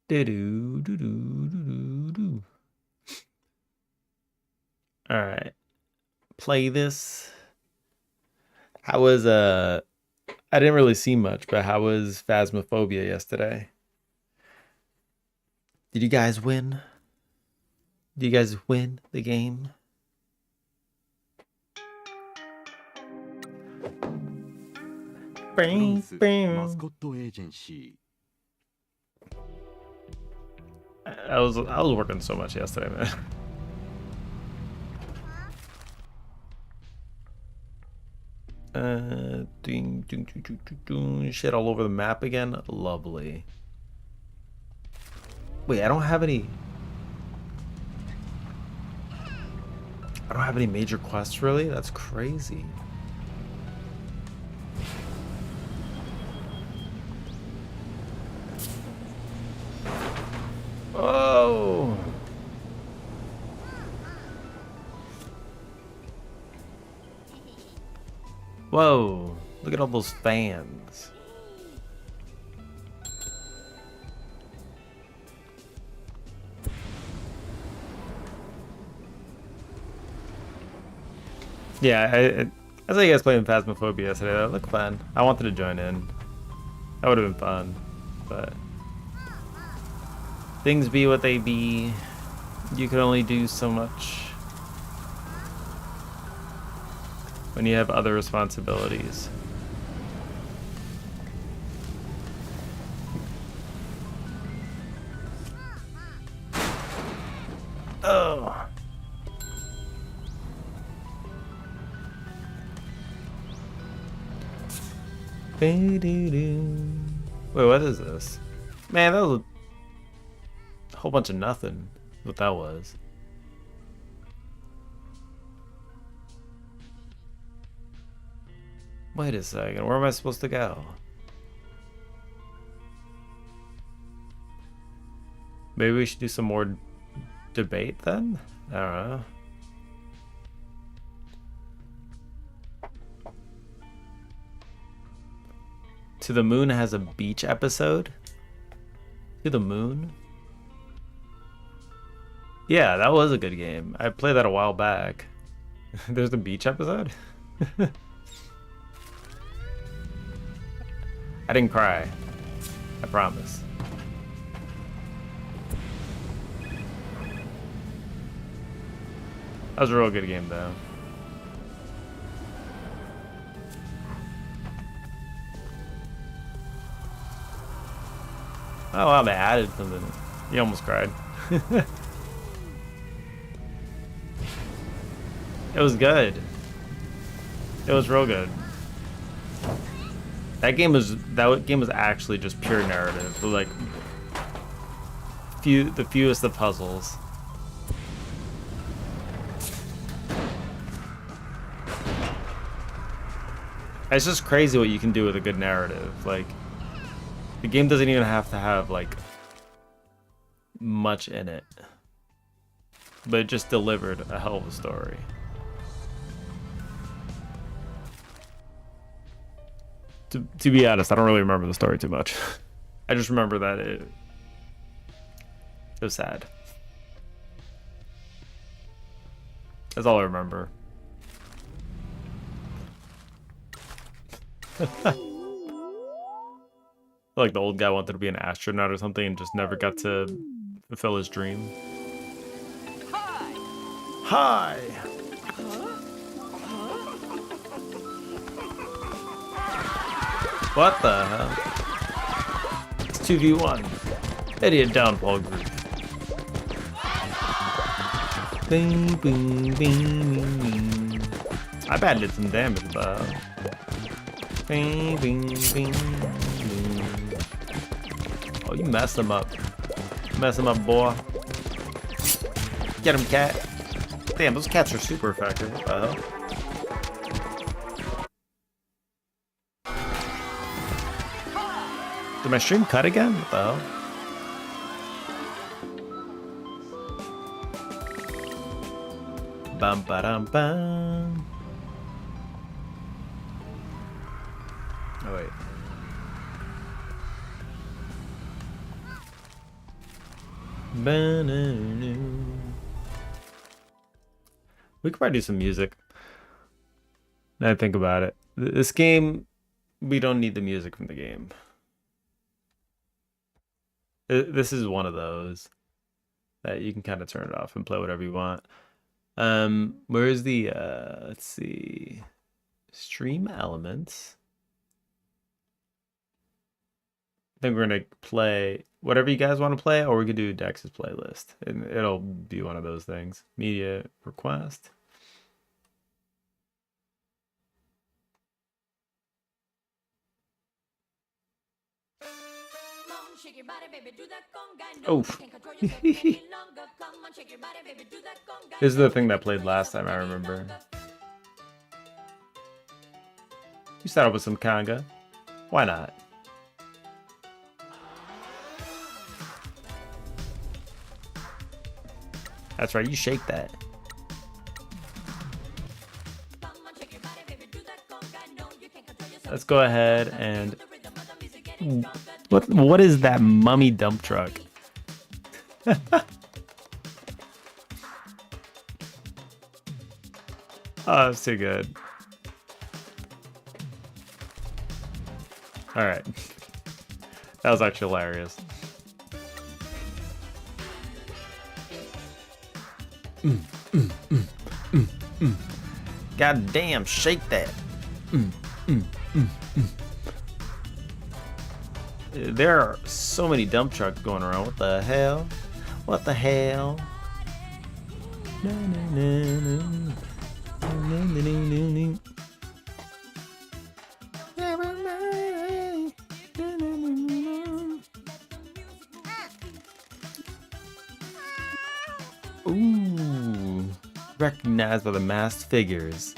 Do-do, do-do, do-do, do. All right. Play this. How was I didn't really see much, but how was Phasmophobia yesterday? Did you guys win? Did you guys win the game? Bing, フランスマス bing. コットエージェンシ I was working so much yesterday, man. Ding, ding, ding, ding, ding, ding. Shit all over the map again. Lovely. Wait, I don't have any. I don't have any major quests really. That's crazy. Oh. Whoa. Look at all those fans. Yeah, I saw you guys playing Phasmophobia yesterday. That looked fun. I wanted to join in. That would have been fun. But things be what they be. You can only do so much when you have other responsibilities. Oh. Wait, what is this? Man, that was a whole bunch of nothing. What that was. Wait a second, where am I supposed to go? Maybe we should do some more debate then? I don't know. To the Moon has a beach episode? To the Moon? Yeah, that was a good game. I played that a while back. There's the beach episode? I didn't cry. I promise. That was a real good game though. Oh wow, they added something. You almost cried. It was good. It was real good. That game was actually just pure narrative. Like the fewest of puzzles. It's just crazy what you can do with a good narrative. Like the game doesn't even have to have like much in it, but it just delivered a hell of a story. To be honest, I don't really remember the story too much. I just remember that it was sad. That's all I remember. Like the old guy wanted to be an astronaut or something and just never got to fulfill his dream. Hi! What the hell? It's 2v1. Idiot downfall group. Bing, bing, bing, bing. I bet did some damage though. Bing, bing, bing, bing. Oh, you messed him up. Mess him up, boy. Get him, cat. Damn, those cats are super effective. What the hell? Did my stream cut again? What the hell? Bum ba dum bum. Oh wait. We could probably do some music. Now I think about it. This game, we don't need the music from the game. This is one of those that you can kind of turn it off and play whatever you want. Where's the let's see, stream elements. I think we're gonna play whatever you guys want to play, or we could do Dex's playlist, and it'll be one of those things. Media request. Oh, this is the thing that played last time, I remember. You start up with some conga. Why not? That's right, you shake that. Let's go ahead and... What is that mummy dump truck? Oh, that's too good. All right. That was actually hilarious. God damn, shake that. There are so many dump trucks going around. What the hell? What the hell? Ooh, recognized by the masked figures.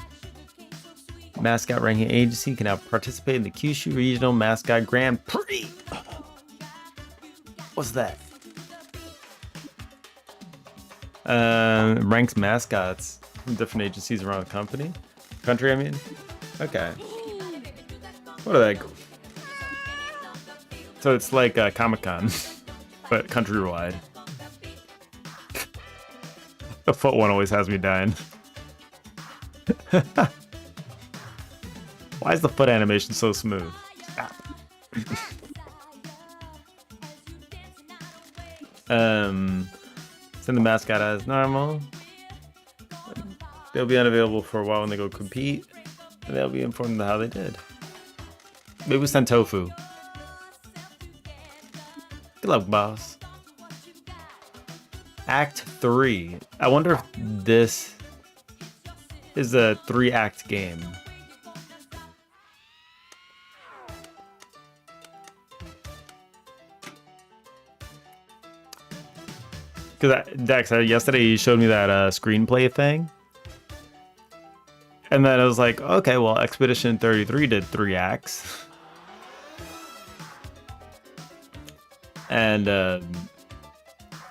Mascot ranking agency can now participate in the Kyushu Regional Mascot Grand Prix. What's that? Ranks mascots from different agencies around the country. I mean, okay. What are they? So it's like Comic-Con, but countrywide. The foot one always has me dying. Why is the foot animation so smooth? Send the mascot as normal. They'll be unavailable for a while when they go compete, and they'll be informed of how they did. Maybe we send Tofu. Good luck, boss. Act 3. I wonder if this is a 3-act game. Because Dex, yesterday you showed me that screenplay thing. And then I was like, okay, well, Expedition 33 did 3 acts. And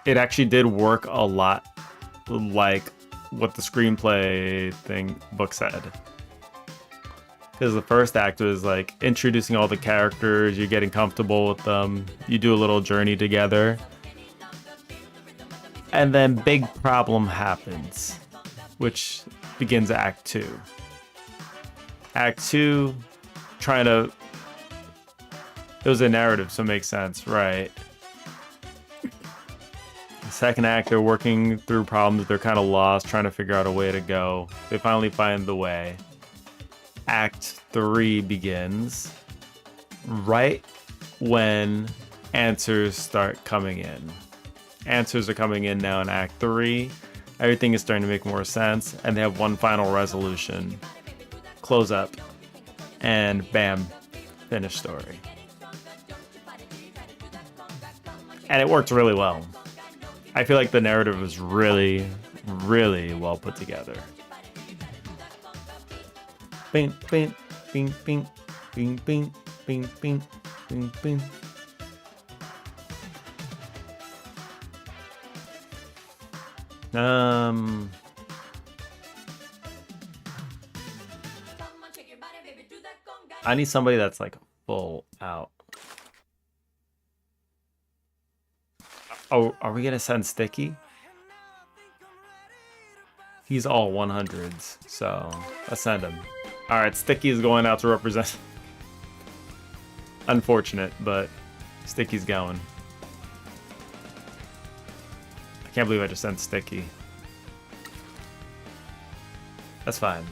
it actually did work a lot like what the screenplay book said. Because the first act was like introducing all the characters, you're getting comfortable with them, you do a little journey together. And then big problem happens, which begins Act 2. Act 2, it was a narrative, so it makes sense, right? The second act, they're working through problems, they're kind of lost, trying to figure out a way to go. They finally find the way. Act 3 begins right when answers start coming in. Answers are coming in now in Act 3. Everything is starting to make more sense, and they have one final resolution. Close up, and bam, finish story. And it worked really well. I feel like the narrative was really, really well put together. Bing, bing, bing, bing, bing, bing, bing, bing, bing, bing. I need somebody that's like full out. Oh, are we gonna send Sticky? He's all 100s, so let's send him. All right, Sticky is going out to represent. Unfortunate, but Sticky's going. I can't believe I just sent Sticky. That's fine.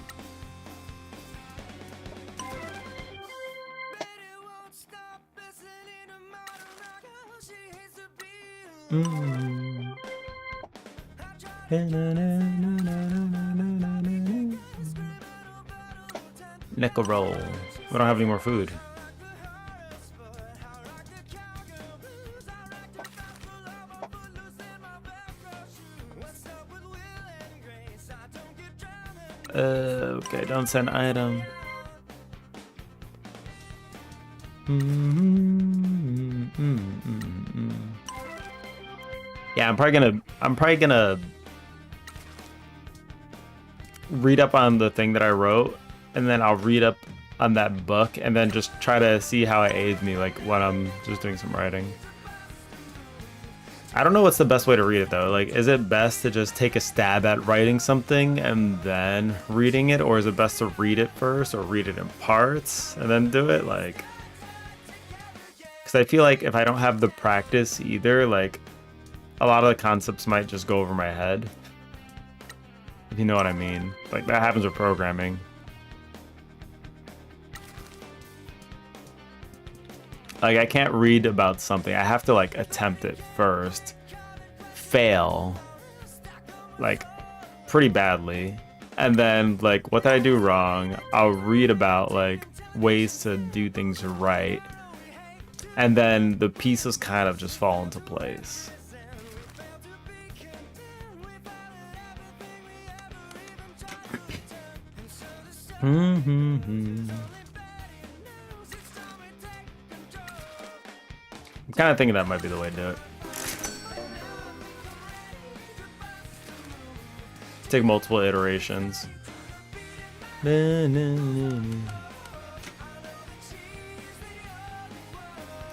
Nickel roll. We don't have any more food. Okay, don't send item. Yeah, I'm probably gonna read up on the thing that I wrote, and then I'll read up on that book, and then just try to see how it aids me, like when I'm just doing some writing. I don't know what's the best way to read it though. Like, is it best to just take a stab at writing something and then reading it, or is it best to read it first, or read it in parts and then do it? Like, because I feel like if I don't have the practice either, like a lot of the concepts might just go over my head. If you know what I mean. Like, that happens with programming. Like, I can't read about something. I have to, like, attempt it first. Fail. Like, pretty badly. And then, like, what did I do wrong? I'll read about, like, ways to do things right. And then the pieces kind of just fall into place. I'm kind of thinking that might be the way to do it. Take multiple iterations. I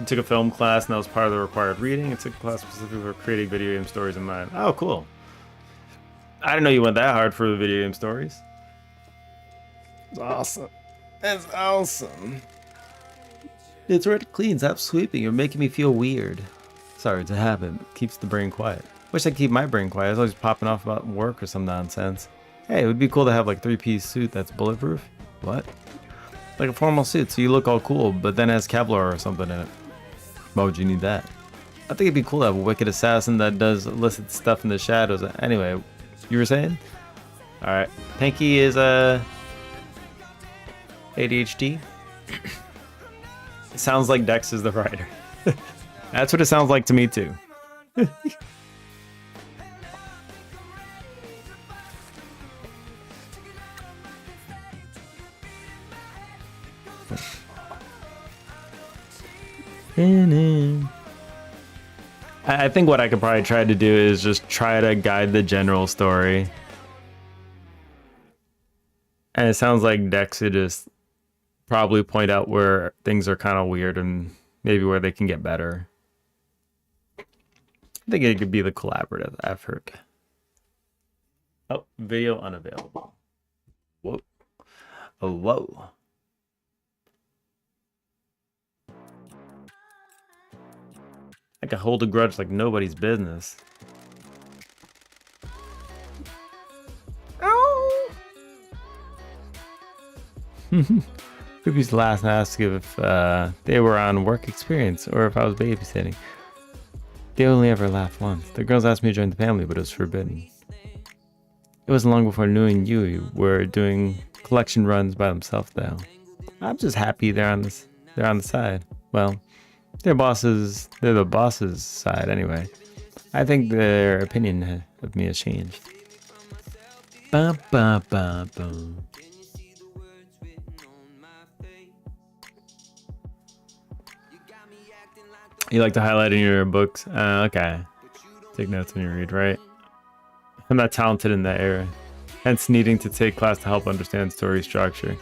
took a film class, and that was part of the required reading. I took a class specifically for creating video game stories in mind. Oh, cool. I didn't know you went that hard for the video game stories. It's awesome. That's awesome. It's red clean. Stop sweeping. You're making me feel weird. Sorry to happen. Keeps the brain quiet. Wish I could keep my brain quiet. I was always popping off about work or some nonsense. Hey, it would be cool to have like 3-piece suit that's bulletproof. What? Like a formal suit, so you look all cool, but then has Kevlar or something in it. Why would you need that? I think it'd be cool to have a wicked assassin that does illicit stuff in the shadows. Anyway, you were saying? Alright. Pinky is ADHD. It sounds like Dex is the writer. That's what it sounds like to me too. I think what I could probably try to do is just try to guide the general story. And it sounds like Dex would just probably point out where things are kind of weird and maybe where they can get better. I think it could be the collaborative effort. Oh, video unavailable. Whoa. Oh, whoa. I can hold a grudge like nobody's business. Oh! Ruby's last asked if they were on work experience or if I was babysitting. They only ever laughed once. The girls asked me to join the family, but it was forbidden. It wasn't long before knowing you were doing collection runs by themselves, though. I'm just happy they're on the side. Well, they're the boss's side anyway. I think their opinion of me has changed. Ba, ba, ba, ba. You like to highlight in your books? Okay. Take notes when you read, right? I'm not talented in that area, hence needing to take class to help understand story structure.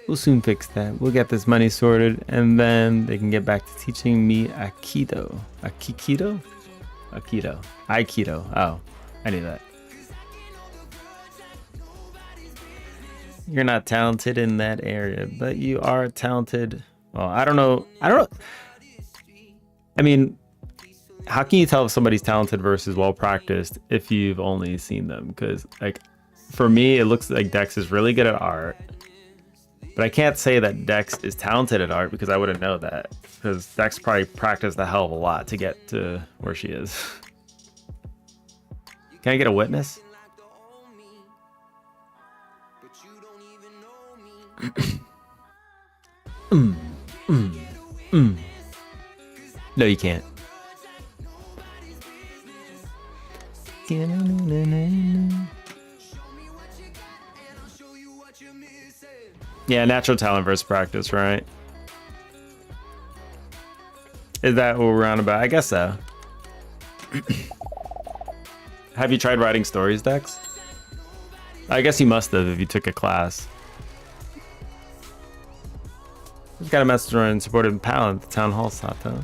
We'll soon fix that. We'll get this money sorted, and then they can get back to teaching me Aikido. Aikido? Aikido. Aikido. Oh, I knew that. You're not talented in that area, but you are talented. Well, I don't know. I mean, how can you tell if somebody's talented versus well practiced if you've only seen them? Because, like, for me, it looks like Dex is really good at art. But I can't say that Dex is talented at art because I wouldn't know that. Because Dex probably practiced a hell of a lot to get to where she is. Can I get a witness? No, you can't. Yeah, natural talent versus practice, right? Is that what we're on about? I guess so. Have you tried writing stories, Dex? I guess you must have if you took a class. Just got a message on supported pal at the town hall, Sato.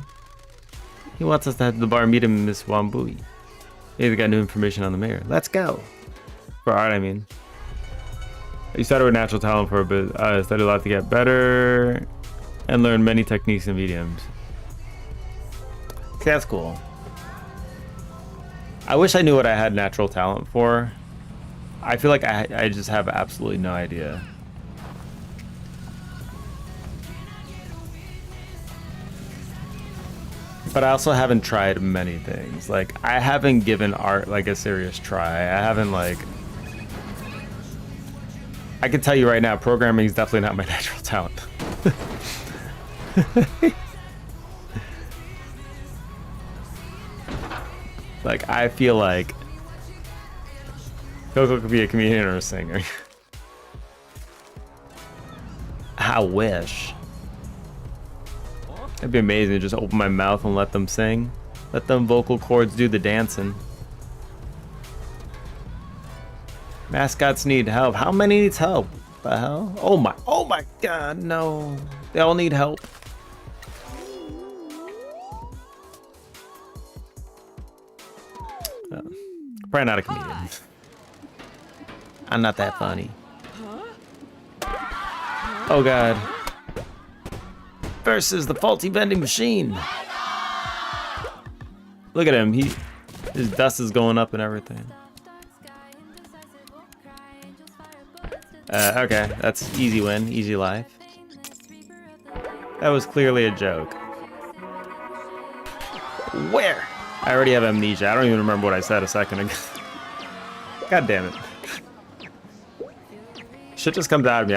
He wants us to head to the bar and meet him, Miss Wambui. Maybe got new information on the mayor. Let's go. For art, I mean. You started with natural talent for a bit. Studied a lot to get better and learn many techniques and mediums. See, that's cool. I wish I knew what I had natural talent for. I feel like I just have absolutely no idea. But I also haven't tried many things. Like, I haven't given art like a serious try. I haven't like... I can tell you right now, programming is definitely not my natural talent. Like, I feel like Coco could be a comedian or a singer. I wish. It'd be amazing to just open my mouth and let them sing. Let them vocal cords do the dancing. Mascots need help. How many needs help? The hell? Oh my god, no. They all need help. Probably not a comedian. I'm not that funny. Oh god. Versus the faulty vending machine. Look at him. His dust is going up and everything. Okay, that's easy win, easy life. That was clearly a joke. Where? I already have amnesia. I don't even remember what I said a second ago. God damn it. Shit just comes out of me.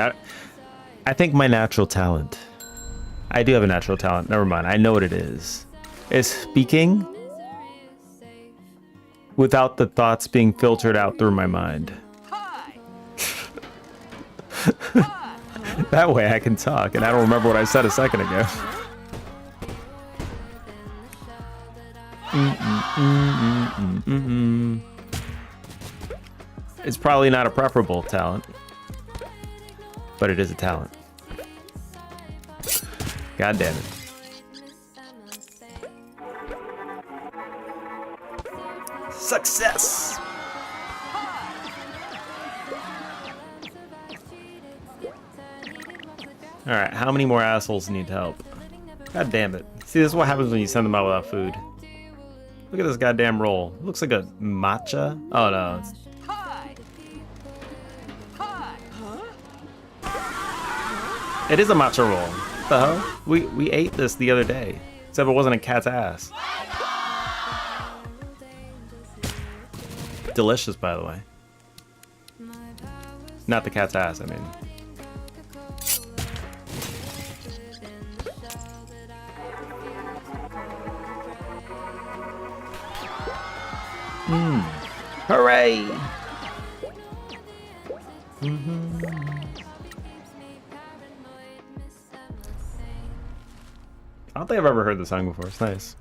I think my natural talent. I do have a natural talent. Never mind. I know what it is. Is speaking without the thoughts being filtered out through my mind. That way I can talk, and I don't remember what I said a second ago. It's probably not a preferable talent, but it is a talent. God damn it. Success! Alright, how many more assholes need help? God damn it. See, this is what happens when you send them out without food. Look at this goddamn roll. It looks like a matcha. Oh no. It's... It is a matcha roll. What the hell? We ate this the other day. Except it wasn't a cat's ass. Delicious, by the way. Not the cat's ass, I mean. Hooray! I don't think I've ever heard the song before. It's nice.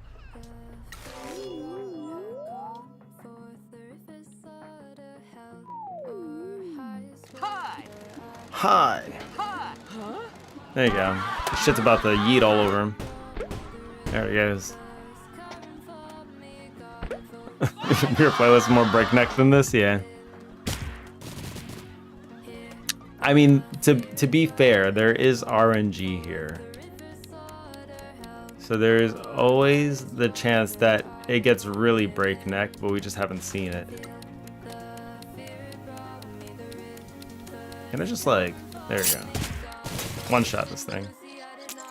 Hi. There you go. Shit's about to yeet all over him. There he goes. Your playlist is more breakneck than this, yeah. I mean, to be fair, there is RNG here. So there's always the chance that it gets really breakneck, but we just haven't seen it. Can I just like, there we go. One shot this thing.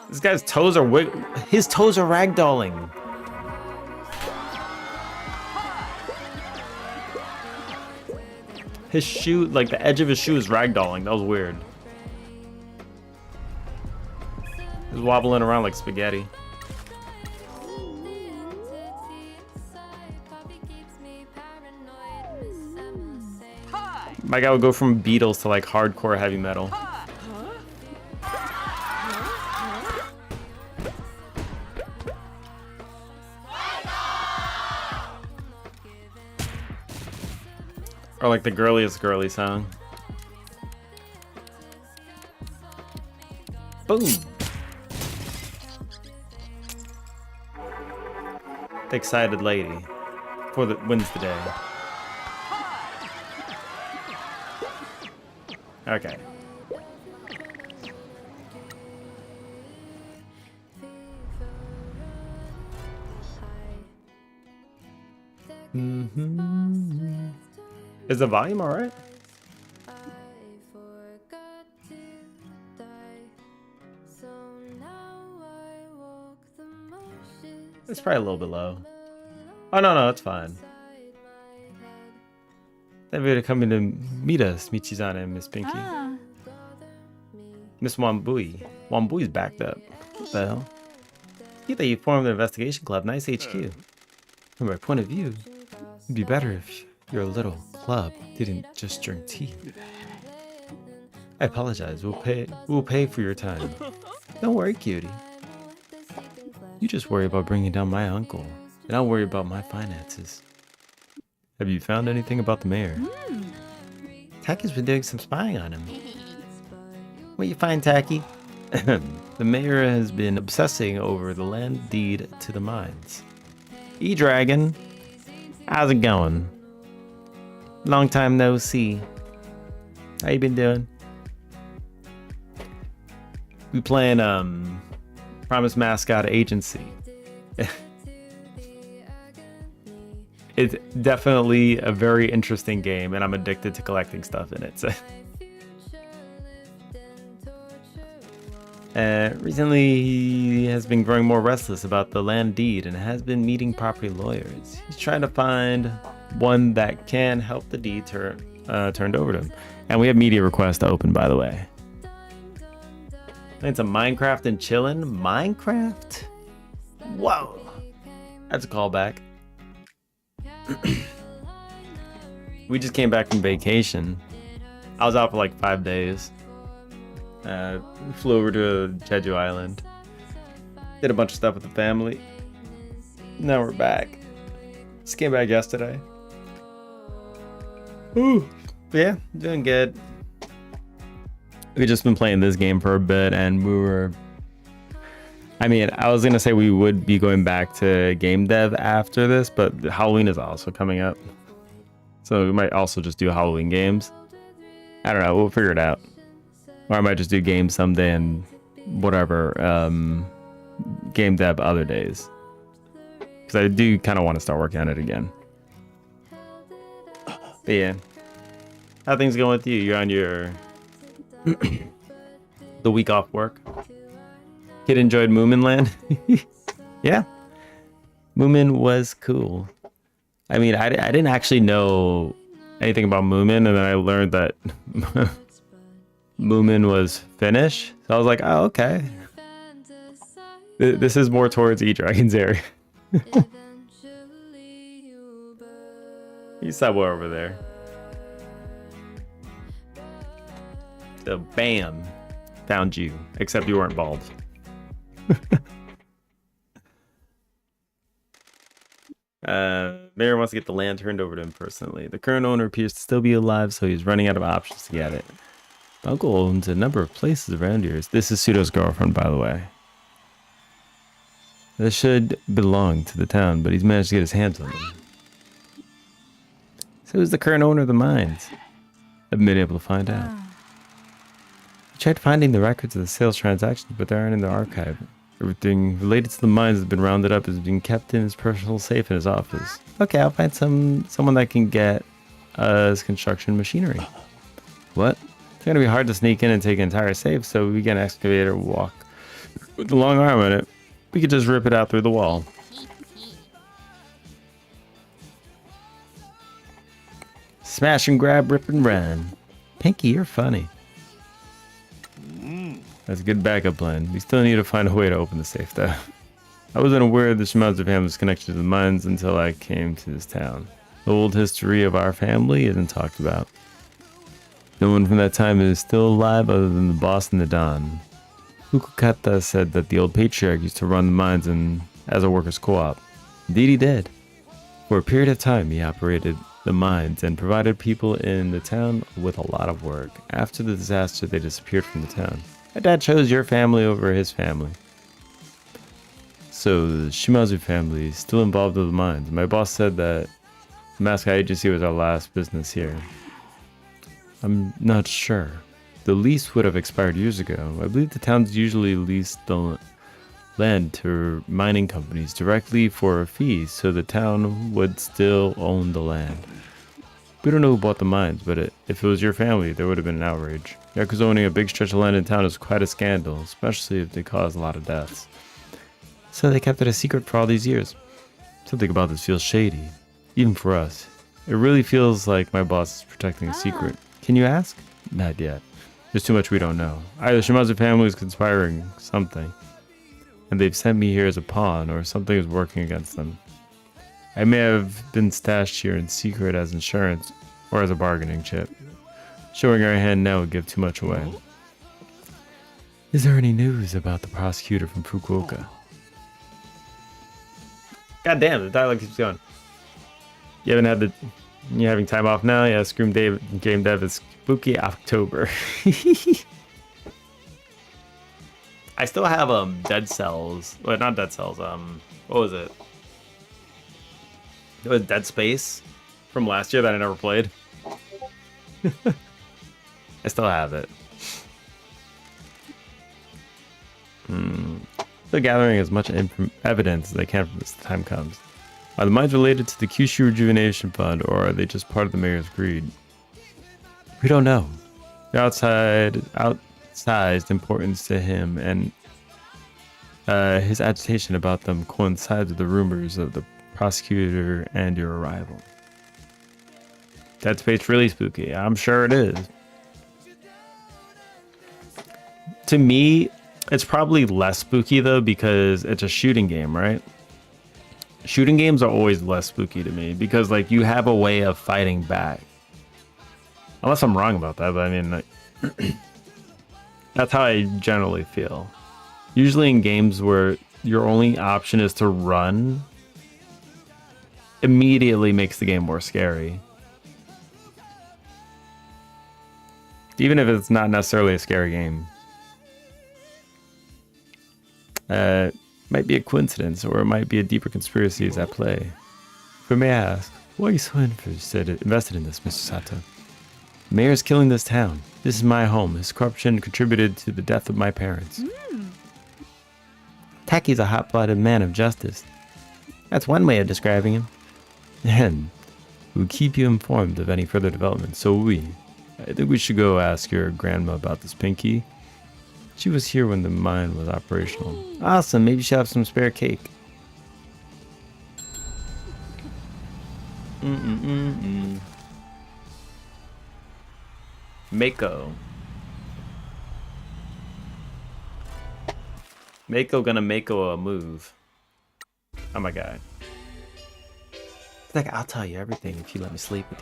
This guy's toes are his toes are ragdolling. His shoe, like the edge of his shoe is ragdolling. That was weird. He's wobbling around like spaghetti. My guy would go from Beatles to like hardcore heavy metal. Or like the girliest girly song. Boom. The excited lady for the wins the day. Okay. Is the volume all right? It's probably a little bit low. Oh, no, it's fine. Thank you for coming to meet us, Michizana and Miss Pinky. Miss Wambui. Wambui's backed up. What the hell? You thought you formed an investigation club. Nice HQ. From my point of view, it'd be better if your little club didn't just drink tea. I apologize. We'll pay for your time. Don't worry, cutie. You just worry about bringing down my uncle, and I'll worry about my finances. Have you found anything about the mayor? Taki's been doing some spying on him. What you find, Taki? The mayor has been obsessing over the land deed to the mines. E-Dragon, how's it going? Long time no see. How you been doing? We playing Promise Mascot Agency. It's definitely a very interesting game, and I'm addicted to collecting stuff in it. So. Recently, he has been growing more restless about the land deed and has been meeting property lawyers. He's trying to find one that can help the deed turned over to him. And we have media requests to open, by the way. Playing some Minecraft and chillin'. Minecraft? Whoa. That's a callback. We just came back from vacation. I was out for like 5 days. Flew over to Jeju Island. Did a bunch of stuff with the family. Now we're back. Just came back yesterday. Ooh. Yeah, doing good. We just been playing this game for a bit, and I mean, I was gonna say we would be going back to game dev after this, but Halloween is also coming up. So we might also just do Halloween games. I don't know, we'll figure it out. Or I might just do games someday and whatever, game dev other days. Because I do kind of want to start working on it again. But yeah. How things going with you? You're on your... the week off work? Kid enjoyed Moomin Land? Yeah. Moomin was cool. I mean, I didn't actually know anything about Moomin, and then I learned that... Moomin was Finnish, so I was like, oh, okay. This is more towards E-Dragon's area. You saw boy over there. So, bam, found you. Except you weren't bald. Mayor wants to get the land turned over to him personally. The current owner appears to still be alive, so he's running out of options to get it. My uncle owns a number of places around here. This is Pseudo's girlfriend, by the way. This should belong to the town, but he's managed to get his hands on them. So who's the current owner of the mines? I've been able to find out. I tried finding the records of the sales transactions, but they aren't in the archive. Everything related to the mines has been rounded up, is being kept in his personal safe in his office. Okay, I'll find someone that can get us construction machinery. What? It's gonna be hard to sneak in and take an entire safe, so we get an excavator walk with a long arm on it. We could just rip it out through the wall. Smash and grab, rip and run. Pinky, you're funny. That's a good backup plan. We still need to find a way to open the safe, though. I wasn't aware of the Shimazu family's connection to the mines until I came to this town. The old history of our family isn't talked about. No one from that time is still alive other than the boss and the Don. Fukukata said that the old patriarch used to run the mines as a workers' co-op. Indeed he did. For a period of time he operated the mines and provided people in the town with a lot of work. After the disaster they disappeared from the town. My dad chose your family over his family. So the Shimazu family is still involved with the mines. My boss said that the Mascot agency was our last business here. I'm not sure. The lease would have expired years ago. I believe the towns usually lease the land to mining companies directly for a fee, so the town would still own the land. We don't know who bought the mines, but if it was your family, there would have been an outrage. Yakuza owning a big stretch of land in town is quite a scandal, especially if they cause a lot of deaths. So they kept it a secret for all these years. Something about this feels shady, even for us. It really feels like my boss is protecting a secret. Can you ask? Not yet. There's too much we don't know. Either Shimazu family is conspiring something, and they've sent me here as a pawn, or something is working against them. I may have been stashed here in secret as insurance, or as a bargaining chip. Showing our hand now would give too much away. Is there any news about the prosecutor from Fukuoka? God damn, the dialogue keeps going. You having time off now? Yeah, Scream Game Dev is spooky October. I still have Dead Cells. Well, not Dead Cells. What was it? It was Dead Space from last year that I never played. I still have it. Still gathering as much evidence as they can from this time comes. Are the mines related to the Kyushu Rejuvenation Fund, or are they just part of the mayor's greed? We don't know. They're outsized importance to him, and his agitation about them coincides with the rumors of the prosecutor and your arrival. Dead Space really spooky. I'm sure it is. To me, it's probably less spooky though, because it's a shooting game, right? Shooting games are always less spooky to me because like you have a way of fighting back. Unless I'm wrong about that, but I mean, like, that's how I generally feel. Usually in games where your only option is to run, immediately makes the game more scary. Even if it's not necessarily a scary game. Might be a coincidence, or it might be a deeper conspiracy is at play. If I may ask, why are you so invested in this, Mr. Sato? The mayor's killing this town. This is my home. His corruption contributed to the death of my parents. Taki's a hot-blooded man of justice. That's one way of describing him. And we'll keep you informed of any further developments. So I think we should go ask your grandma about this Pinky. She was here when the mine was operational. Awesome, maybe she'll have some spare cake. Mako. Mako gonna Mako a move. Oh my god. It's like, I'll tell you everything if you let me sleep with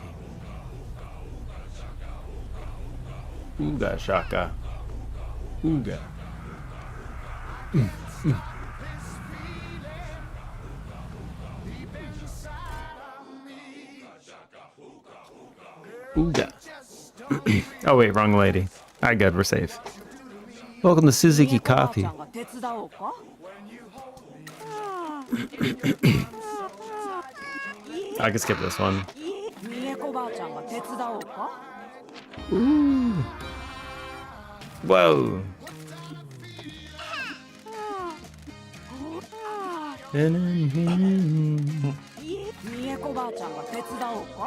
you. Ooga shaka. Ooga. Ooga. Oh wait, wrong lady. Alright, good. We're safe. Welcome to Suzuki おばあち Coffee. ゃんが手伝おうか。I can skip this one. みえこばあちゃんが手伝おうか。 Whoa.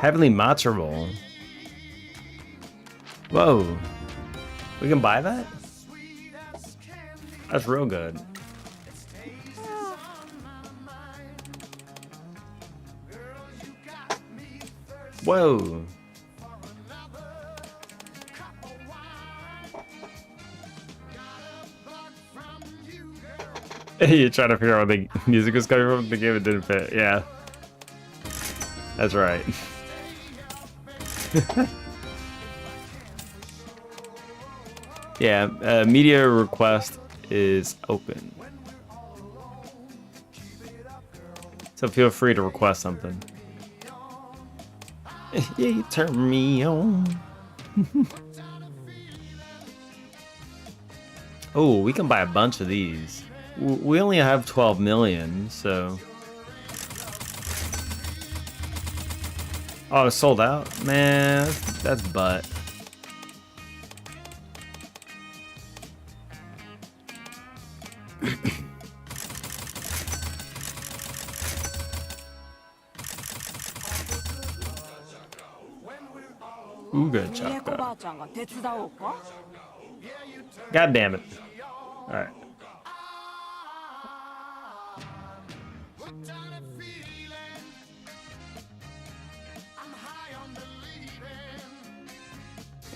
Heavenly matcha roll. Whoa. We can buy that? That's real good. Whoa. You're trying to figure out where the music was coming from? The game it didn't fit. Yeah. That's right. Yeah, media request is open. So feel free to request something. Yeah, you turn me on. Oh, we can buy a bunch of these. We only have 12 million, so... Oh, it's sold out? Man, that's butt. Ooh, good chocolate. God damn it. Alright.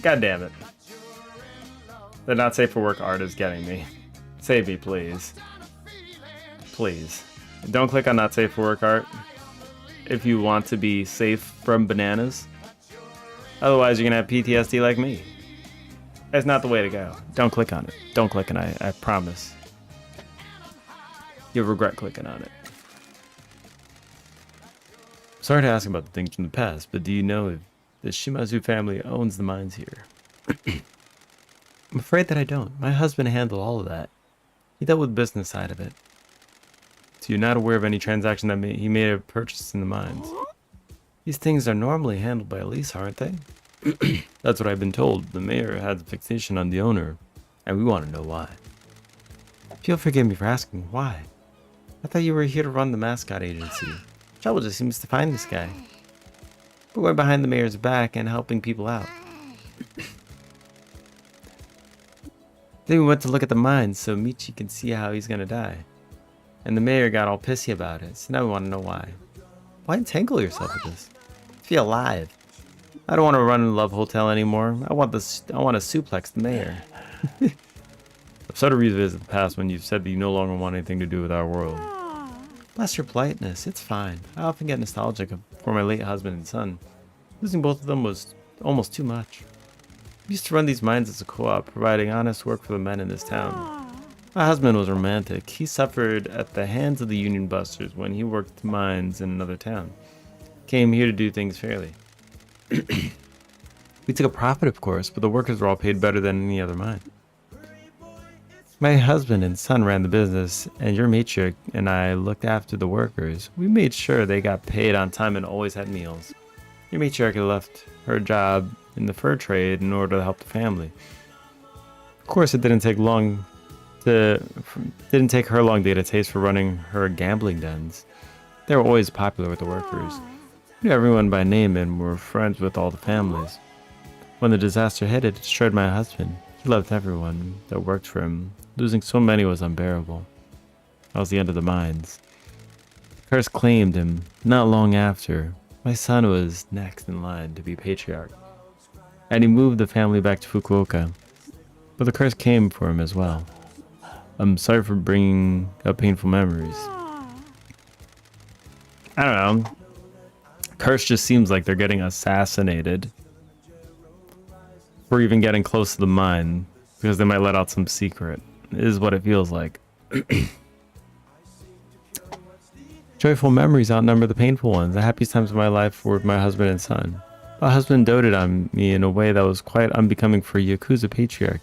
God damn it. The not safe for work art is getting me. Save me, please. Please. Don't click on not safe for work art if you want to be safe from bananas. Otherwise, you're gonna have PTSD like me. That's not the way to go. Don't click on it. Don't click on it, I promise. You'll regret clicking on it. Sorry to ask about the things from the past, but do you know if the Shimazu family owns the mines here? I'm afraid that I don't. My husband handled all of that. He dealt with the business side of it. So you're not aware of any transaction that he may have purchased in the mines? These things are normally handled by a lease, aren't they? That's what I've been told. The mayor has a fixation on the owner, and we want to know why. If you'll forgive me for asking, why? I thought you were here to run the Mascot agency. Trouble just seems to find this guy. But we're behind the mayor's back and helping people out. Then we went to look at the mines so Michi can see how he's gonna die. And the mayor got all pissy about it, so now we want to know why. Why entangle yourself with this? Feel alive. I don't want to run a love hotel anymore. I want to suplex the mayor. I've sort of revisited the past when you've said that you no longer want anything to do with our world. Bless your politeness, it's fine. I often get nostalgic for my late husband and son. Losing both of them was almost too much. We used to run these mines as a co-op, providing honest work for the men in this town. My husband was romantic. He suffered at the hands of the union busters when he worked mines in another town. Came here to do things fairly. We took a profit, of course, but the workers were all paid better than any other mine. My husband and son ran the business, and your matriarch and I looked after the workers. We made sure they got paid on time and always had meals. Your matriarch had left her job in the fur trade in order to help the family. Of course, it didn't take her long to get a taste for running her gambling dens. They were always popular with the workers. We knew everyone by name and were friends with all the families. When the disaster hit, it destroyed my husband. He loved everyone that worked for him. Losing so many was unbearable. That was the end of the mines. The curse claimed him. Not long after, my son was next in line to be patriarch, and he moved the family back to Fukuoka. But the curse came for him as well. I'm sorry for bringing up painful memories. I don't know. Curse just seems like they're getting assassinated for even getting close to the mine because they might let out some secret. Is what it feels like. Joyful memories outnumber the painful ones. The happiest times of my life were with my husband and son. My husband doted on me in a way that was quite unbecoming for a Yakuza patriarch.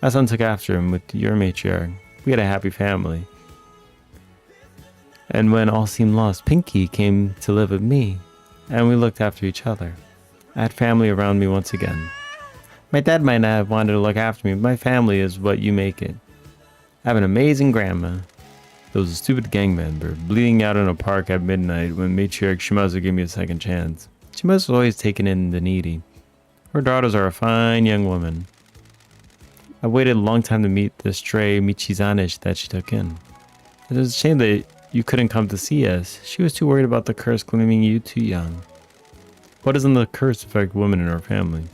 My son took after him with your matriarch. We had a happy family. And when all seemed lost, Pinky came to live with me, and we looked after each other. I had family around me once again. My dad might not have wanted to look after me, but my family is what you make it. I have an amazing grandma. There was a stupid gang member bleeding out in a park at midnight when matriarch Shimazu gave me a second chance. Shimazu was always taking in the needy. Her daughters are a fine young woman. I waited a long time to meet the stray Michizanish that she took in. It was a shame that you couldn't come to see us. She was too worried about the curse claiming you too young. Why doesn't the curse affect women in our family?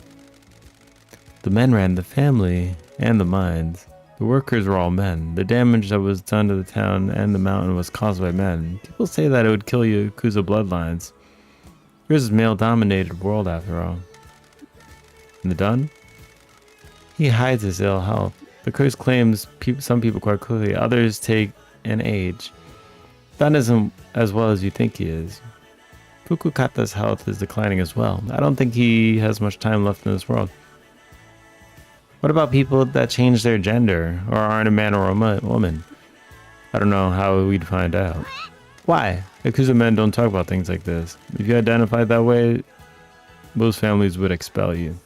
The men ran the family and the mines. The workers were all men. The damage that was done to the town and the mountain was caused by men. People say that it would kill Yakuza bloodlines. Yours is a male-dominated world after all. And the Dun? He hides his ill health. The curse claims some people quite quickly. Others take an age. Dun isn't as well as you think he is. Fukukata's health is declining as well. I don't think he has much time left in this world. What about people that change their gender or aren't a man or a woman? I don't know how we'd find out. Why? Yakuza men don't talk about things like this. If you identified that way, most families would expel you.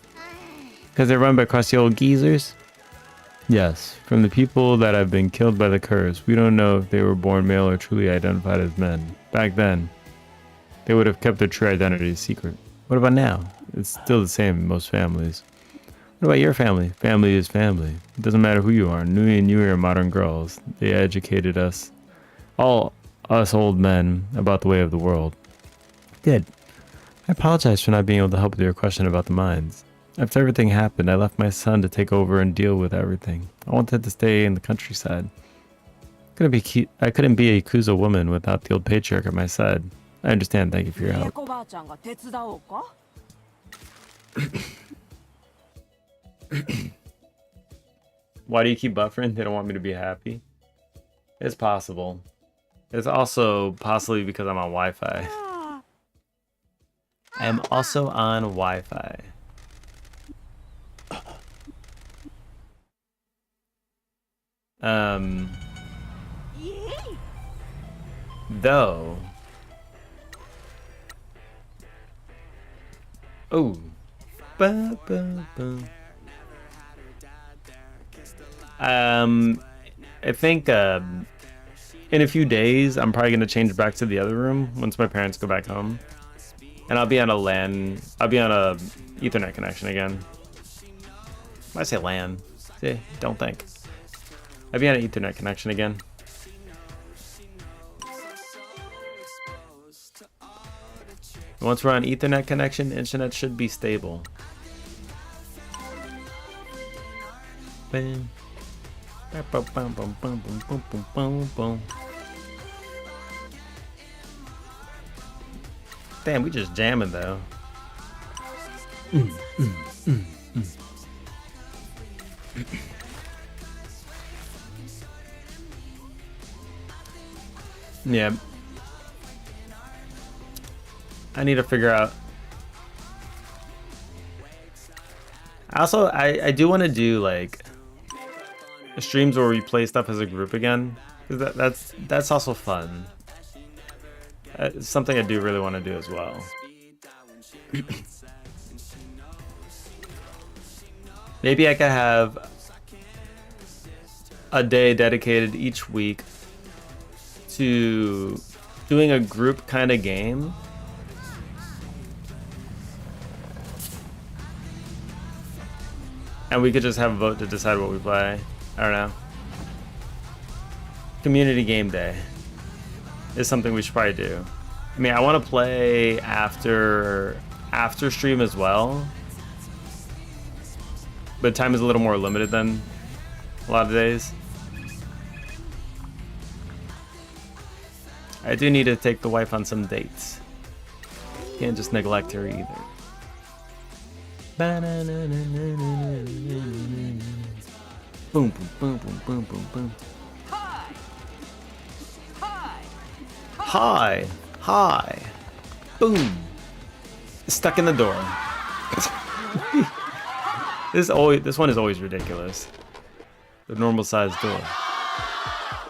Because they're run by crusty old geezers? Yes, from the people that have been killed by the curse, we don't know if they were born male or truly identified as men. Back then, they would have kept their true identity a secret. What about now? It's still the same in most families. What about your family? Family is family. It doesn't matter who you are. Nui and Yui are modern girls. They educated us, all us old men, about the way of the world. Good. I apologize for not being able to help with your question about the mines. After everything happened, I left my son to take over and deal with everything. I wanted to stay in the countryside. I couldn't be a Yakuza woman without the old patriarch at my side. I understand. Thank you for your help. Why do you keep buffering? They don't want me to be happy? It's possible. It's also possibly because I'm on Wi-Fi. I'm also on Wi-Fi. Though. Oh. Ba, ba, ba. I think in a few days I'm probably gonna change back to the other room once my parents go back home, and I'll be on a Ethernet connection again. When I say LAN, see, don't think. I'll be on an Ethernet connection again. Once we're on Ethernet connection, internet should be stable. Bam. Damn, we just jamming though. Yeah. I need to figure out. I do want to do like streams where we play stuff as a group again, because that's also fun. It's something I do really want to do as well. Maybe I could have a day dedicated each week to doing a group kind of game. And we could just have a vote to decide what we play. I don't know. Community game day is something we should probably do. I mean, I want to play after stream as well, but time is a little more limited than a lot of days. I do need to take the wife on some dates. Can't just neglect her either. Boom, boom, boom, boom, boom, boom, boom. Hi, hi, boom. Stuck in the door. This one is always ridiculous. The normal sized door.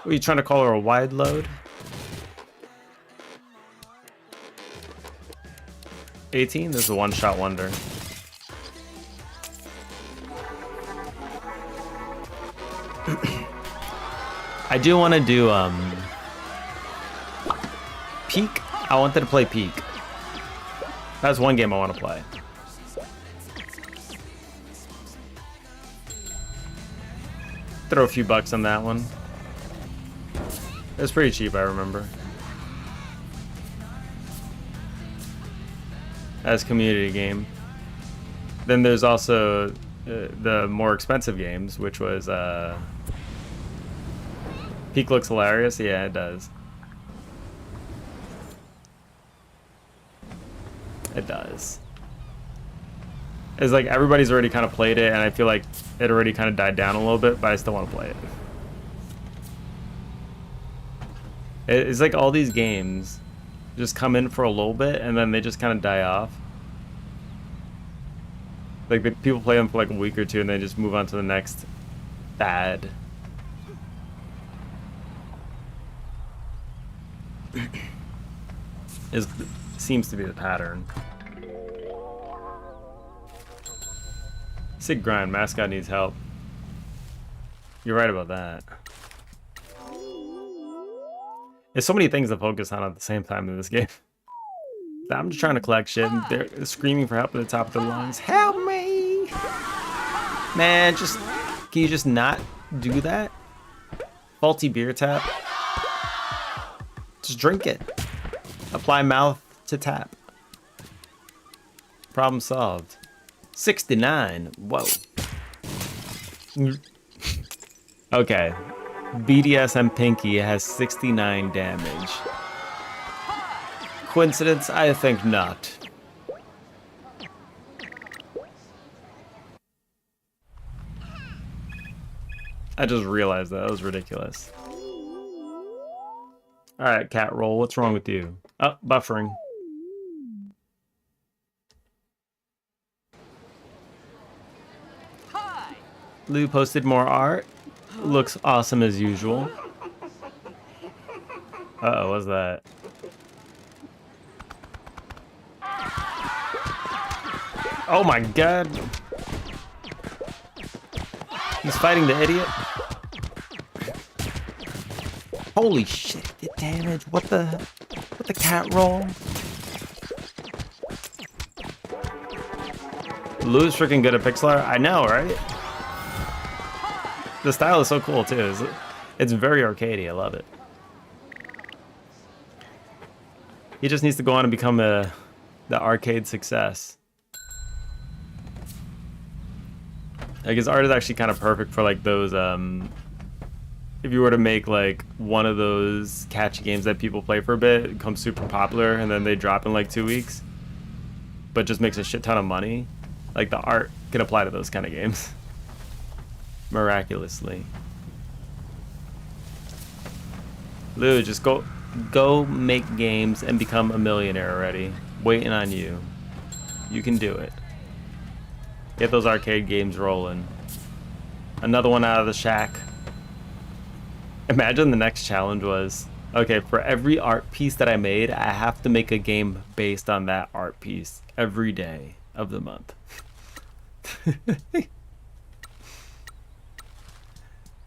Are you trying to call her a wide load? 18? This is a one-shot wonder. I do want to do Peak. I wanted to play Peak. That's one game I want to play. Throw a few bucks on that one. It was pretty cheap, I remember. As community game. Then there's also the more expensive games, which was Peak looks hilarious. Yeah, it does. It does. It's like everybody's already kind of played it, and I feel like it already kind of died down a little bit, but I still want to play it. It's like all these games just come in for a little bit, and then they just kind of die off. Like the people play them for like a week or two, and they just move on to the next fad. Seems to be the pattern. Sig grind, Mascot needs help. You're right about that. There's so many things to focus on at the same time in this game. I'm just trying to collect shit, and they're screaming for help at the top of their lungs. Help me! Man, can you just not do that? Faulty beer tap. Just drink it. Apply mouth to tap. Problem solved. 69. Whoa. Okay. BDSM Pinky has 69 damage. Coincidence? I think not. I just realized that. That was ridiculous. Alright, cat roll. What's wrong with you? Oh, buffering. Lou posted more art. Looks awesome as usual. Uh-oh, what's that? Oh my god! He's fighting the idiot. Holy shit, it damage. What the cat roll? Lou's freaking good at pixel art. I know, right? The style is so cool too. It's very arcadey. I love it. He just needs to go on and become the arcade success. Like his art is actually kind of perfect for like those if you were to make like one of those catchy games that people play for a bit, it becomes super popular and then they drop in like 2 weeks, but just makes a shit ton of money. Like the art can apply to those kind of games. Miraculously. Lou, just go make games and become a millionaire already. Waiting on you. You can do it. Get those arcade games rolling. Another one out of the shack. Imagine the next challenge was, okay, for every art piece that I made, I have to make a game based on that art piece every day of the month.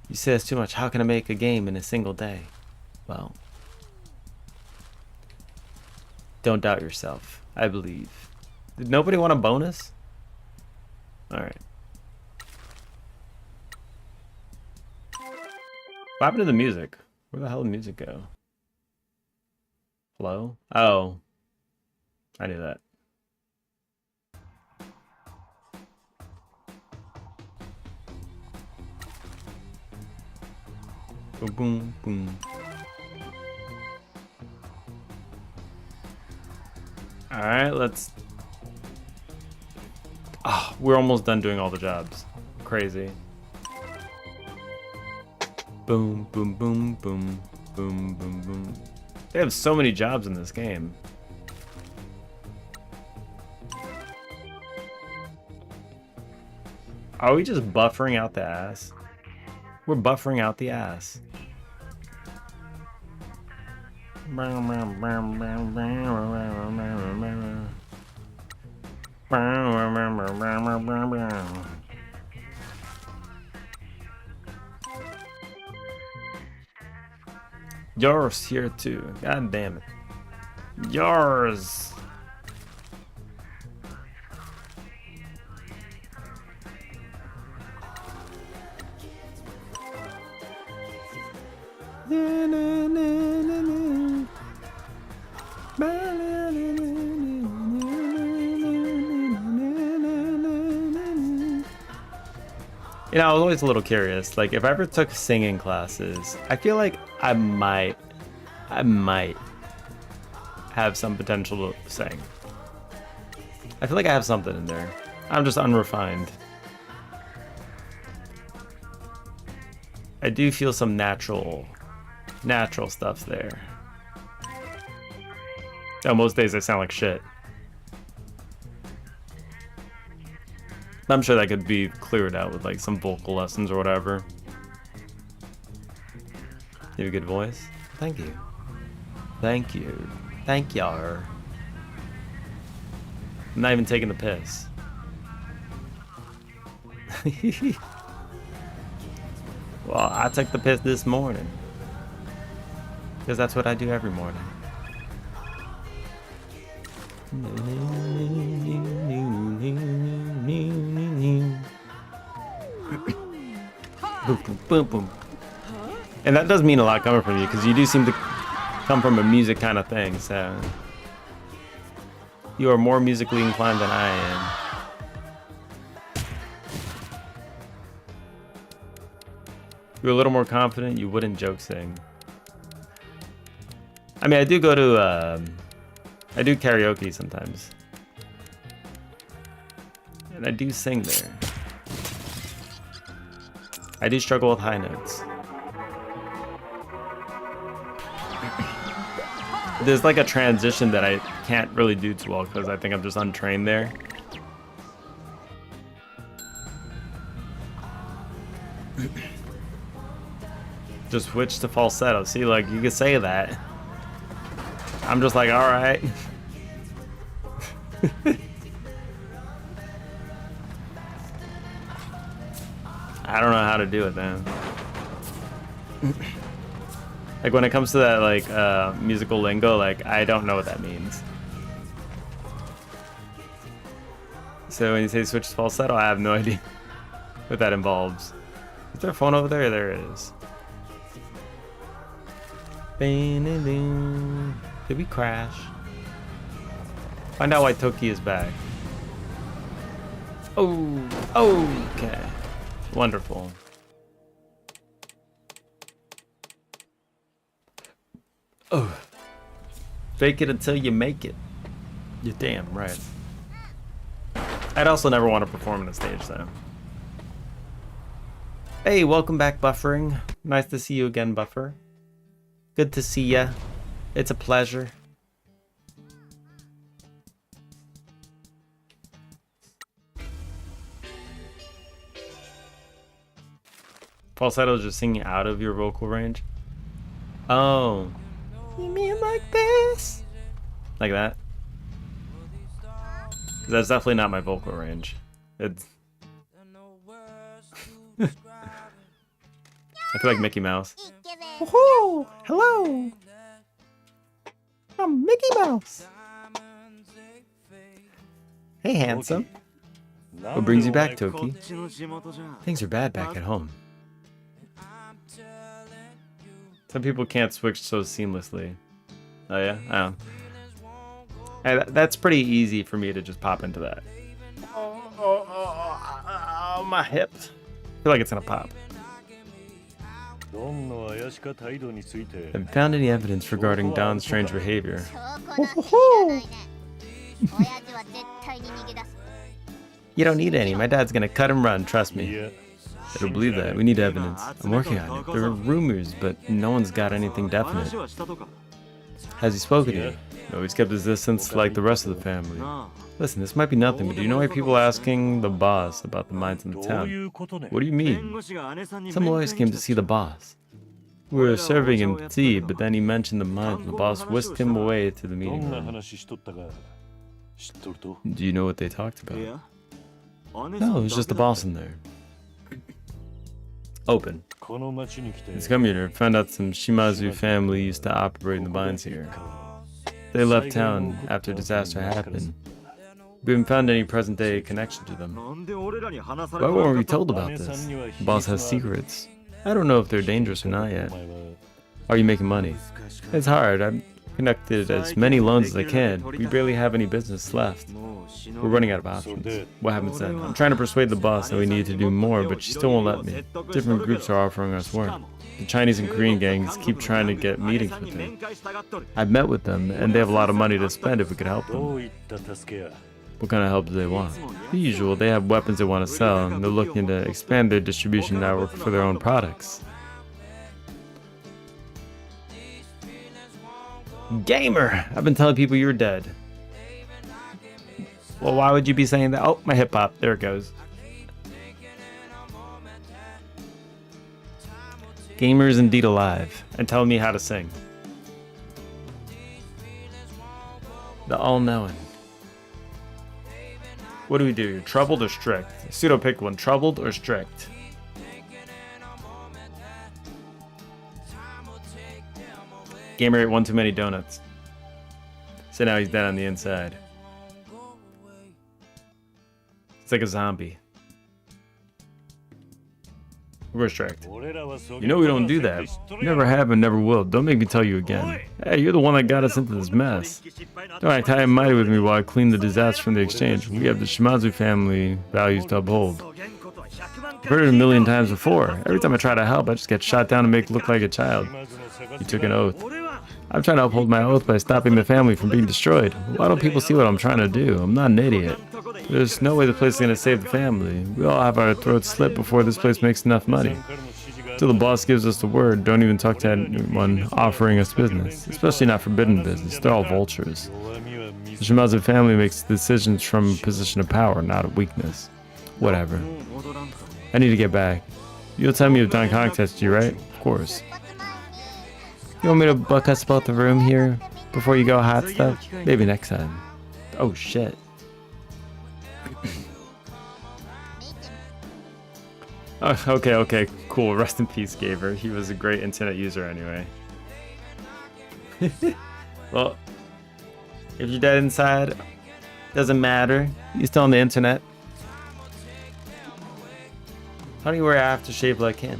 You say it's too much. How can I make a game in a single day? Well, don't doubt yourself. I believe. Did nobody want a bonus? Alright. What happened to the music? Where the hell did the music go? Hello? Oh. I knew that. Boom, boom, boom. Alright, let's... Oh, we're almost done doing all the jobs. Crazy. Boom, boom, boom, boom, boom, boom, boom. They have so many jobs in this game. Are we just buffering out the ass? We're buffering out the ass. Yours here too. God damn it. Yours. You know, I was always a little curious. Like, if I ever took singing classes, I feel like I might have some potential to sing. I feel like I have something in there. I'm just unrefined. I do feel some natural stuff there. Though most days I sound like shit. I'm sure that could be cleared out with like some vocal lessons or whatever. You have a good voice? Thank you. Thank you. Thank y'all. I'm not even taking the piss. Well, I took the piss this morning. Because that's what I do every morning. Boom, boom, boom, boom. And that does mean a lot coming from you, because you do seem to come from a music kind of thing, so you are more musically inclined than I am. You're a little more confident, you wouldn't joke sing. I mean, I do go to, I do karaoke sometimes. And I do sing there. I do struggle with high notes. There's like a transition that I can't really do too well because I think I'm just untrained there. Just switch to falsetto. See, like, you could say that. I'm just like, alright. I don't know how to do it, man. Like, when it comes to that, like, musical lingo, like, I don't know what that means. So when you say switch to falsetto, I have no idea what that involves. Is there a phone over there? There it is. Did we crash? Find out why Toki is back. Oh, okay. Wonderful. Oh. Fake it until you make it. You're damn right. I'd also never want to perform on a stage, though. Hey, welcome back, Buffering. Nice to see you again, Buffer. Good to see ya. It's a pleasure. Falsetto is just singing out of your vocal range. Oh. You mean like this? Like that? 'Cause that's definitely not my vocal range. It's... I feel like Mickey Mouse. Woohoo! Hello! I'm Mickey Mouse. Hey, handsome. What brings you back, Toki? Things are bad back at home. Some people can't switch so seamlessly. Oh yeah? Oh. Hey, that's pretty easy for me to just pop into that. Oh, my hip. I feel like it's gonna pop. Haven't found any evidence regarding Don's strange behavior. You don't need any. My dad's gonna cut and run, trust me. I don't believe that. We need evidence. I'm working on it. There are rumors, but no one's got anything definite. Has he spoken to you? No, he's kept his distance like the rest of the family. Listen, this might be nothing, but do you know why people are asking the boss about the mines in the どうい town? うことね What do you 弁 mean? 護士が姉さんに Some 面 lawyers 会 came に to 来 see た the boss. We were serving him tea, but then he mentioned the mines. The boss whisked him away to the ど meeting んな room. 話しとったか知っとると Do you know what they talked い about? や姉さん No, it was だ just け the だ boss in there. Open. この町に来て This commuter found out some Shimazu family used to operate the mines here. They left town after disaster happened. We haven't found any present-day connection to them. なんで俺らに話され Why な weren't we かった told about this? The boss has secrets. I don't know if they're dangerous or not お yet. 前は Are you making money? It's hard. I've conducted as many loans as I can. We barely have any business left. もう死の We're running out of options. What happens then? I'm trying to persuade the boss that we need to do more, but she still won't let me. Different groups are offering us work. The Chinese and Korean gangs keep trying to get meetings with her. I've met with them, and they have a lot of money to spend if we could help ど them. ういった助けや What kind of help do they want? The usual. They have weapons they want to sell, and they're looking to expand their distribution network for their own products. Gamer! I've been telling people you're dead. Well, why would you be saying that? Oh, my hip hop. There it goes. Gamer is indeed alive and telling me how to sing. The all-knowing. What do we do? Troubled or strict? Pseudo pick one. Troubled or strict? Gamer ate one too many donuts. So now he's dead on the inside. It's like a zombie. We're strict. 俺らはそ You know we don't do that. Never have and never will. Don't make me tell you again. Hey, you're the one that got us into this mess. Don't act high and mighty with me while I clean the disaster from the exchange. We have the Shimazu family values to uphold. I've heard it a million times before. Every time I try to help, I just get shot down and make it look like a child. You took an oath. I'm trying to uphold my oath by stopping the family from being destroyed. Why don't people see what I'm trying to do? I'm not an idiot. There's no way the place is going to save the family. We all have our throats slit before this place makes enough money. Till the boss gives us the word, don't even talk to anyone offering us business, especially not forbidden business. They're all vultures. The Shimazu family makes decisions from a position of power, not of weakness. Whatever. I need to get back. You'll tell me if Don contacts you, right? Of course. You want me to book us both a room here before you go hot stuff? Maybe next time. Oh shit. Oh, okay, cool. Rest in peace, Gaver. He was a great internet user anyway. Well, if you're dead inside, doesn't matter. You're still on the internet. How do you wear aftershave like him?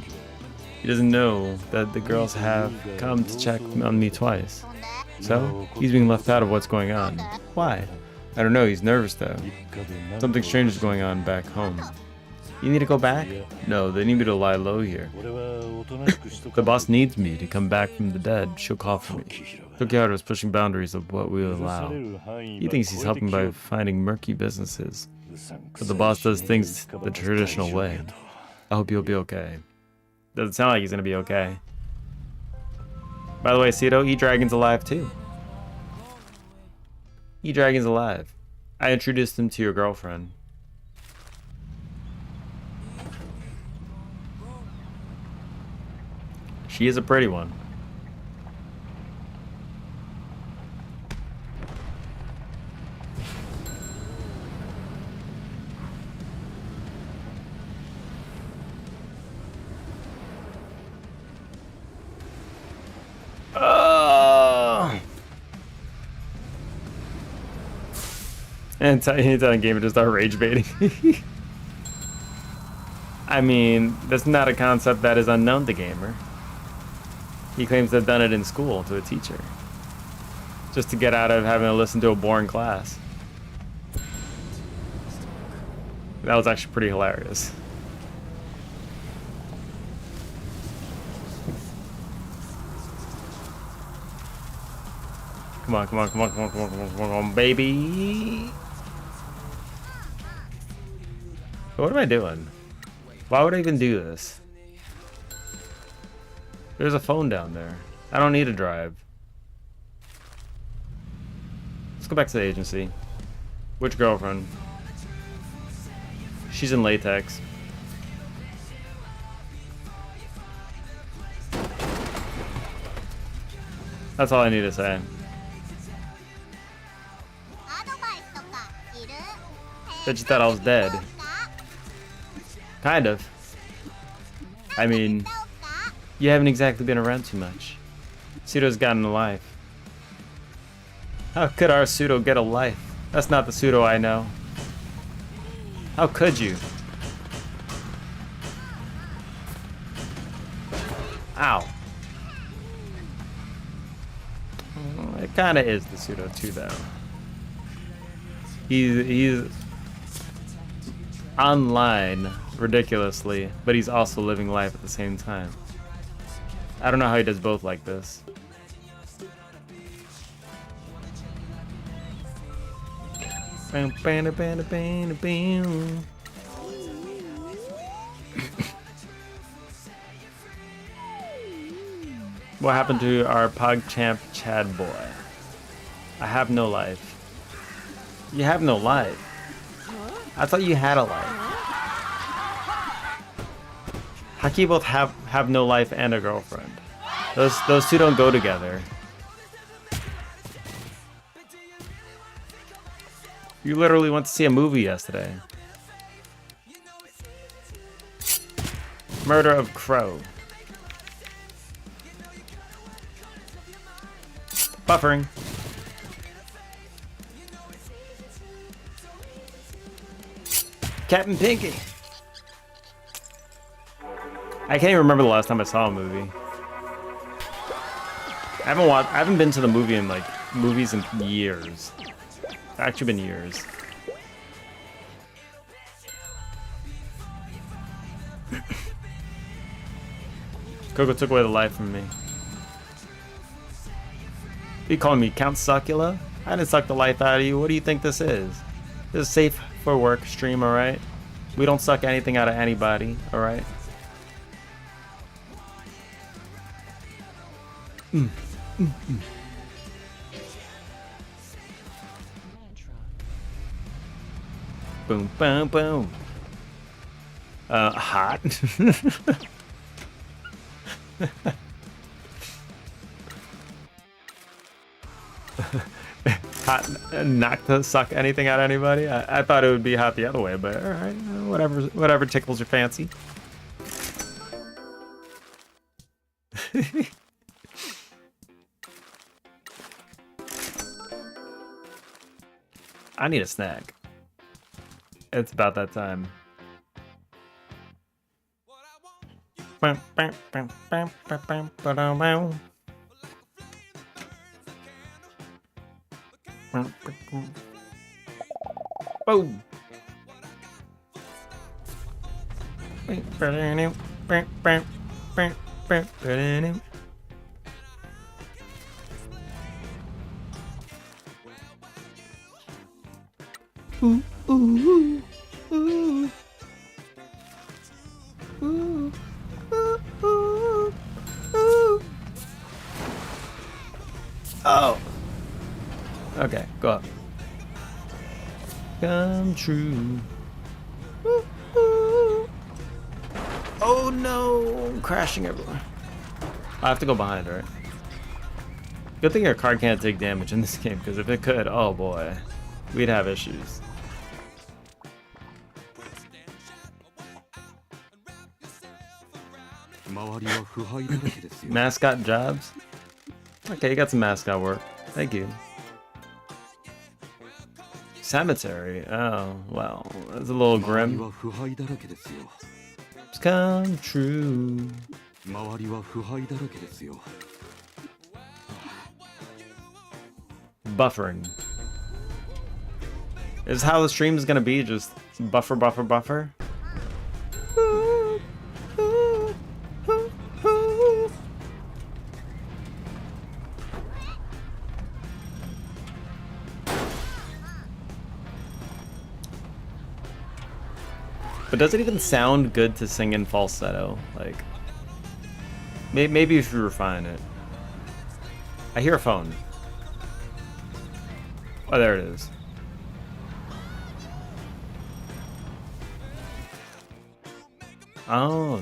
He doesn't know that the girls have come to check on me twice. So, he's being left out of what's going on. Why? I don't know, he's nervous though. Something strange is going on back home. You need to go back? No, they need me to lie low here. 俺はおとなしくしと The か boss needs me to come back from the dead. She'll call for me. Tokihara is pushing boundaries of what we'll 許さ allow. れる範囲 He は thinks he's 超えて helping きよ by う finding murky businesses. うさんく But さ the い boss し does things かば the かす traditional 大丈夫 way. やと I hope you'll be okay. Doesn't sound like he's gonna be okay. By the way, Cito, E-Dragon's alive too. E-Dragon's alive. I introduced him to your girlfriend. She is a pretty one. Oh! And anytime gamer just start rage baiting. I mean, that's not a concept that is unknown to gamer. He claims to have done it in school to a teacher. Just to get out of having to listen to a boring class. That was actually pretty hilarious. Come on, come on, baby. What am I doing? Why would I even do this? There's a phone down there. I don't need to drive. Let's go back to the agency. Which girlfriend? She's in latex. That's all I need to say. But you thought I was dead. Kind of. I mean, you haven't exactly been around too much. Pseudo's gotten a life. How could our pseudo get a life? That's not the pseudo I know. How could you? Ow. It kind of is the pseudo too, though. He's online ridiculously, but he's also living life at the same time. I don't know how he does both like this. What happened to our PogChamp Chad boy? I have no life. You have no life. I thought you had a life. How can you both have no life and a girlfriend? Those two don't go together. You literally went to see a movie yesterday. Murder of Crow. Buffering. Captain Pinky. I can't even remember the last time I saw a movie. I haven't been to the movie in like movies in years. It's actually been years. Coco took away the life from me. You calling me Count Succula? I didn't suck the life out of you. What do you think this is? This is safe for work stream, alright? We don't suck anything out of anybody, alright? Boom, boom, boom. Hot. Hot, not to suck anything out of anybody. I thought it would be hot the other way, but all right, whatever tickles your fancy. I need a snack. It's about that time. Boom. Ooh, ooh, ooh, ooh. Ooh, ooh, ooh, ooh. Oh. Okay, go up. Come true. Ooh, ooh. Oh no! Crashing everywhere. I have to go behind, right? Good thing your card can't take damage in this game, because if it could, oh boy, we'd have issues. Mascot jobs? Okay, you got some mascot work. Thank you. Cemetery? Oh, well, that's a little grim. It's come true. Buffering. Is how the stream is gonna be, just buffer, buffer, buffer? But does it even sound good to sing in falsetto? Like, maybe if you refine it. I hear a phone. Oh, there it is. Oh.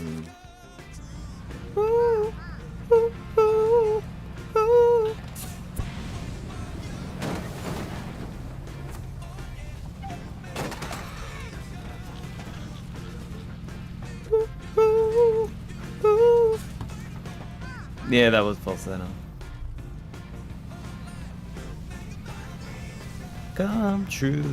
Yeah, that was falsetto. Come true.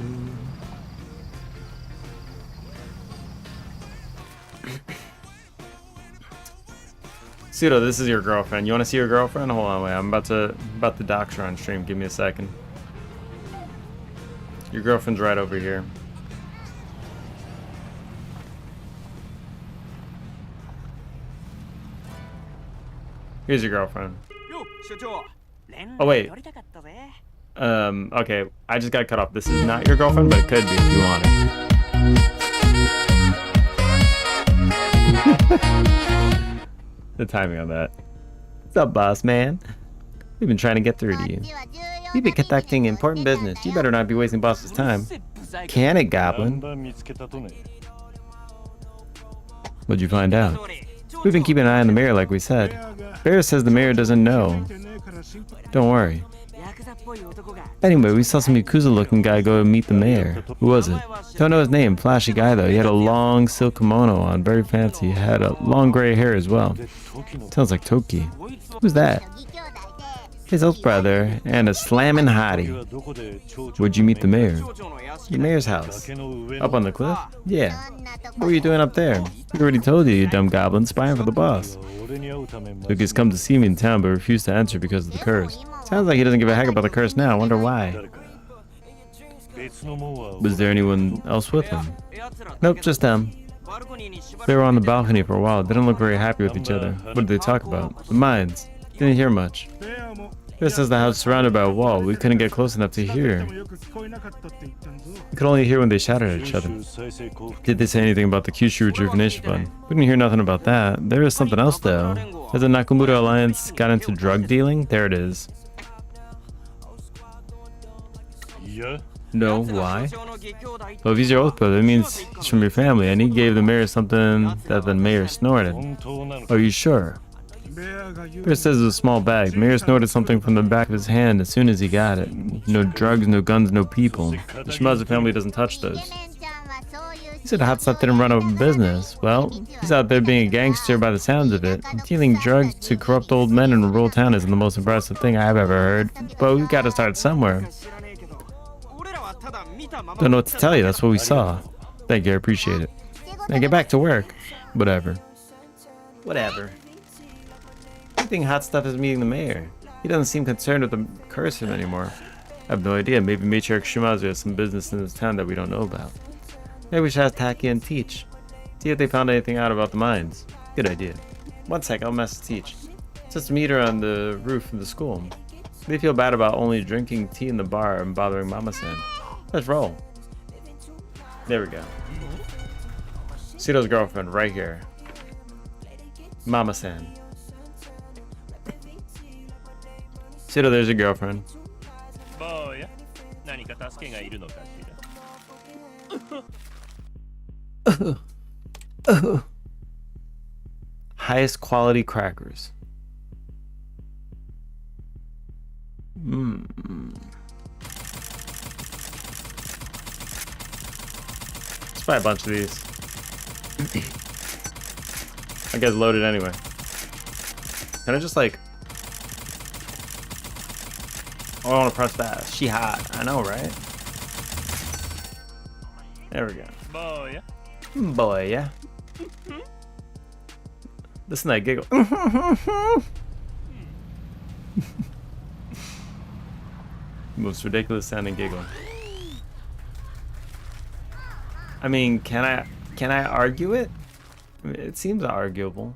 Pseudo, this is your girlfriend. You want to see your girlfriend? Hold on, wait. I'm about to dox her on stream. Give me a second. Your girlfriend's right over here. Here's your girlfriend. Oh wait. Okay. I just got cut off. This is not your girlfriend, but it could be if you want it. The timing on that. What's up, boss man? We've been trying to get through to you. We've been conducting important business. You better not be wasting boss's time. Can it, Goblin? What'd you find out? We've been keeping an eye on the mayor like we said. Bear says the mayor doesn't know. Don't worry. Anyway, we saw some Yakuza-looking guy go meet the mayor. Who was it? Don't know his name. Flashy guy, though. He had a long silk kimono on. Very fancy. He had a long gray hair as well. Sounds like Toki. Who's that? His old brother and a slammin' hottie. Where'd you meet the mayor? The mayor's house. Up on the cliff? Yeah. What were you doing up there? We already told you, you dumb goblin. Spying for the boss. Toki's come to see me in town, but refused to answer because of the curse. Sounds like he doesn't give a heck about the curse now. I wonder why. Was there anyone else with him? Nope, just them. They were on the balcony for a while. They didn't look very happy with each other. What did they talk about? The mines. Didn't hear much. Bear says the house is surrounded by a wall. We couldn't get close enough to hear. We could only hear when they shouted at each other. Did they say anything about the Kyushu Rejuvenation Fund? We didn't hear nothing about that. There is something else though. Has the Nakamura Alliance got into drug dealing? There it is. No, why? Well, if he's your oath brother, that means he's from your family, and he gave the mayor something that the mayor snorted. Are you sure? Bear says it's a small bag. The mayor snorted something from the back of his hand as soon as he got it. No drugs, no guns, no people. The Shimazu family doesn't touch those. He said Hot Stuff didn't run a business. Well, he's out there being a gangster by the sounds of it. Dealing drugs to corrupt old men in a rural town isn't the most impressive thing I've ever heard. But we gotta start somewhere. Don't know what to tell you, that's what we saw. Thank you, I appreciate it. Now get back to work. Whatever. Whatever. I think Hot Stuff is meeting the mayor. He doesn't seem concerned with the curse of him anymore. I have no idea, maybe Matriarch Shimazu has some business in this town that we don't know about. Maybe we should ask Taki and Teach. See if they found anything out about the mines. Good idea. One sec, I'll message Teach. Just meet her on the roof of the school. They feel bad about only drinking tea in the bar and bothering Mama-san. Let's roll. There we go. Sito's girlfriend right here. Mama-san. Sito, there's your girlfriend. Highest quality crackers. Let's buy a bunch of these. I guess loaded anyway. Can I just like... Oh, I want to press that. She hot. I know, right? There we go. Boy, yeah. Boy, yeah. Listen to that giggle. Most ridiculous sounding giggle. I mean, can I argue it? I mean, it seems arguable.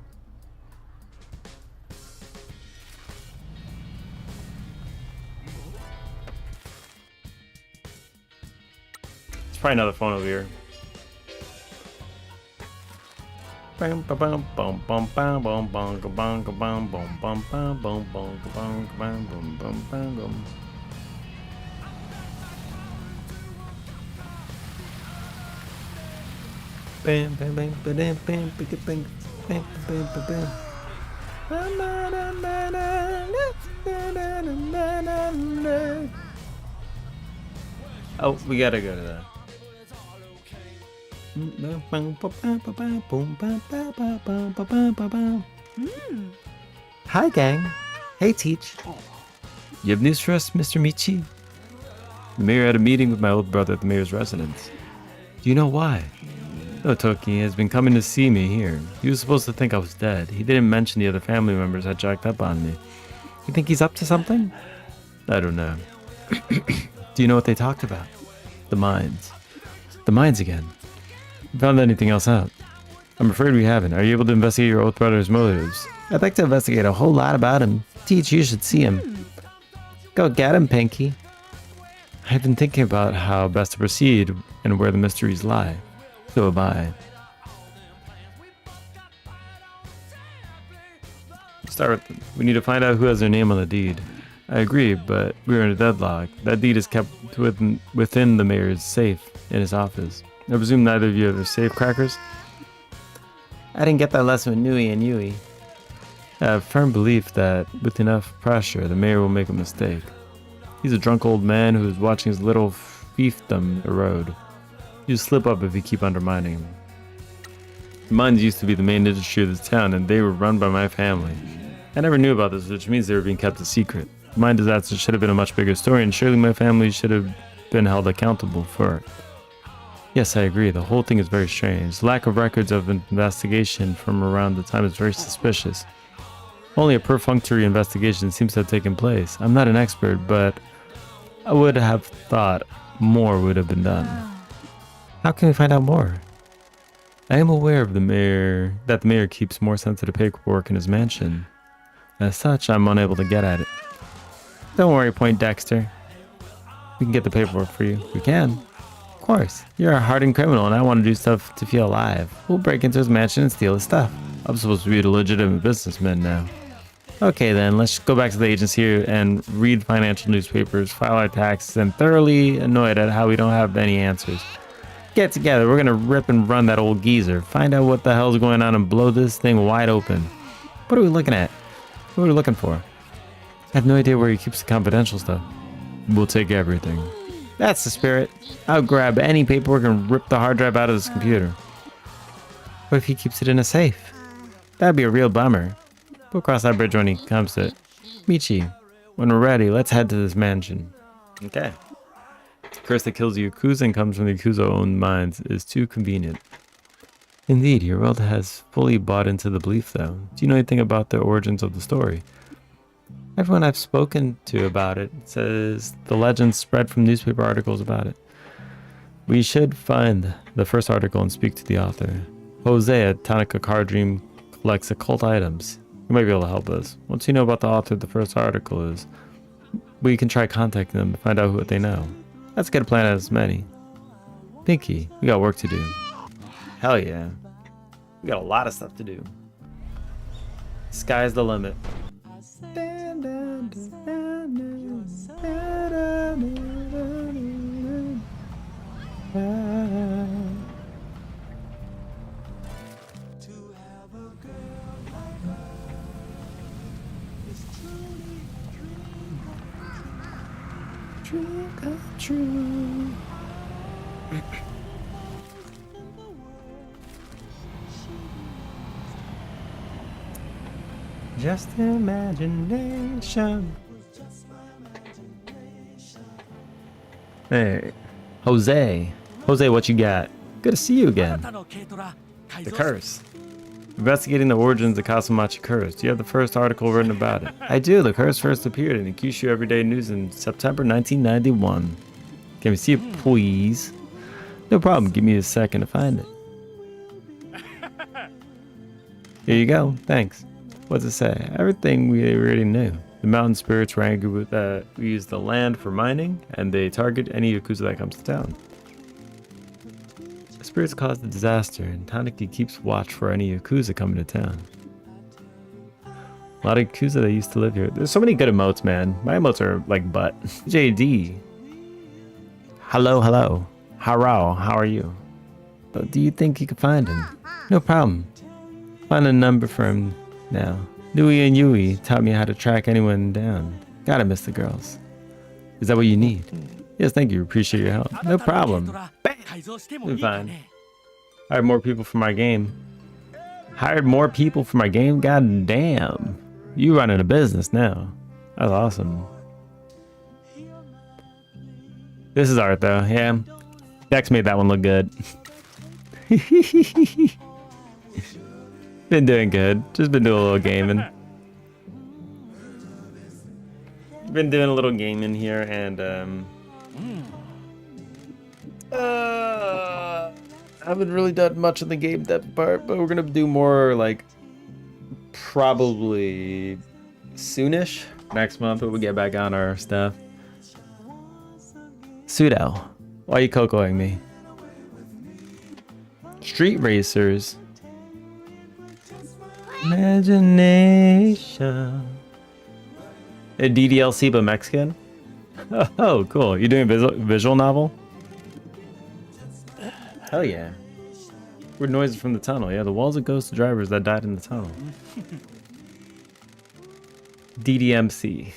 There's probably another phone over here. Bam bam bam bam bam bam bam bam bam bam bam bam bam bam bam bam bam bam. Bam, bam, bam, bam, bam, bam, bam, bam, bam, bam, bam. Oh, we gotta go to that. Hi, gang. Hey, Teach. You have news for us, Mr. Michi? The mayor had a meeting with my old brother at the mayor's residence. Do you know why? No, Toki has been coming to see me here. He was supposed to think I was dead. He didn't mention the other family members had jacked up on me. You think he's up to something? I don't know. Do you know what they talked about? The mines. The mines again. Found anything else out? I'm afraid we haven't. Are you able to investigate your old brother's motives? I'd like to investigate a whole lot about him. Teach, you should see him. Go get him, Pinky. I've been thinking about how best to proceed and where the mysteries lie. So am I. Start with, we need to find out who has their name on the deed. I agree, but we're in a deadlock. That deed is kept within the mayor's safe in his office. I presume neither of you have safe crackers? I didn't get that lesson with Nui and Yui. I have a firm belief that with enough pressure, the mayor will make a mistake. He's a drunk old man who is watching his little fiefdom erode. You slip up if you keep undermining him. The mines used to be the main industry of this town, and they were run by my family. I never knew about this, which means they were being kept a secret. The mine disaster should have been a much bigger story, and surely my family should have been held accountable for it. Yes, I agree. The whole thing is very strange. The lack of records of investigation from around the time is very suspicious. Only a perfunctory investigation seems to have taken place. I'm not an expert, but I would have thought more would have been done. How can we find out more? I am aware of that the mayor keeps more sensitive paperwork in his mansion. As such, I'm unable to get at it. Don't worry, Point Dexter. We can get the paperwork for you. We can. Of course. You're a hardened criminal and I want to do stuff to feel alive. We'll break into his mansion and steal his stuff. I'm supposed to be a legitimate businessman now. Okay then, let's go back to the agency here and read financial newspapers, file our taxes, and thoroughly annoyed at how we don't have any answers. Get together, we're gonna rip and run that old geezer, find out what the hell's going on and blow this thing wide open. What are we looking at? What are we looking for? I have no idea where he keeps the confidential stuff. We'll take everything. That's the spirit. I'll grab any paperwork and rip the hard drive out of this computer. What if he keeps it in a safe? That'd be a real bummer. We'll cross that bridge when he comes to it. Michi, when we're ready, let's head to this mansion. Okay. The curse that kills the Yakuza and comes from the Yakuza-owned mines is too convenient. Indeed, your world has fully bought into the belief, though. Do you know anything about the origins of the story? Everyone I've spoken to about it says the legends spread from newspaper articles about it. We should find the first article and speak to the author. Jose at Tanaka Car Dream collects occult items. He might be able to help us. Once you know about the author of the first article is, we can try contacting them to find out what they know. Let's get a plan as many. Pinky, we got work to do. Hell yeah. We got a lot of stuff to do. Sky's the limit. Dream come true. Just imagination. Hey, Jose. Jose, what you got? Good to see you again. The curse. Investigating the origins of Kasumachi curse. Do you have the first article written about it? I do. The curse first appeared in the Kyushu Everyday News in September 1991. Can we see it, please? No problem. Give me a second to find it. Here you go. Thanks. What's it say? Everything we already knew. The mountain spirits were angry with that we use the land for mining, and they target any Yakuza that comes to town. The spirits caused the disaster, and Tanaki keeps watch for any Yakuza coming to town. A lot of Yakuza that used to live here. There's so many good emotes, man. My emotes are like butt. JD. Hello, hello. Haro, how are you? Do you think you could find him? No problem. Find a number for him now. Nui and Yui taught me how to track anyone down. Gotta miss the girls. Is that what you need? Yes, thank you. Appreciate your help. No problem. Bam! Fine. Hired more people for my game. Hired more people for my game? God damn. You running a business now. That's awesome. This is art though, yeah. Dex made that one look good. Been doing good. Just been doing a little gaming. Been doing a little gaming here and I haven't really done much of the game depth part, but we're gonna do more like probably soonish next month when we get back on our stuff. Pseudo, why are you cocoing me? Street Racers. Imagination. A DDLC but Mexican? Oh, cool. You doing a visual novel? Hell yeah. Weird noises from the tunnel. Yeah, the walls of ghost drivers that died in the tunnel. DDMC.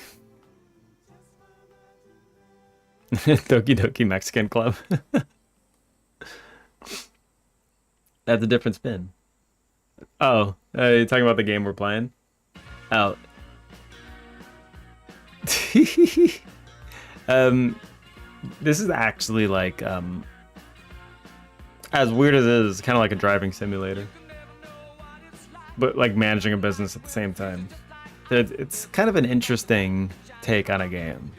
Doki Doki Mexican Club. That's a different spin. Oh, you're talking about the game we're playing? Oh. This is actually like, as weird as it is, kind of like a driving simulator. But like managing a business at the same time. It's kind of an interesting take on a game.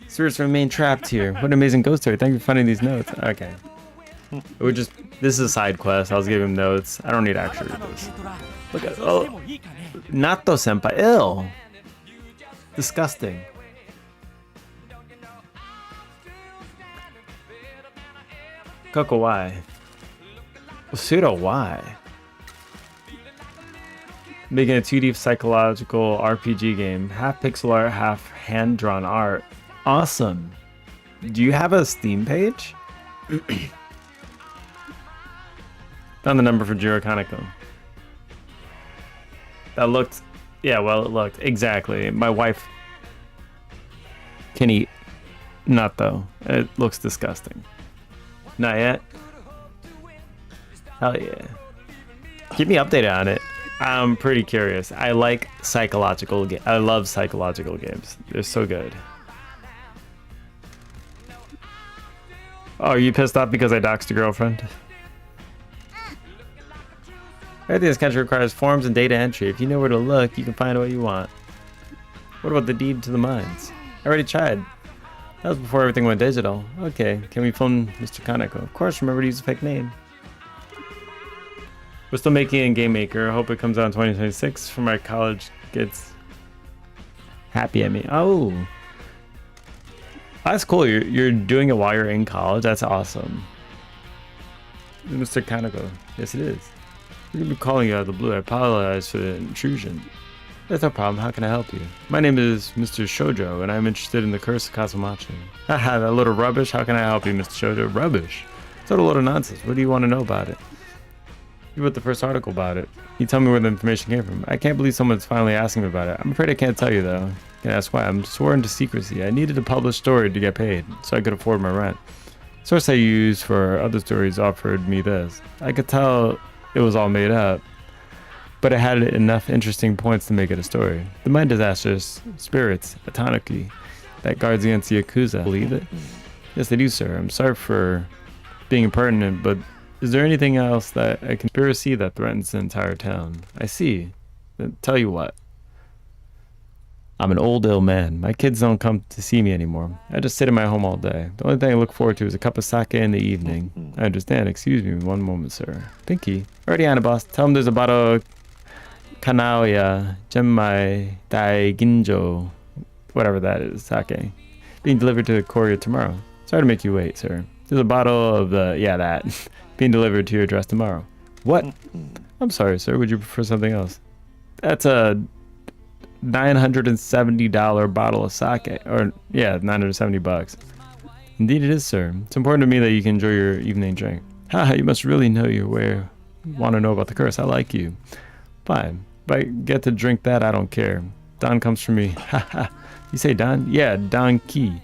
Spirits remain trapped here. What an amazing ghost story. Thank you for finding these notes. Okay. This is a side quest. I was giving him notes. I don't need to actually read this. Look at, oh, Nato senpai. Ew. Disgusting. Coco, why? Pseudo, why? Making a 2D psychological RPG game. Half pixel art, half hand-drawn art. Awesome. Do you have a Steam page? Found the number for Jiro Kaneko. That looked... Yeah, well, it looked. Exactly. My wife can eat. Not though. It looks disgusting. Not yet? Hell yeah. Keep me updated on it. I'm pretty curious. I like psychological games. I love psychological games. They're so good. Oh, are you pissed off because I doxed your girlfriend? Everything in this country requires forms and data entry. If you know where to look, you can find what you want. What about the deed to the mines? I already tried. That was before everything went digital. Okay, can we phone Mr. Kaneko? Of course, remember to use a fake name. We're still making it in Game Maker. I hope it comes out in 2026 for my college kids. Happy at me. Oh. That's cool. You're doing it while you're in college. That's awesome. Mr. Kaneko. Yes, it is. We're going to be calling you out of the blue. I apologize for the intrusion. That's no problem. How can I help you? My name is Mr. Shoujo, and I'm interested in the Curse of Kasumachi. Haha, that little rubbish. How can I help you, Mr. Shoujo? Rubbish? It's a load of nonsense. What do you want to know about it? You wrote the first article about it. You tell me where the information came from. I can't believe someone's finally asking me about it. I'm afraid I can't tell you, though. Can ask why? I'm sworn to secrecy. I needed a published story to get paid, so I could afford my rent. The source I used for other stories offered me this. I could tell it was all made up, but it had enough interesting points to make it a story. The mine disasters, spirits, a tanuki that guards against the Yakuza. Believe it? Yes, they do, sir. I'm sorry for being impertinent, but is there anything else that a conspiracy that threatens the entire town? I see. Then tell you what. I'm an old, ill man. My kids don't come to see me anymore. I just sit in my home all day. The only thing I look forward to is a cup of sake in the evening. I understand. Excuse me one moment, sir. Pinky. Already on it, boss. Tell him there's a bottle of Kanaoya Genmai Daiginjo, whatever that is, sake, being delivered to the courier tomorrow. Sorry to make you wait, sir. There's a bottle of that, being delivered to your address tomorrow. What? I'm sorry, sir. Would you prefer something else? That's a $970 bottle of sake, or yeah, $970. Indeed it is, sir. It's important to me that you can enjoy your evening drink. Haha, you must really know your way. Want to know about the curse. I like you. Fine. If I get to drink that, I don't care. Don comes for me. Haha. You say Don? Yeah, Don Key.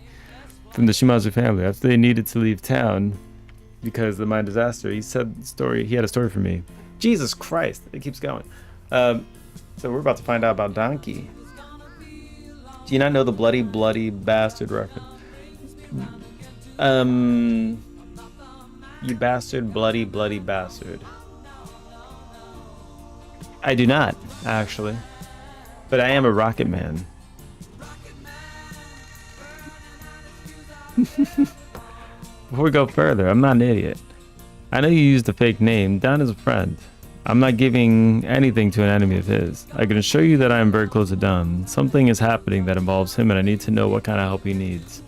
From the Shimazu family. After they needed to leave town because of the mine disaster, he said the story. He had a story for me. Jesus Christ. It keeps going. So we're about to find out about Don Key. Do you not know the bloody, bloody bastard reference? You bastard, bloody, bloody bastard. I do not, actually. But I am a rocket man. Before we go further, I'm not an idiot. I know you used a fake name. Don is a friend. I'm not giving anything to an enemy of his. I can assure you that I am very close to Don. Something is happening that involves him and I need to know what kind of help he needs.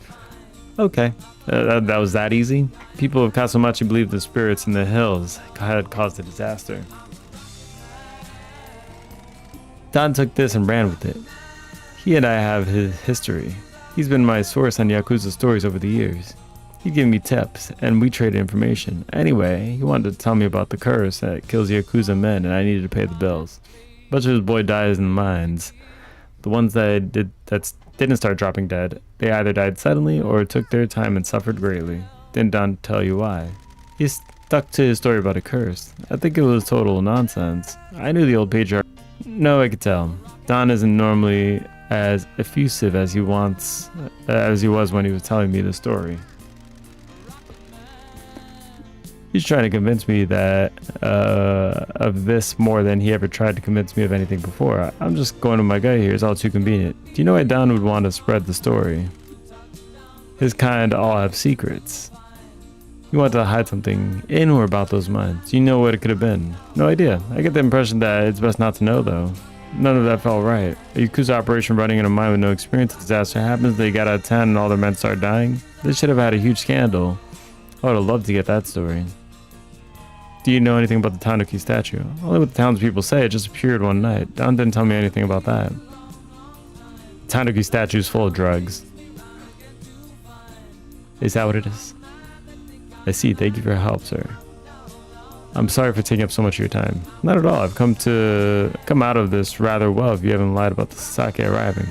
Okay, that was that easy? People of Kasumachi believe the spirits in the hills had caused the disaster. Don took this and ran with it. He and I have his history. He's been my source on Yakuza stories over the years. He'd give me tips, and we traded information. Anyway, he wanted to tell me about the curse that kills Yakuza men, and I needed to pay the bills. A bunch of his boy dies in the mines. The ones that didn't start dropping dead, they either died suddenly or took their time and suffered greatly. Didn't Don tell you why? He stuck to his story about a curse. I think it was total nonsense. I knew the old patriarch. No, I could tell. Don isn't normally as effusive as he was when he was telling me the story. He's trying to convince me that of this more than he ever tried to convince me of anything before. I'm just going with my gut here. It's all too convenient. Do you know why Don would want to spread the story? His kind all have secrets. He wanted to hide something in or about those mines. Do you know what it could have been? No idea. I get the impression that it's best not to know, though. None of that felt right. A Yakuza operation running in a mine with no experience. A disaster happens, they got out of town and all their men start dying. They should have had a huge scandal. I would have loved to get that story. Do you know anything about the Tanuki statue? Only what the townspeople say, it just appeared one night. Don didn't tell me anything about that. Tanuki statue is full of drugs. Is that what it is? I see, thank you for your help, sir. I'm sorry for taking up so much of your time. Not at all, I've come out of this rather well if you haven't lied about the sake arriving.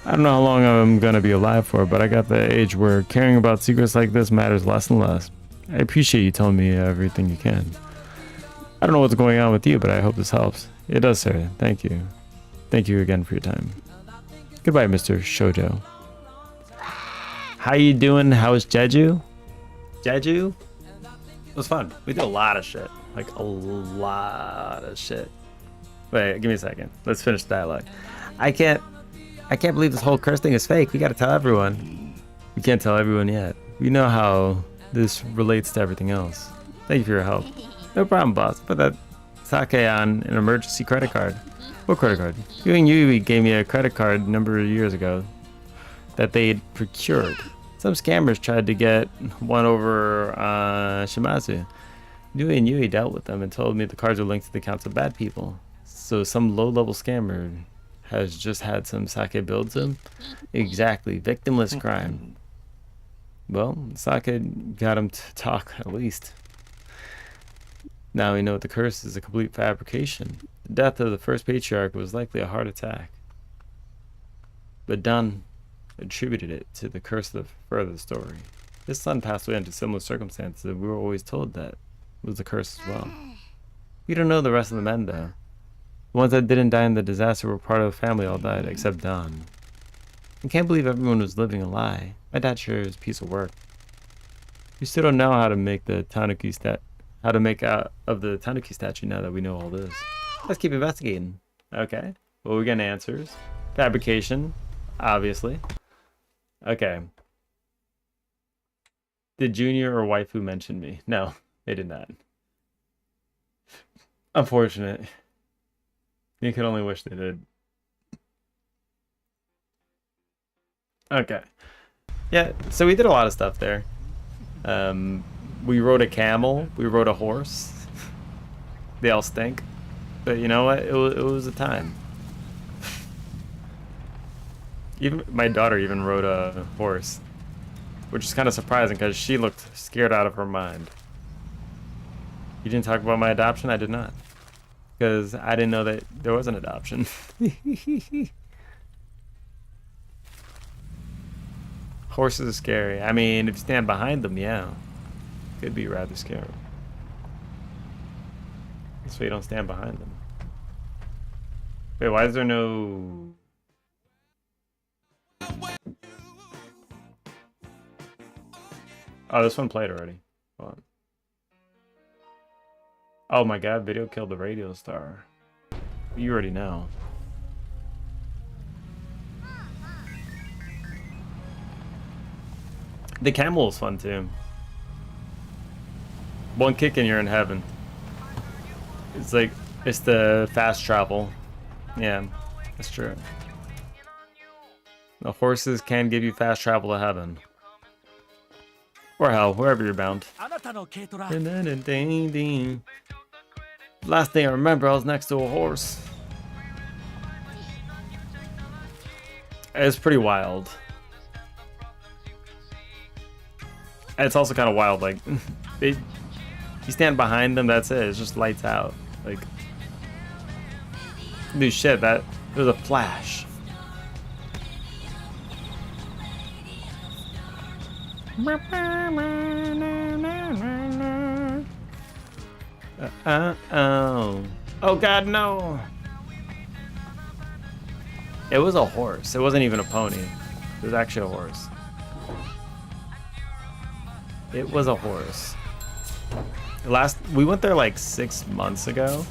I don't know how long I'm gonna be alive for, but I got the age where caring about secrets like this matters less and less. I appreciate you telling me everything you can. I don't know what's going on with you, but I hope this helps. It does, sir. Thank you. Thank you again for your time. Goodbye, Mr. Shoujo. How you doing? How is Jeju? Jeju? It was fun. We did a lot of shit. Like, a lot of shit. Wait, give me a second. Let's finish the dialogue. I can't believe this whole curse thing is fake. We gotta tell everyone. We can't tell everyone yet. We know how this relates to everything else. Thank you for your help. No problem, boss. Put that sake on an emergency credit card. What credit card? You and Yui gave me a credit card a number of years ago that they'd procured. Some scammers tried to get one over Shimazu. Yui and Yui dealt with them and told me the cards were linked to the accounts of bad people. So some low-level scammer has just had some sake billed to him? Exactly. Victimless crime. Well, sake got him to talk, at least. Now we know the curse is a complete fabrication. The death of the first patriarch was likely a heart attack. But Don attributed it to the curse of the further story. His son passed away under similar circumstances, and we were always told that was the curse as well. We don't know the rest of the men, though. The ones that didn't die in the disaster were part of the family all died, except Don. I can't believe everyone was living a lie. My dad sure is a piece of work. We still don't know how to make out of the Tanuki statue now that we know all this. Let's keep investigating. Okay. Well, we're getting answers. Fabrication, obviously. Okay. Did Junior or Waifu mention me? No, they did not. Unfortunate. You could only wish they did. Okay. Yeah, so we did a lot of stuff there. We rode a camel. We rode a horse. They all stink. But you know what? It was a time. Even my daughter even rode a horse. which is kind of surprising because she looked scared out of her mind. You didn't talk about my adoption? I did not. Because I didn't know that there was an adoption. Horses are scary. I mean, if you stand behind them, yeah. Could be rather scary. That's why you don't stand behind them. Wait, why is there no... Oh, this one played already. Hold on. Oh my god, video killed the radio star. You already know. The camel is fun too. One kick and you're in heaven. It's like, it's the fast travel. Yeah, that's true. The horses can give you fast travel to heaven. Or hell, wherever you're bound. Ding, ding. Last thing I remember, I was next to a horse. It's pretty wild. It's also kind of wild, like, you stand behind them, that's it. It's just lights out. Like, dude, shit, that, there's a flash. Oh god, no. It was a horse. It wasn't even a pony. It was actually a horse. It was a horse. We went there like 6 months ago,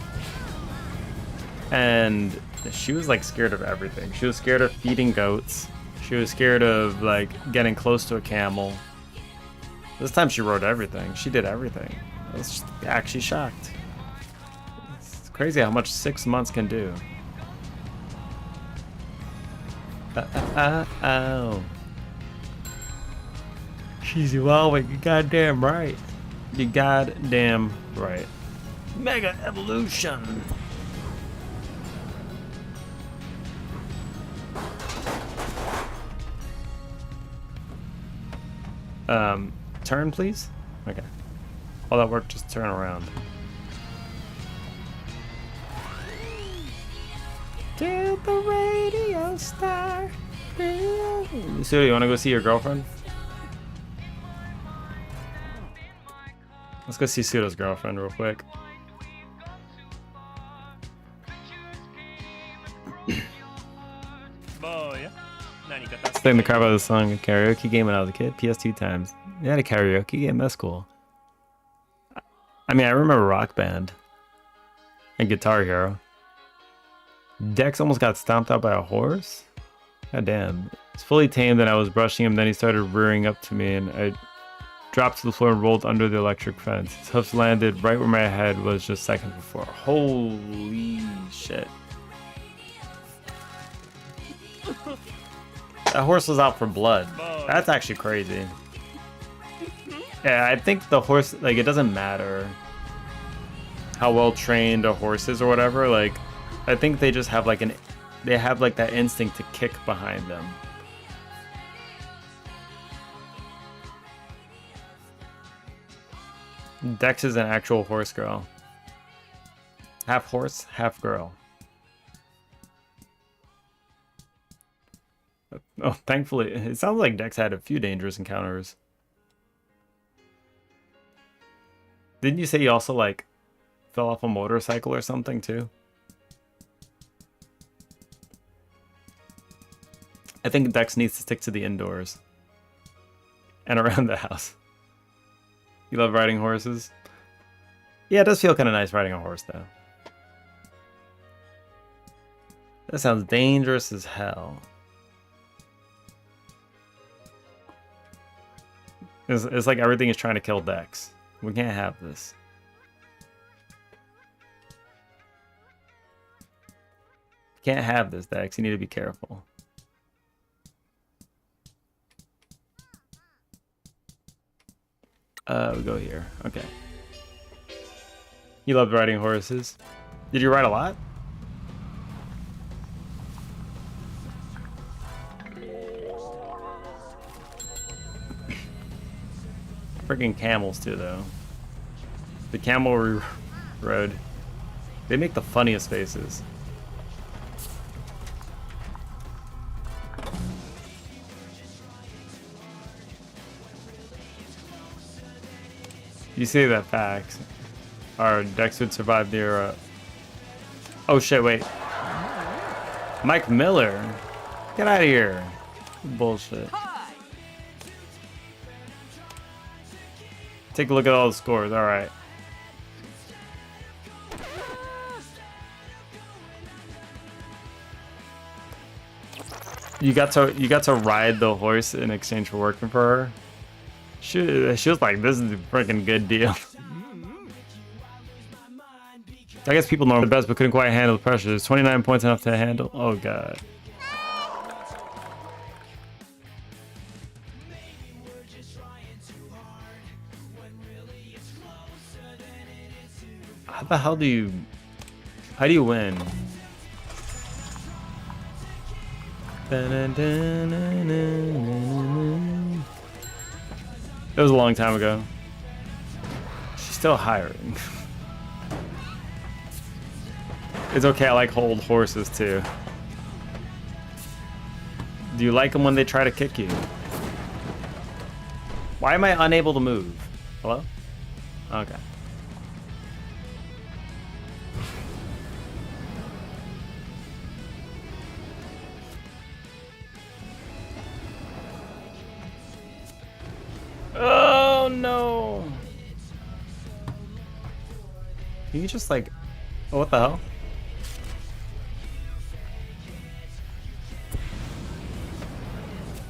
and she was like scared of everything. She was scared of feeding goats. She was scared of like getting close to a camel. This time she rode everything. She did everything. I was just actually shocked. It's crazy how much 6 months can do. Oh. She's evolving. You goddamn right. You goddamn right. Mega evolution. Turn, please. Okay. All that work, just turn around. To the radio star. So, you want to go see your girlfriend? Let's go see Pseudo's girlfriend real quick. Playing the crap out of the song, a karaoke game when I was a kid. PS2 times. You had a karaoke game? That's cool. I mean, I remember Rock Band and Guitar Hero. Dex almost got stomped out by a horse? God damn. It's fully tamed and I was brushing him, then he started rearing up to me and I dropped to the floor and rolled under the electric fence. His hoofs landed right where my head was just seconds before. Holy shit. That horse was out for blood. That's actually crazy. Yeah, I think the horse, like, it doesn't matter how well trained a horse is or whatever. Like, I think they just have like they have like that instinct to kick behind them. Dex is an actual horse girl. Half horse, half girl. Oh, thankfully, it sounds like Dex had a few dangerous encounters. Didn't you say you also, like, fell off a motorcycle or something, too? I think Dex needs to stick to the indoors. And around the house. You love riding horses? Yeah, it does feel kind of nice riding a horse, though. That sounds dangerous as hell. It's like everything is trying to kill Dex. We can't have this. Can't have this, Dex. You need to be careful. We go here. Okay. You loved riding horses. Did you ride a lot? freaking camels too, though. The camel road. They make the funniest faces. You say that fact. Our Dex would survive near. Oh shit! Wait. Mike Miller. Get out of here. Bullshit. Take a look at all the scores. All right. You got to ride the horse in exchange for working for her. She was like, this is a freaking good deal. I guess people know the best, but couldn't quite handle the pressure. There's 29 points enough to handle. Oh god. How the hell do you? How do you win? It was a long time ago. She's still hiring. It's okay, I like old horses too. Do you like them when they try to kick you? Why am I unable to move? Hello? Okay. Oh no! Can you just like... Oh, what the hell?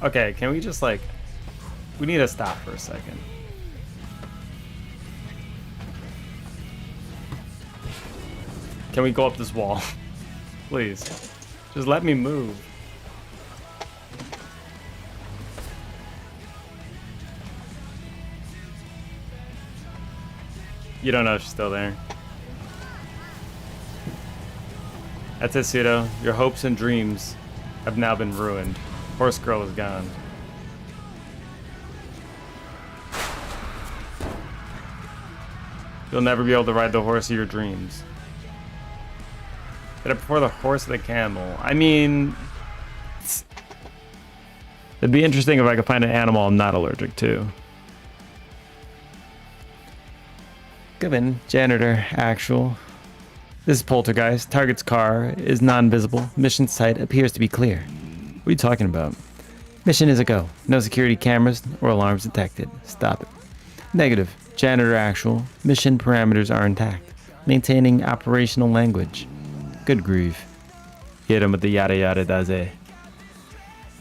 Okay, can we just like... We need to stop for a second. Can we go up this wall? Please. Just let me move. You don't know if she's still there. That's it, Pseudo. Your hopes and dreams have now been ruined. Horse girl is gone. You'll never be able to ride the horse of your dreams. Did I prefer the horse or the camel? I mean... It'd be interesting if I could find an animal I'm not allergic to. Given janitor actual. This is Poltergeist. Target's car is non-visible. Mission site appears to be clear. What are you talking about? Mission is a go. No security cameras or alarms detected. Stop it. Negative. Janitor actual. Mission parameters are intact. Maintaining operational language. Good grief. Hit him with the yada yada daze.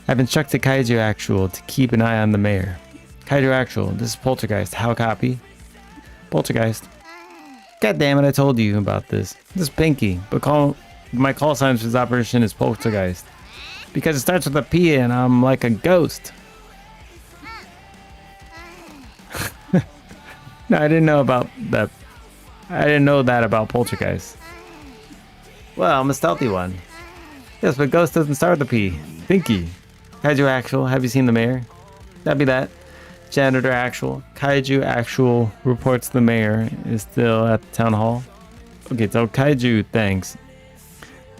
I've instructed Kaiju actual to keep an eye on the mayor. Kaiju actual. This is Poltergeist. How copy? Poltergeist. God damn it, I told you about this. This is Pinky, but my call sign for this operation is Poltergeist. Because it starts with a P and I'm like a ghost. No, I didn't know about that. I didn't know that about Poltergeist. Well, I'm a stealthy one. Yes, but ghost doesn't start with a P. Pinky. Kaiju actual, have you seen the mayor? That'd be that. Janitor actual. Kaiju actual reports the mayor is still at the town hall. Okay, so Kaiju thanks.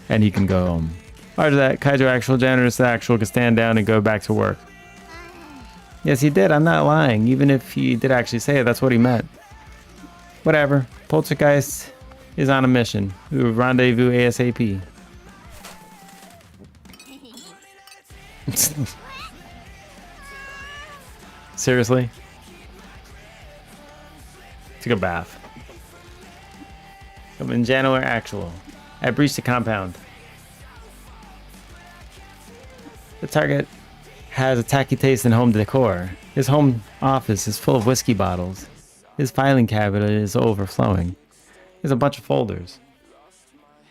And he can go home. After that, Kaiju actual, janitor actual can stand down and go back to work. Yes, he did. I'm not lying. Even if he did actually say it, that's what he meant. Whatever. Poltergeist is on a mission. We will rendezvous ASAP. Seriously? Took a bath. Come in January actual. I breached the compound. The target has a tacky taste in home decor. His home office is full of whiskey bottles. His filing cabinet is overflowing. There's a bunch of folders.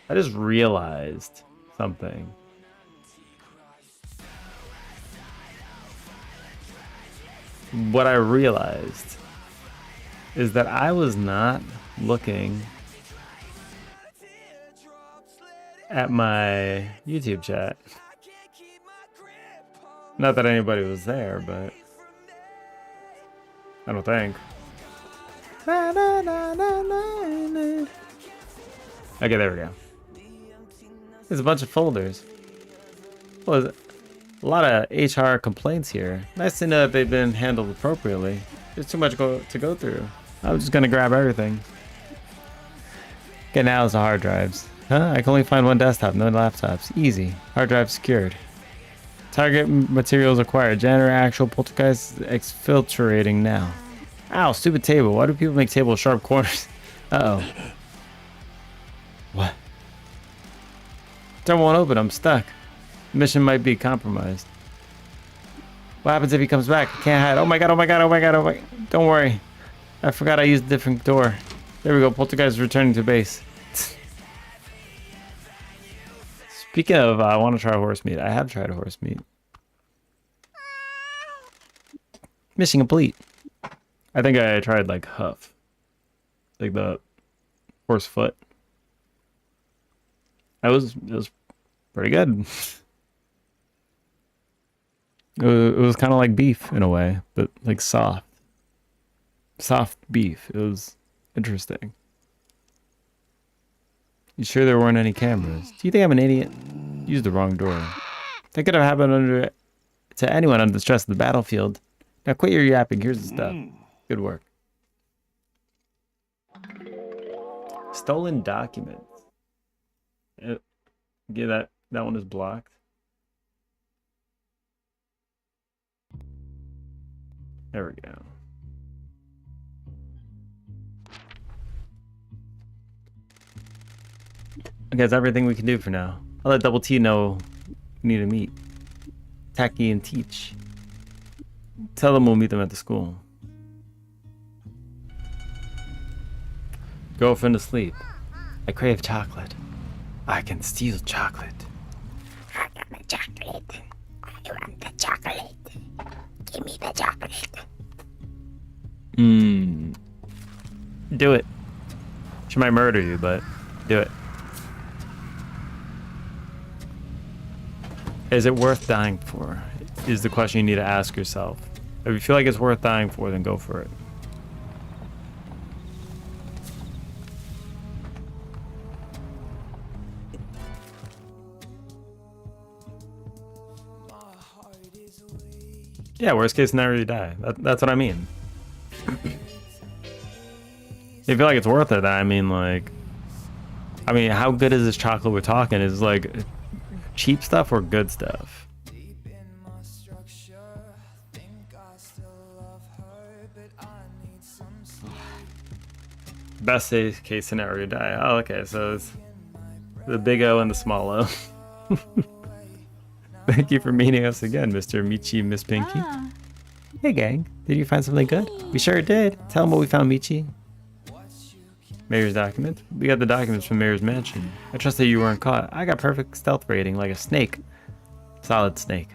I just realized something. What I realized is that I was not looking at my YouTube chat. Not that anybody was there, but I don't think. Na, na, na, na, na, na. Okay, there we go. There's a bunch of folders. What is it? A lot of HR complaints here. Nice to know that they've been handled appropriately. There's too much to go through. I'm just gonna grab everything. Okay, now is the hard drives. Huh? I can only find one desktop, no laptops. Easy. Hard drive secured. Target materials acquired. Janitor actual poltergeist exfiltrating now. Ow, stupid table. Why do people make tables with sharp corners? Uh-oh. What? Door won't open. I'm stuck. Mission might be compromised. What happens if he comes back? I can't hide. Oh my god, oh my god, oh my god, oh my god. Don't worry. I forgot I used a different door. There we go. Poltergeist is returning to base. Speaking of, I want to try horse meat. I have tried a horse meat. Mission complete. I think I tried like Huff. Like the horse foot. It was pretty good. It was kind of like beef in a way, but like soft. Soft beef. It was interesting. You sure there weren't any cameras? Do you think I'm an idiot? Used the wrong door. That could have happened to anyone under the stress of the battlefield. Now quit your yapping. Here's the stuff. Good work. Stolen documents. Yeah, that one is blocked. There we go. Okay, that's everything we can do for now. I'll let Double T know we need to meet. Taki and Teach. Tell them we'll meet them at the school. Girlfriend asleep. I crave chocolate. I can steal chocolate. I want the chocolate. I want the chocolate. Give me the chocolate. Do it. She might murder you, but do it. Is it worth dying for? Is the question you need to ask yourself. If you feel like it's worth dying for, then go for it. Yeah, worst case scenario, you die. That's what I mean. If you feel like it's worth it, I mean, like... I mean, how good is this chocolate we're talking? Is like cheap stuff or good stuff? Best case scenario, die. Oh, okay, so it's the big O and the small O. Thank you for meeting us again, Mr. Michi, Miss Pinky. Hey, gang. Did you find something good? We sure did. Tell them what we found, Michi. Mayor's document. We got the documents from Mayor's mansion. I trust that you weren't caught. I got perfect stealth rating, like a snake. Solid snake.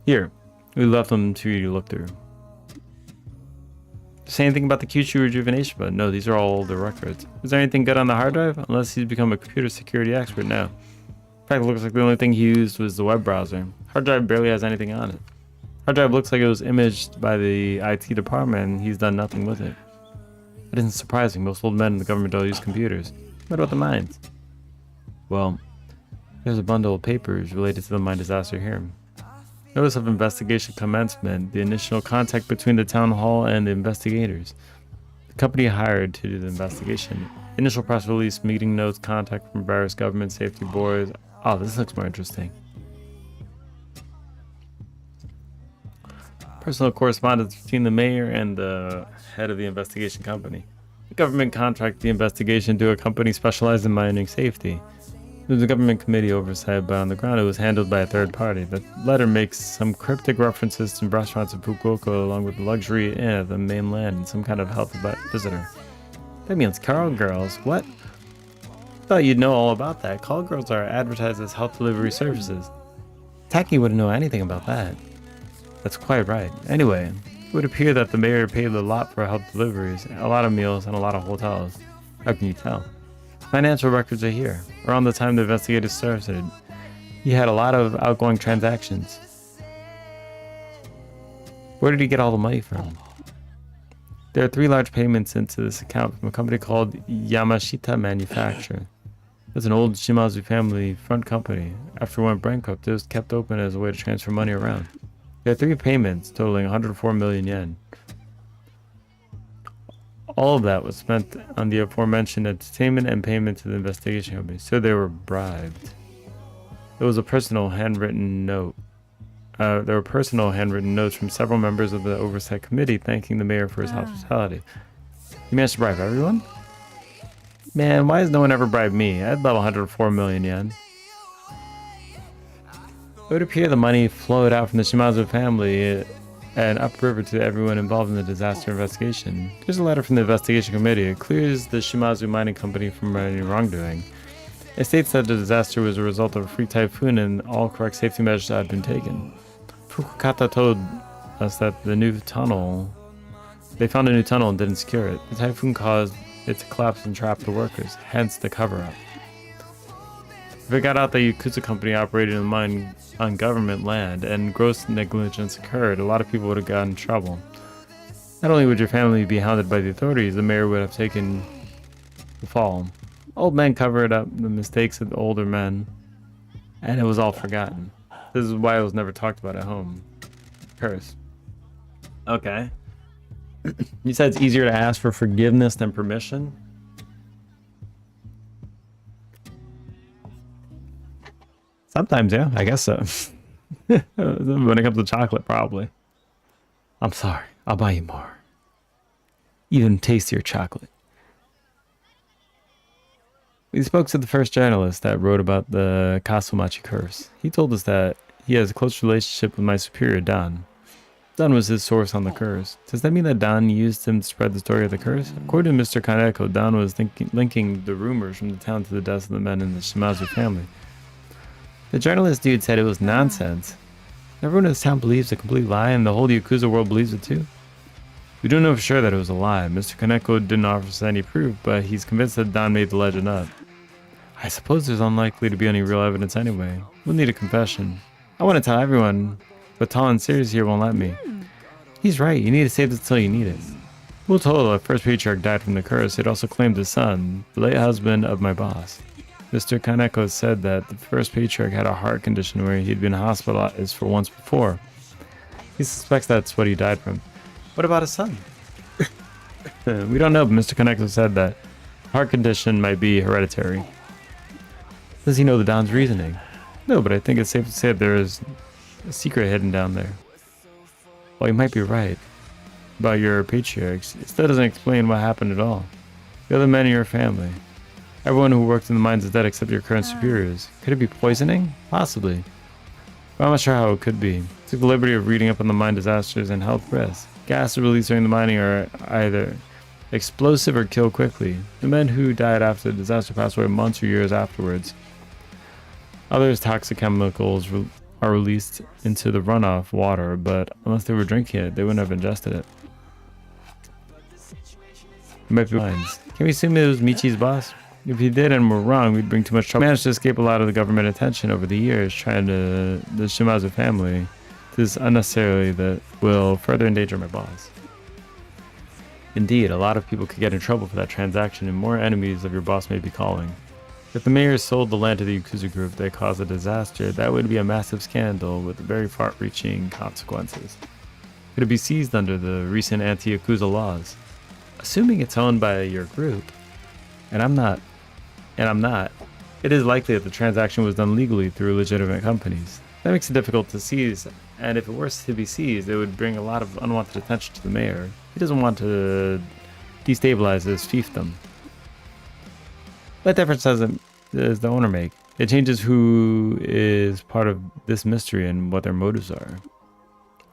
Here. We left them to you to look through. Say anything about the Kyushu rejuvenation button? No, these are all older records. Is there anything good on the hard drive? Unless he's become a computer security expert now. In fact, it looks like the only thing he used was the web browser. Hard drive barely has anything on it. Hard drive looks like it was imaged by the IT department and he's done nothing with it. That isn't surprising. Most old men in the government don't use computers. What about the mines? Well, there's a bundle of papers related to the mine disaster here. Notice of investigation commencement. The initial contact between the town hall and the investigators. The company hired to do the investigation. Initial press release, meeting notes, contact from various government safety boards. Oh, this looks more interesting. Personal correspondence between the mayor and the head of the investigation company. The government contracted the investigation to a company specialized in mining safety. There was a government committee oversight, but on the ground it was handled by a third party. The letter makes some cryptic references to restaurants in Fukuoka along with the luxury inn at the mainland and some kind of health visitor. That means call girls. What? I thought you'd know all about that. Call girls are advertised as health delivery services. Taki wouldn't know anything about that. That's quite right. Anyway, it would appear that the mayor paid a lot for health deliveries, a lot of meals, and a lot of hotels. How can you tell? Financial records are here. Around the time the investigators started, he had a lot of outgoing transactions. Where did he get all the money from? There are 3 large payments into this account from a company called Yamashita Manufacturing. It's an old Shimazu family front company. After it went bankrupt, it was kept open as a way to transfer money around. There are 3 payments totaling 104 million yen. All of that was spent on the aforementioned entertainment and payment to the investigation company, so they were bribed. It was a personal handwritten note. There were personal handwritten notes from several members of the oversight committee thanking the mayor for his hospitality. He managed to bribe everyone? Man, why has no one ever bribed me? I'd love 104 million yen. It would appear the money flowed out from the Shimazu family and upriver to everyone involved in the disaster investigation. Here's a letter from the investigation committee. It clears the Shimazu mining company from any wrongdoing. It states that the disaster was a result of a freak typhoon and all correct safety measures had been taken. Fukukata told us that they found a new tunnel and didn't secure it. The typhoon caused it to collapse and trap the workers, hence the cover-up. If it got out that Yakuza company operated in the mine on government land and gross negligence occurred, a lot of people would have gotten in trouble. Not only would your family be hounded by the authorities, the mayor would have taken the fall. Old men covered up the mistakes of the older men, and it was all forgotten. This is why it was never talked about at home. Curse. Okay. You said it's easier to ask for forgiveness than permission? Sometimes, yeah, I guess so. When it comes to chocolate, probably. I'm sorry, I'll buy you more. Even tastier chocolate. We spoke to the first journalist that wrote about the Kasumachi curse. He told us that he has a close relationship with my superior, Dan. Dan was his source on the curse. Does that mean that Dan used him to spread the story of the curse? According to Mr. Kaneko, Dan was linking the rumors from the town to the deaths of the men in the Shimazu family. The journalist dude said it was nonsense. Everyone in this town believes a complete lie, and the whole Yakuza world believes it too. We don't know for sure that it was a lie. Mr. Kaneko didn't offer us any proof, but he's convinced that Don made the legend up. I suppose there's unlikely to be any real evidence anyway. We'll need a confession. I want to tell everyone, but Tall and Serious here won't let me. He's right, you need to save this until you need it. We'll tell the first patriarch died from the curse. It also claimed his son, the late husband of my boss. Mr. Kaneko said that the first patriarch had a heart condition where he'd been hospitalized for once before. He suspects that's what he died from. What about his son? We don't know, but Mr. Kaneko said that heart condition might be hereditary. Does he know the Don's reasoning? No, but I think it's safe to say that there is a secret hidden down there. Well, you might be right about your patriarchs. It still doesn't explain what happened at all. The other men in your family. Everyone who worked in the mines is dead except your current superiors. Could it be poisoning? Possibly. But I'm not sure how it could be. Took the liberty of reading up on the mine disasters and health risks. Gases released during the mining are either explosive or kill quickly. The men who died after the disaster passed away months or years afterwards. Others toxic chemicals are released into the runoff water, but unless they were drinking it, they wouldn't have ingested it. It might be mines. Can we assume it was Michi's boss? If he did and we're wrong, we'd bring too much trouble. We managed to escape a lot of the government attention over the years, trying to the Shimazu family. This unnecessarily that will further endanger my boss. Indeed, a lot of people could get in trouble for that transaction, and more enemies of your boss may be calling. If the mayor sold the land to the Yakuza group that caused a disaster, that would be a massive scandal with very far-reaching consequences. Could it be seized under the recent anti-Yakuza laws? Assuming it's owned by your group, and I'm not, it is likely that the transaction was done legally through legitimate companies. That makes it difficult to seize, and if it were to be seized, it would bring a lot of unwanted attention to the mayor. He doesn't want to destabilize his fiefdom. What difference does the owner make? It changes who is part of this mystery and what their motives are.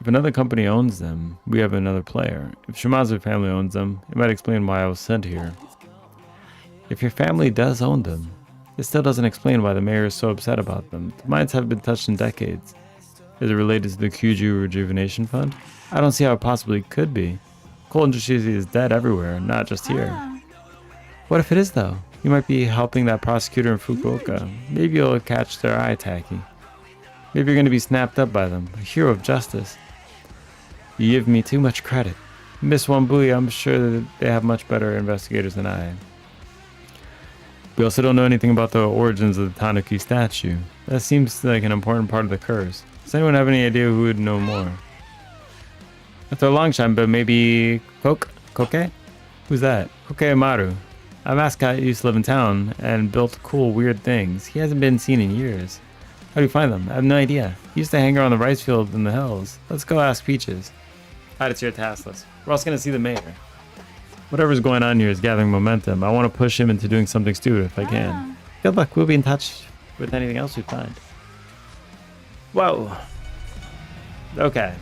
If another company owns them, we have another player. If Shimazu family owns them, it might explain why I was sent here. If your family does own them, it still doesn't explain why the mayor is so upset about them. The mines have been touched in decades. Is it related to the Kyuju Rejuvenation Fund? I don't see how it possibly could be. Coal industry is dead everywhere, not just here. What if it is though? You might be helping that prosecutor in Fukuoka. Maybe you'll catch their eye, Taki. Maybe you're going to be snapped up by them, a hero of justice. You give me too much credit. Miss Wambui, I'm sure that they have much better investigators than I. We also don't know anything about the origins of the Tanuki statue. That seems like an important part of the curse. Does anyone have any idea who would know more? After a long time, but maybe Koke? Who's that? Koke Amaru. A Mascot used to live in town and built cool, weird things. He hasn't been seen in years. How do you find them? I have no idea. He used to hang around the rice field in the hills. Let's go ask Peaches. Add it to your task list. We're also going to see the mayor. Whatever's going on here is gathering momentum. I want to push him into doing something stupid if I can. Good luck. We'll be in touch with anything else we find. Whoa. Okay.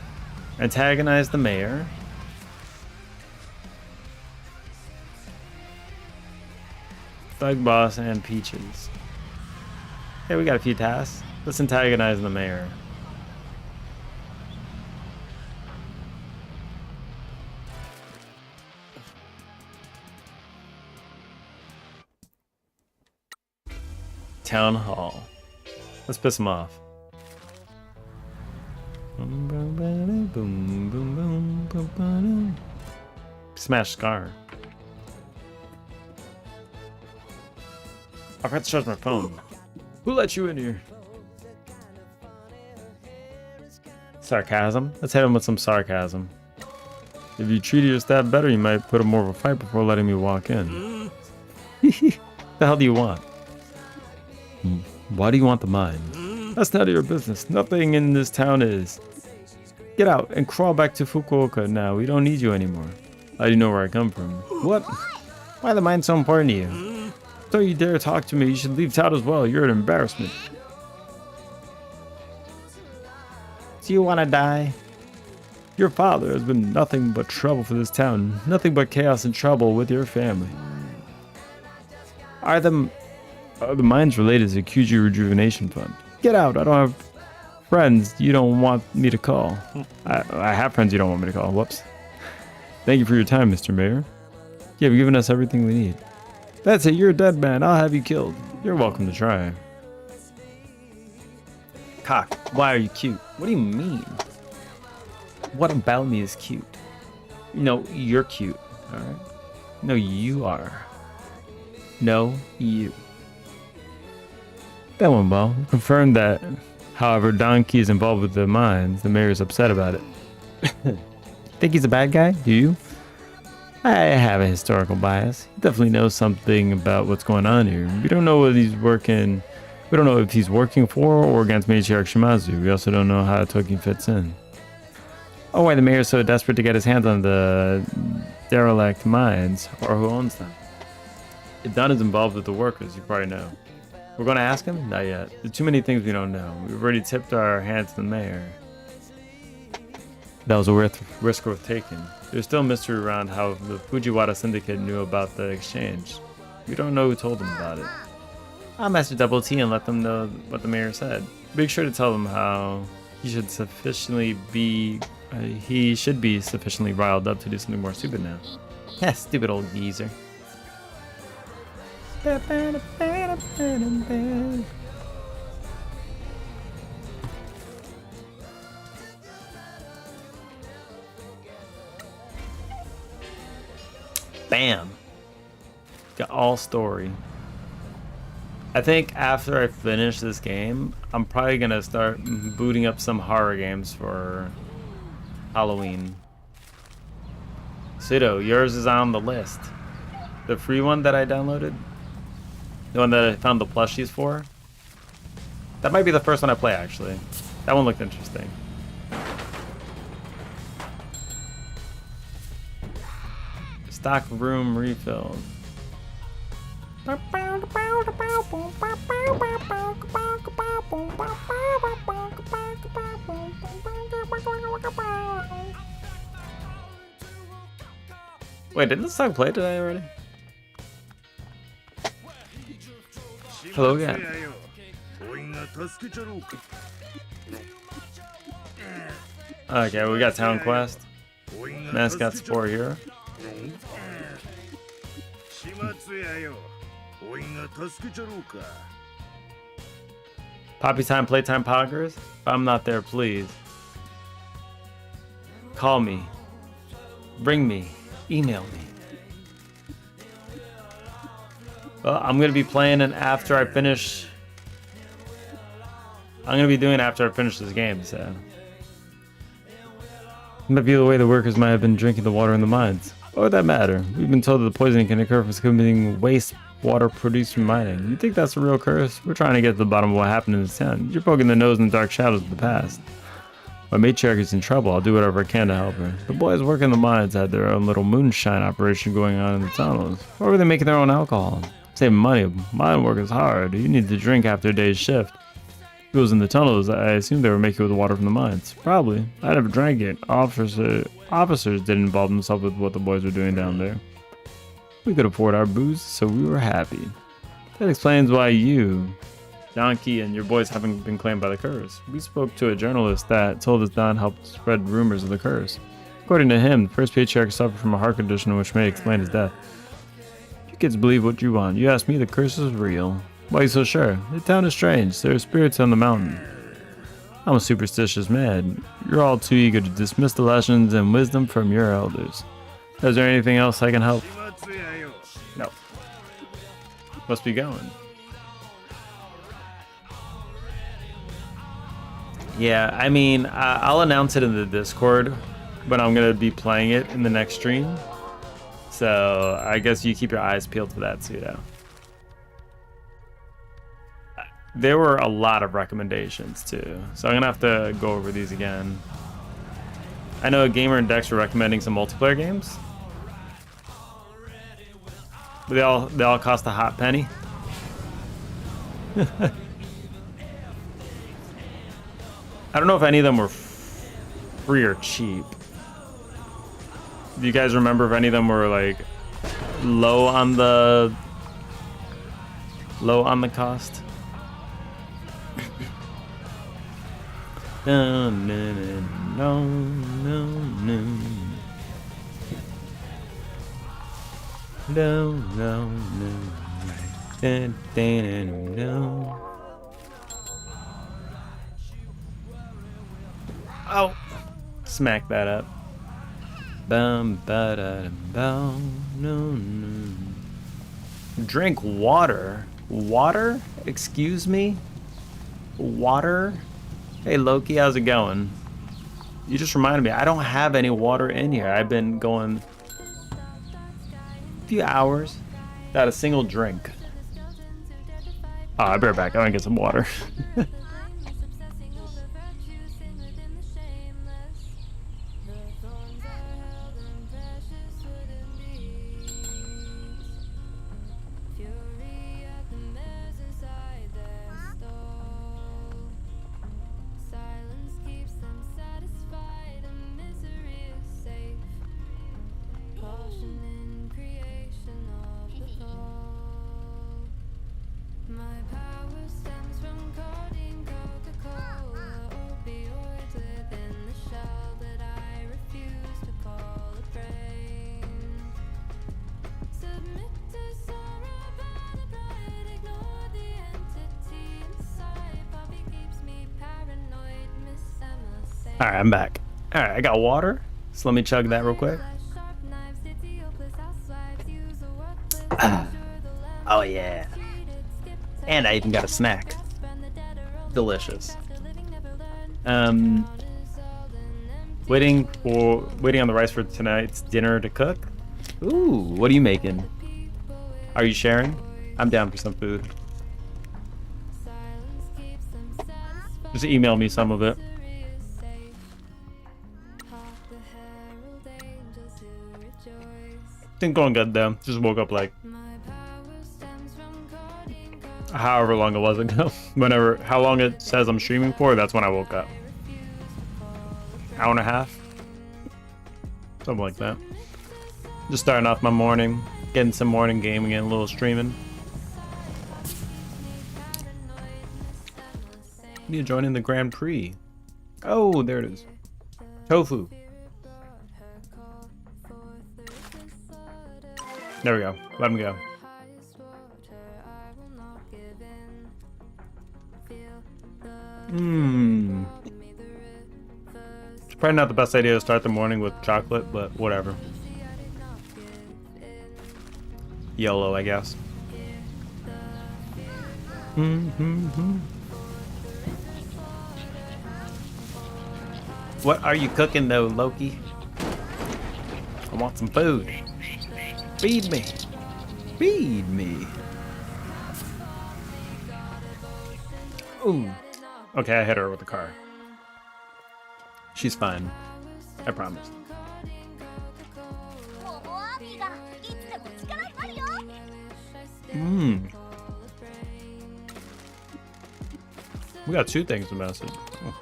Antagonize the mayor. Thug boss and Peaches. Hey, we got a few tasks. Let's antagonize the mayor. Town hall. Let's piss him off. Smash Scar. I forgot to charge my phone. Who let you in here? Sarcasm? Let's hit him with some sarcasm. If you treated your staff better, you might put up more of a fight before letting me walk in. The hell do you want? Why do you want the mine? That's none of your business. Nothing in this town is. Get out and crawl back to Fukuoka now. We don't need you anymore. How do you know where I come from? What? Why are the mines so important to you? Don't you dare talk to me. You should leave town as well. You're an embarrassment. Do you want to die? Your father has been nothing but trouble for this town. Nothing but chaos and trouble with your family. Are the mines related to Kyuji Rejuvenation Fund? Get out. I don't have friends you don't want me to call. I have friends you don't want me to call. Whoops. Thank you for your time, Mr. Mayor. You have given us everything we need. That's it. You're a dead man. I'll have you killed. You're welcome to try. Cock, why are you cute? What do you mean? What about me is cute? No, you're cute. Alright? No, you are. No, you. That went well. Confirmed that, however, Donkey is involved with the mines. The mayor is upset about it. Think he's a bad guy? Do you? I have a historical bias. He definitely knows something about what's going on here. We don't know what he's working. We don't know if he's working for or against Matriarch Shimazu. We also don't know how Toki fits in. Oh, why the mayor is so desperate to get his hands on the derelict mines, or who owns them? If Don is involved with the workers, you probably know. We're going to ask him? Not yet. There's too many things we don't know. We've already tipped our hand to the mayor. That was a risk worth taking. There's still a mystery around how the Fujiwara Syndicate knew about the exchange. We don't know who told them about it. I'll message Double T and let them know what the mayor said. Make sure to tell them how he should be sufficiently riled up to do something more stupid now. Yeah, stupid old geezer. Bam. Got all story. I think after I finish this game, I'm probably gonna start booting up some horror games for Halloween. Pseudo, yours is on the list. The free one that I downloaded? The one that I found the plushies for? That might be the first one I play, actually. That one looked interesting. Stock room refilled. Wait, didn't this song play today already? Hello again. Okay, we got Town Quest. Mascot support here. Poppy time, playtime poggers? If I'm not there, please. Call me. Bring me. Email me. Well, I'm gonna be playing it after I finish. I'm gonna be doing it after I finish this game, so. It might be the way the workers might have been drinking the water in the mines. What would that matter? We've been told that the poisoning can occur from committing wastewater produced from mining. You think that's a real curse? We're trying to get to the bottom of what happened in this town. You're poking the nose in the dark shadows of the past. My matriarch is in trouble. I'll do whatever I can to help her. The boys working in the mines had their own little moonshine operation going on in the tunnels. Why were they making their own alcohol? Saving money. Mine work is hard. You need to drink after a day's shift. If it was in the tunnels, I assume they were making it with water from the mines. Probably. I never drank it. Officers didn't involve themselves with what the boys were doing down there. We could afford our booze, so we were happy. That explains why you, Donkey, and your boys haven't been claimed by the curse. We spoke to a journalist that told us Don helped spread rumors of the curse. According to him, the first patriarch suffered from a heart condition which may explain his death. You kids believe what you want. You asked me, the curse is real. Why are you so sure? The town is strange. There are spirits on the mountain. I'm a superstitious man. You're all too eager to dismiss the lessons and wisdom from your elders. Is there anything else I can help? No. Must be going. Yeah, I mean, I'll announce it in the Discord, but I'm going to be playing it in the next stream. So I guess you keep your eyes peeled for that too, though. There were a lot of recommendations too, so I'm gonna have to go over these again. I know Gamer and Dex were recommending some multiplayer games, but they all cost a hot penny. I don't know if any of them were free or cheap. Do you guys remember if any of them were like low on the cost? No, no, no, no, no, no, no, no, no. Oh, smack that up. Bum, ba, da, bum, no, no. Drink water. Water? Excuse me? Water? Hey Loki, how's it going? You just reminded me, I don't have any water in here. I've been going a few hours without a single drink. Oh, I'll be right back. I want to get some water. Alright, I'm back. Alright, I got water. So let me chug that real quick. Oh yeah. And I even got a snack. Delicious. Waiting on the rice for tonight's dinner to cook. Ooh, what are you making? Are you sharing? I'm down for some food. Just email me some of it. Things going good though. Just woke up like however long it was ago. How long it says I'm streaming for, that's when I woke up. Hour and a half. Something like that. Just starting off my morning. Getting some morning gaming and a little streaming. Need to join in the Grand Prix. Oh, there it is. Tofu. There we go. Let him go. Probably not the best idea to start the morning with chocolate, but whatever. YOLO, I guess. What are you cooking though, Loki? I want some food. Feed me. Feed me. Ooh. Okay, I hit her with the car. She's fine. I promise. We got two things to message. Oh.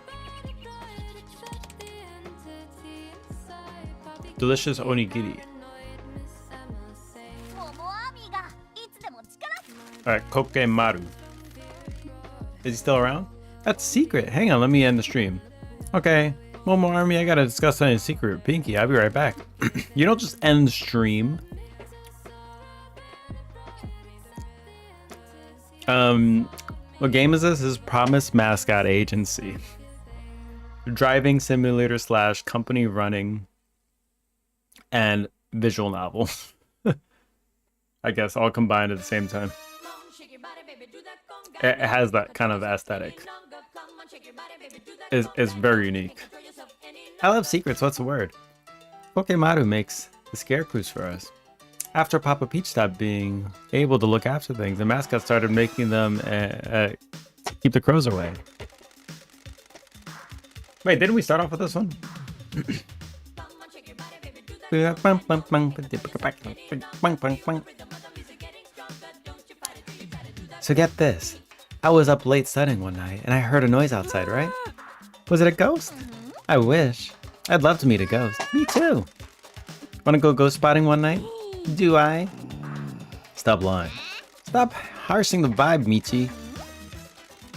Delicious onigiri. Alright, Kokemaru. Is he still around? That's a secret. Hang on, let me end the stream. Okay. Momo Army, I gotta discuss something secret with Pinky. I'll be right back. You don't just end the stream. What game is this? This is Promise Mascot Agency. Driving simulator / company running and visual novel. I guess all combined at the same time. It has that kind of aesthetic. It's very unique. I love secrets. What's the word? Pokemaru makes the scarecrows for us. After Papa Peach stopped being able to look after things, the mascot started making them keep the crows away. Wait, didn't we start off with this one? So get this. I was up late studying one night and I heard a noise outside, right? Was it a ghost? I wish. I'd love to meet a ghost. Me too. Wanna go ghost spotting one night? Do I? Stop lying. Stop harshing the vibe, Michi.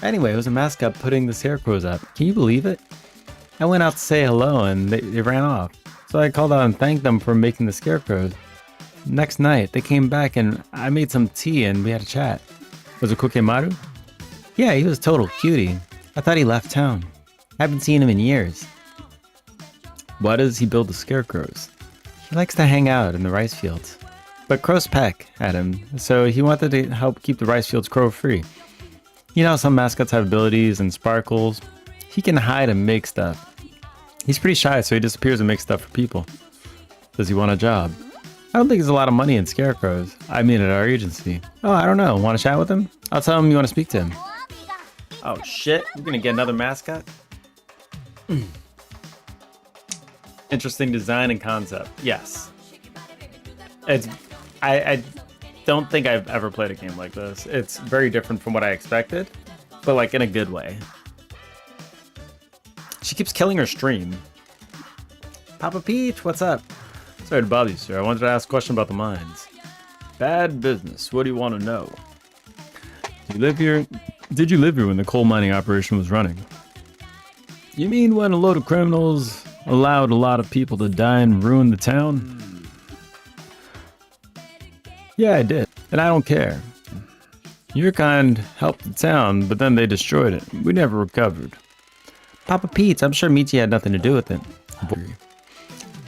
Anyway, it was a mascot putting the scarecrows up. Can you believe it? I went out to say hello and they ran off. So I called out and thanked them for making the scarecrows. Next night, they came back and I made some tea and we had a chat. Was it Kokemaru? Yeah, he was a total cutie. I thought he left town. I haven't seen him in years. Why does he build the scarecrows? He likes to hang out in the rice fields. But crows peck at him, so he wanted to help keep the rice fields crow-free. You know, some mascots have abilities and sparkles. He can hide and make stuff. He's pretty shy, so he disappears and makes stuff for people. Does he want a job? I don't think there's a lot of money in scarecrows. I mean, at our agency. Oh, I don't know. Want to chat with him? I'll tell him you want to speak to him. Oh shit, we're gonna get another mascot? Interesting design and concept. Yes. I don't think I've ever played a game like this. It's very different from what I expected, but like in a good way. She keeps killing her stream. Papa Peach, what's up? Sorry to bother you, sir. I wanted to ask a question about the mines. Bad business. What do you want to know? Do you live here? Did you live here when the coal mining operation was running? You mean when a load of criminals allowed a lot of people to die and ruin the town? Yeah, I did. And I don't care. Your kind helped the town, but then they destroyed it. We never recovered. Papa Pete, I'm sure Michi had nothing to do with it.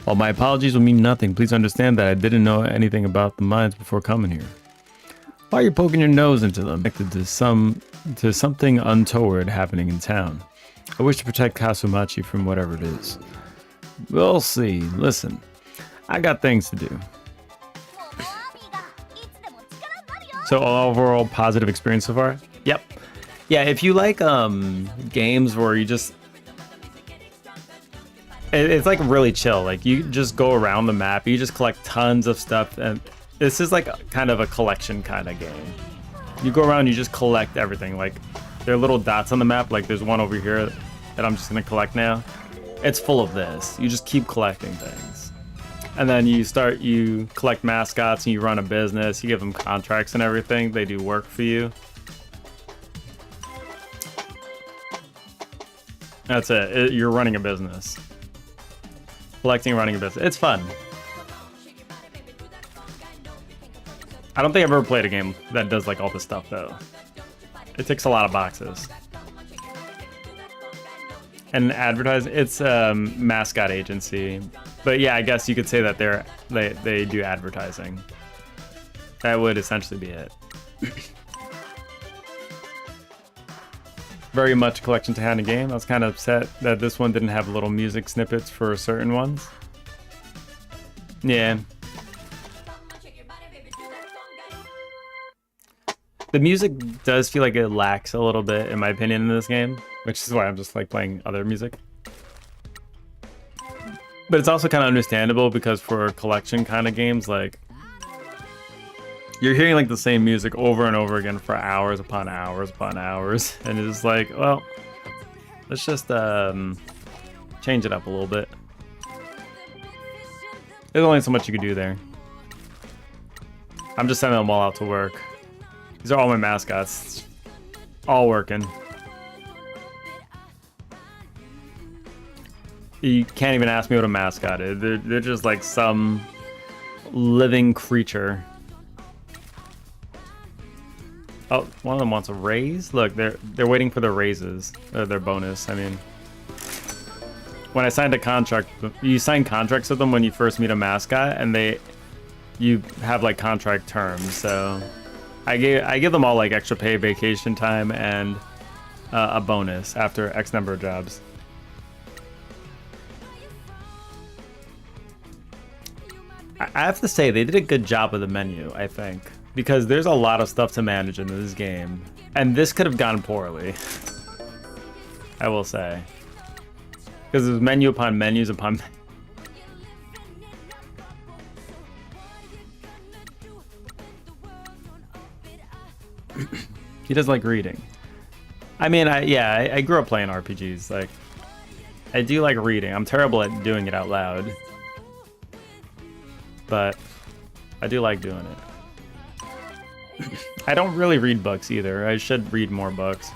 While my apologies will mean nothing, please understand that I didn't know anything about the mines before coming here. Why are you poking your nose into them? Connected to something untoward happening in town. I wish to protect Kasumachi from whatever it is. We'll see. Listen, I got things to do. So overall positive experience so far? Yep. Yeah, if you like games where you just it's like really chill. Like you just go around the map, you just collect tons of stuff, and this is like kind of a collection kind of game. You go around, you just collect everything. Like there are little dots on the map, like there's one over here that I'm just gonna collect now. It's full of this. You just keep collecting things. And then you collect mascots and you run a business, you give them contracts and everything, they do work for you. That's it. You're running a business. Collecting and running a business. It's fun. I don't think I've ever played a game that does like all this stuff though. It ticks a lot of boxes. And advertise, it's Mascot agency. But yeah, I guess you could say that they do advertising. That would essentially be it. Very much collection to hand a game. I was kind of upset that this one didn't have little music snippets for certain ones. Yeah. The music does feel like it lacks a little bit, in my opinion, in this game, which is why I'm just like playing other music. But it's also kind of understandable because for collection kind of games, like you're hearing like the same music over and over again for hours upon hours upon hours, and it's like, well, let's just change it up a little bit. There's only so much you can do there. I'm just sending them all out to work. These are all my mascots. All working. You can't even ask me what a mascot is. They're just like some living creature. Oh, one of them wants a raise? Look, they're waiting for their raises. Their bonus, I mean. When I signed a contract, you sign contracts with them when you first meet a mascot, and you have like contract terms, so I give them all like extra pay, vacation time, and a bonus after X number of jobs. I have to say they did a good job with the menu, I think, because there's a lot of stuff to manage in this game, and this could have gone poorly. I will say, because there's menu upon menus upon. He does like reading. I mean, I grew up playing RPGs. Like, I do like reading. I'm terrible at doing it out loud, but I do like doing it. I don't really read books either. I should read more books.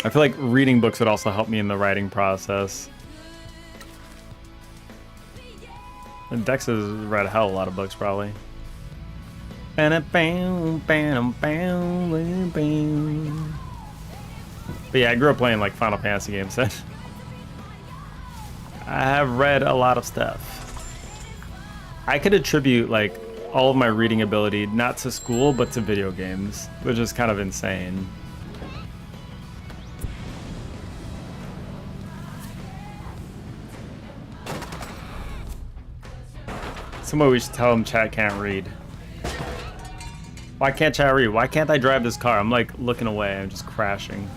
I feel like reading books would also help me in the writing process. And Dex has read a hell of a lot of books, probably. But yeah, I grew up playing like Final Fantasy games. I have read a lot of stuff. I could attribute like all of my reading ability not to school but to video games, which is kind of insane. Somebody we should tell them chat can't read. Why can't chat read? Why can't I drive this car? I'm like looking away. I'm just crashing.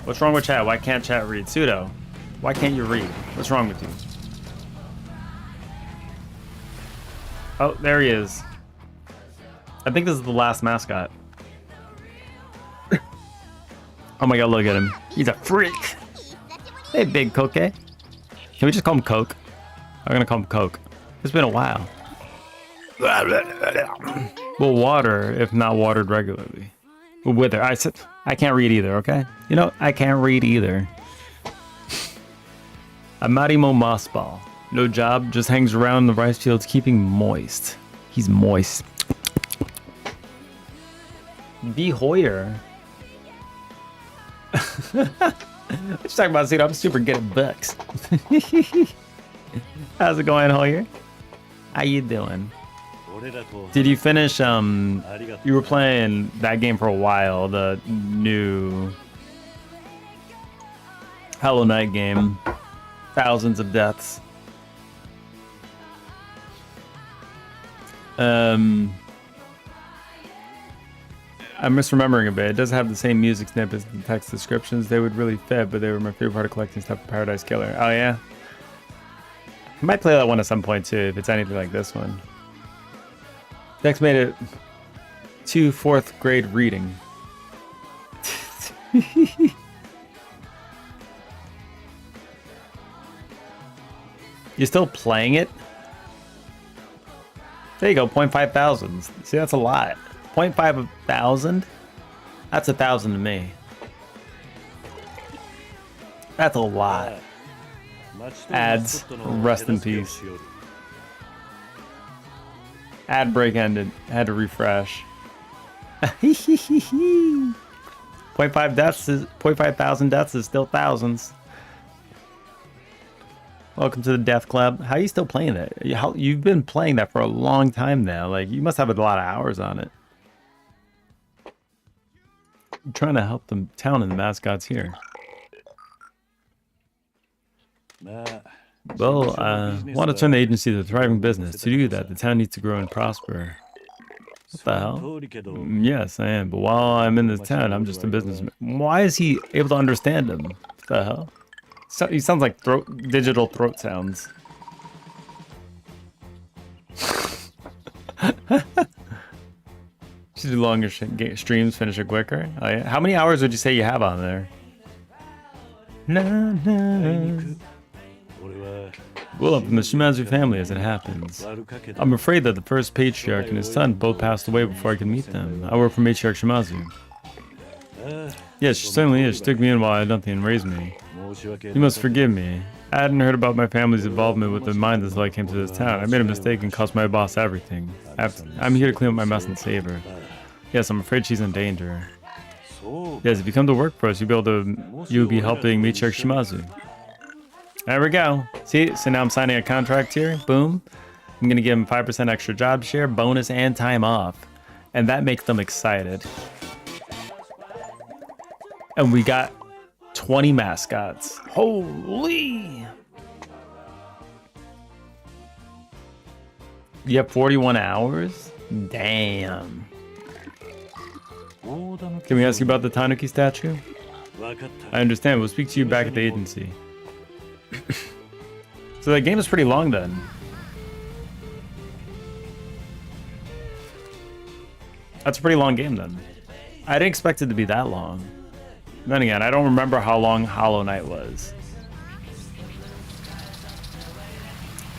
What's wrong with chat? Why can't chat read? Pseudo, why can't you read? What's wrong with you? Oh, there he is. I think this is the last mascot. Oh my god, look at him. He's a freak. Hey, big Coke. Can we just call him Coke? I'm gonna call him Coke. It's been a while. Well, water if not watered regularly. Well, wither. I said I can't read either. Okay. You know I can't read either. A Marimo moss ball. No job. Just hangs around the rice fields, keeping moist. He's moist. B Hoyer. What you talking about, Zito? I'm super good at books. How's it going, Hoyer? How you doing? Did you finish, you were playing that game for a while, the new Hollow Knight game, thousands of deaths. I'm misremembering a bit. It does have the same music snippets and text descriptions. They would really fit, but they were my favorite part of collecting stuff for Paradise Killer. Oh yeah? I might play that one at some point too, if it's anything like this one. Dex made it to 4th grade reading. You still playing it? There you go, 0.5 thousand. See, that's a lot. 0.5 thousand? That's 1,000 to me. That's a lot. Ads, rest in peace. Ad break ended. Had to refresh. 0.5 0.5 deaths is 0.5 thousand deaths is still thousands. Welcome to the Death Club. How are you still playing that? You've been playing that for a long time now. Like, you must have a lot of hours on it. I'm trying to help the town and the mascots here. Well, want to turn the agency to a thriving business. To do that, the town needs to grow and prosper. What the hell? Yes, I am. But while I'm in this town, I'm just a businessman. Why is he able to understand him? What the hell? So, he sounds like digital throat sounds. Should do longer streams, finish it quicker. Oh, yeah. How many hours would you say you have on there? No, no. Well, from the Shimazu family as it happens. I'm afraid that the first patriarch and his son both passed away before I could meet them. I work for matriarch Shimazu. Yes, she certainly is. She took me in while I had nothing and raised me. You must forgive me. I hadn't heard about my family's involvement with the mine until I came to this town. I made a mistake and cost my boss everything. I'm here to clean up my mess and save her. Yes, I'm afraid she's in danger. Yes, if you come to work for us, you'll be helping matriarch Shimazu. There we go. See, so now I'm signing a contract here. Boom. I'm going to give him 5% extra job share, bonus, and time off. And that makes them excited. And we got 20 mascots. Holy! You have 41 hours? Damn. Can we ask you about the Tanuki statue? I understand. We'll speak to you back at the agency. So that game is pretty long then. That's a pretty long game then. I didn't expect it to be that long. Then again, I don't remember how long Hollow Knight was.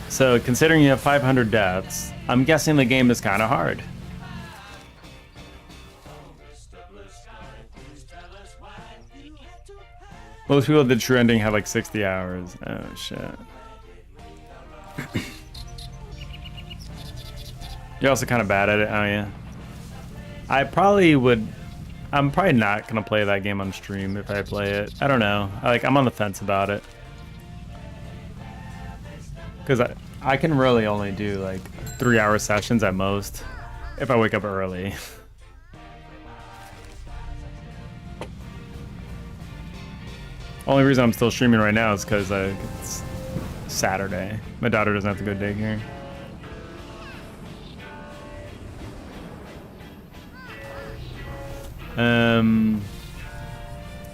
So considering you have 500 deaths, I'm guessing the game is kind of hard. Most people that true ending have like 60 hours. Oh shit. You're also kind of bad at it, oh yeah. I'm probably not gonna play that game on stream if I play it. I don't know. I'm on the fence about it. Cause I can really only do like 3-hour sessions at most if I wake up early. Only reason I'm still streaming right now is because it's Saturday. My daughter doesn't have to go to daycare.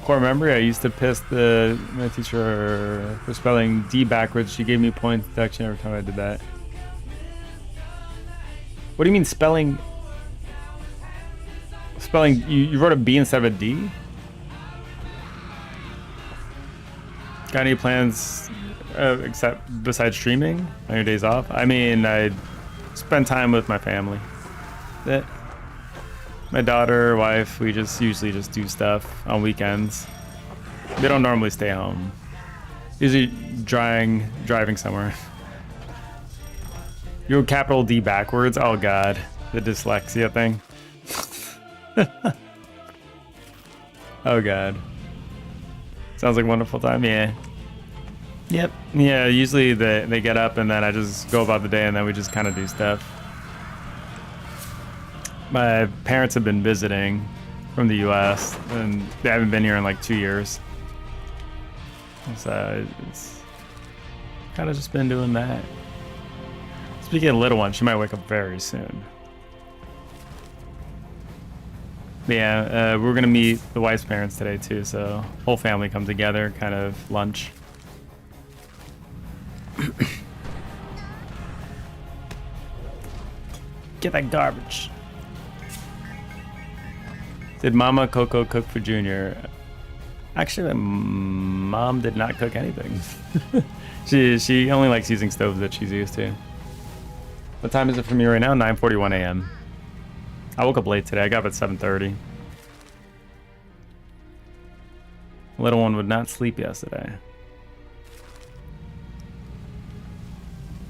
Core memory, I used to piss my teacher for spelling D backwards. She gave me points deduction every time I did that. What do you mean spelling? You wrote a B instead of a D? Got any plans except besides streaming on your days off? I mean, I spend time with my family. That's it. My daughter, wife, we just usually just do stuff on weekends. We don't normally stay home. Usually driving somewhere. You wrote capital D backwards? Oh god, the dyslexia thing. Oh god. Sounds like a wonderful time, yeah. Yep. Yeah, usually they get up and then I just go about the day and then we just kind of do stuff. My parents have been visiting from the US and they haven't been here in like 2 years. So it's kind of just been doing that. Speaking of the little one, she might wake up very soon. Yeah, we're gonna meet the wife's parents today too, so whole family come together, kind of lunch. Get that garbage. Did Mama Coco cook for Junior? Actually, Mom did not cook anything. She only likes using stoves that she's used to. What time is it for me right now? 9:41 a.m. I woke up late today. I got up at 7:30. Little one would not sleep yesterday.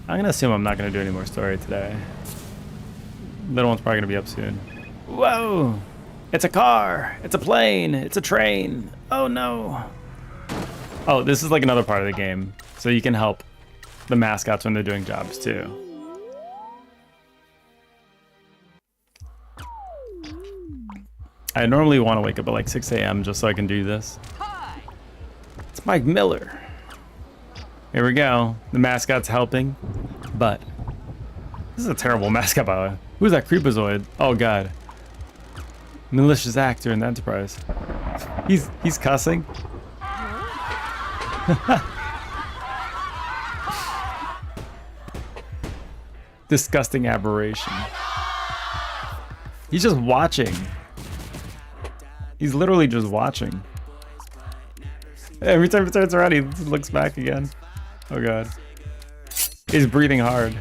I'm gonna assume I'm not gonna do any more story today. Little one's probably gonna be up soon. Whoa! It's a car. It's a plane. It's a train. Oh no. Oh, this is like another part of the game. So you can help the mascots when they're doing jobs too. I normally want to wake up at like 6 a.m. just so I can do this. It's Mike Miller. Here we go. The mascot's helping, but this is a terrible mascot, by the way. Who's that creepazoid? Oh god. Malicious actor in the Enterprise. He's cussing. Disgusting aberration. He's just watching. He's literally just watching. Every time he turns around, he looks back again. Oh god. He's breathing hard.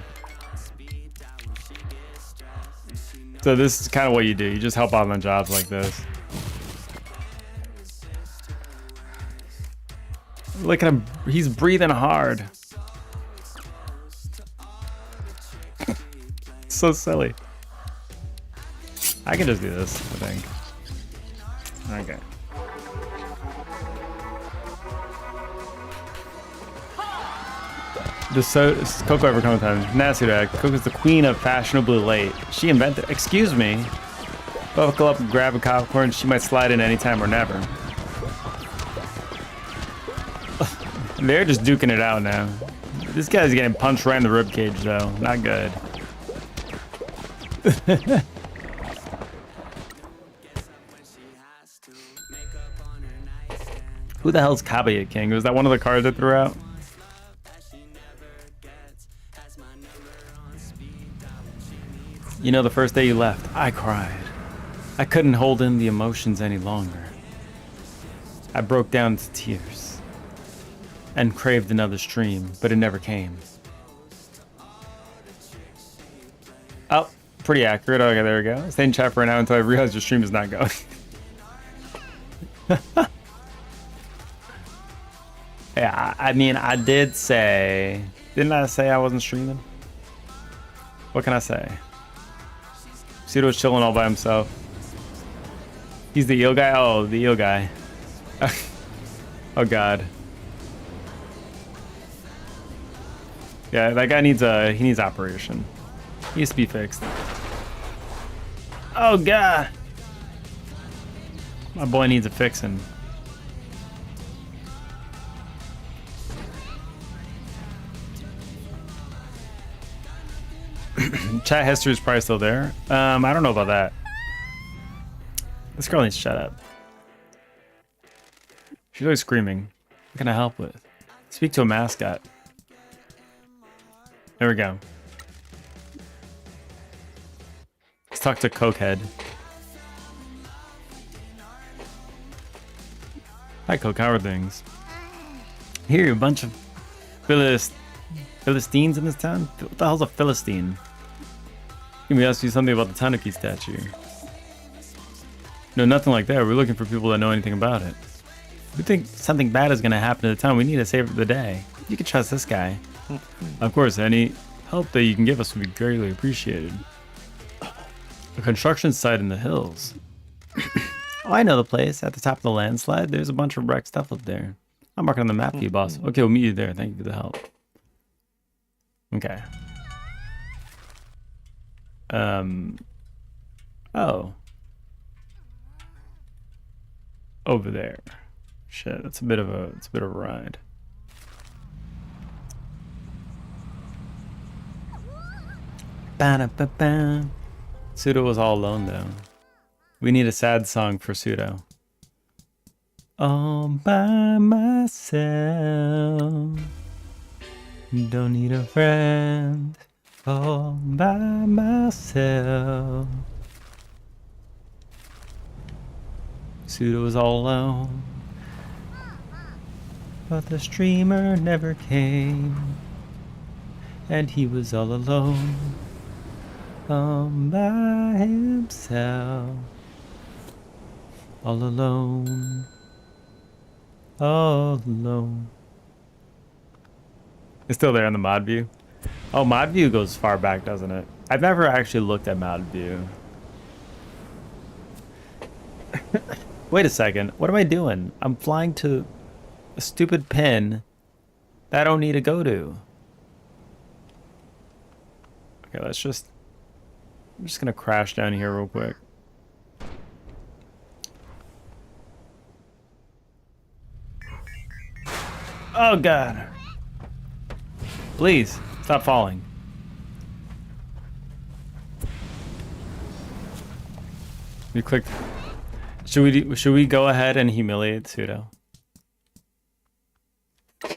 So this is kind of what you do. You just help out on jobs like this. Look at him. He's breathing hard. So silly. I can just do this, I think. Okay. Does Coco ever come time? Nasuda, Coco's the queen of fashionably late. She invented. Excuse me. Buckle up and grab a popcorn. She might slide in anytime or never. They're just duking it out now. This guy's getting punched right in the ribcage, though. Not good. Who the hell's Kaguya King? Was that one of the cards I threw out? You know, the first day you left, I cried. I couldn't hold in the emotions any longer. I broke down to tears and craved another stream, but it never came. Oh, pretty accurate. Okay, there we go. Stay in chat for now until I realize your stream is not going. Yeah, I mean, I did say... Didn't I say I wasn't streaming? What can I say? Pseudo's chilling all by himself. He's the eel guy? Oh, the eel guy. Oh, God. Yeah, that guy needs he needs operation. He needs to be fixed. Oh, God. My boy needs a fixing. Chat history is probably still there. I don't know about that. This girl needs to shut up. She's always screaming. What can I help with? Speak to a mascot. There we go. Let's talk to Cokehead. Hi, Coke. How are things? Here, a bunch of Philistines in this town? What the hell's a Philistine? Let me ask you something about the Tanuki statue. No, nothing like that. We're looking for people that know anything about it. If we think something bad is going to happen to the town, we need to save the day. You can trust this guy. Of course, any help that you can give us would be greatly appreciated. A construction site in the hills. Oh, I know the place. At the top of the landslide, there's a bunch of wrecked stuff up there. I'm marking on the map for you, boss. Okay, we'll meet you there. Thank you for the help. Okay. Oh. Over there. Shit, it's a bit of a ride. Ba-da-ba-ba. Pseudo was all alone though. We need a sad song for Pseudo. All by myself. Don't need a friend. All by myself. Pseudo was all alone. But the streamer never came. And he was all alone. All by himself. All alone. All alone. It's still there in the mod view. Oh, mod view goes far back, doesn't it? I've never actually looked at mod view. Wait a second. What am I doing? I'm flying to a stupid pin that I don't need to go to. Okay, I'm just gonna crash down here real quick. Oh god. Please, stop falling. We clicked. Should we go ahead and humiliate Pseudo?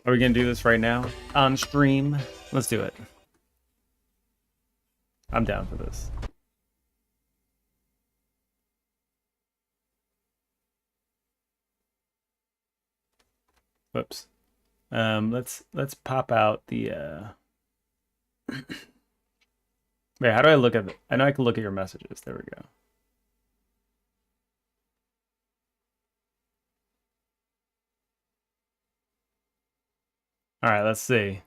Are we gonna do this right now? On stream? Let's do it. I'm down for this. Whoops. Let's pop out the Wait, how do I look at it? I know I can look at your messages. There we go. All right, let's see.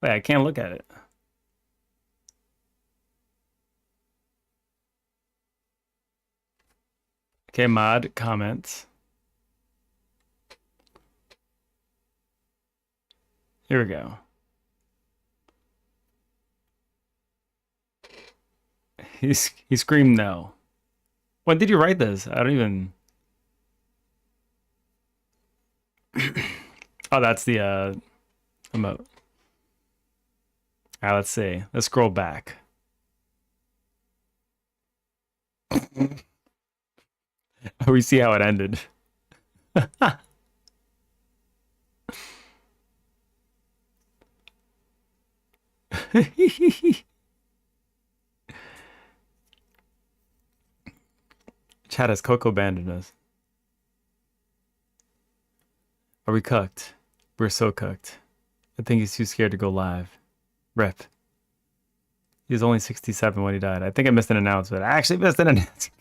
Wait, I can't look at it. Okay, mod comments. Here we go. He screamed no. When did you write this? I don't even. Oh, that's the emote. All right, let's see. Let's scroll back. We see how it ended. Chat, has Coco abandoned us? Are we cooked? We're so cooked. I think he's too scared to go live. Rip. He was only 67 when he died. I think I missed an announcement. I actually missed an announcement.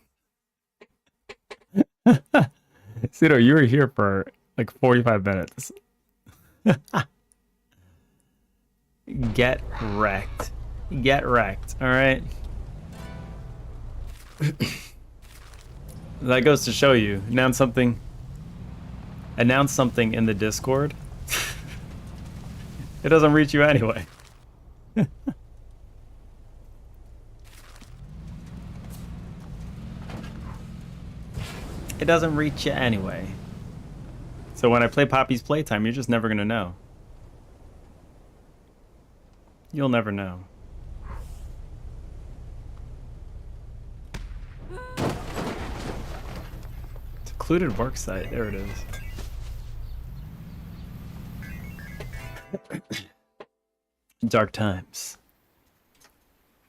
Pseudo, you were here for like 45 minutes. Get wrecked. Get wrecked. All right. That goes to show you. Announce something in the Discord. It doesn't reach you anyway. It doesn't reach you anyway. So when I play Poppy's Playtime, you're just never gonna know. You'll never know. Secluded work site. There it is. Dark times.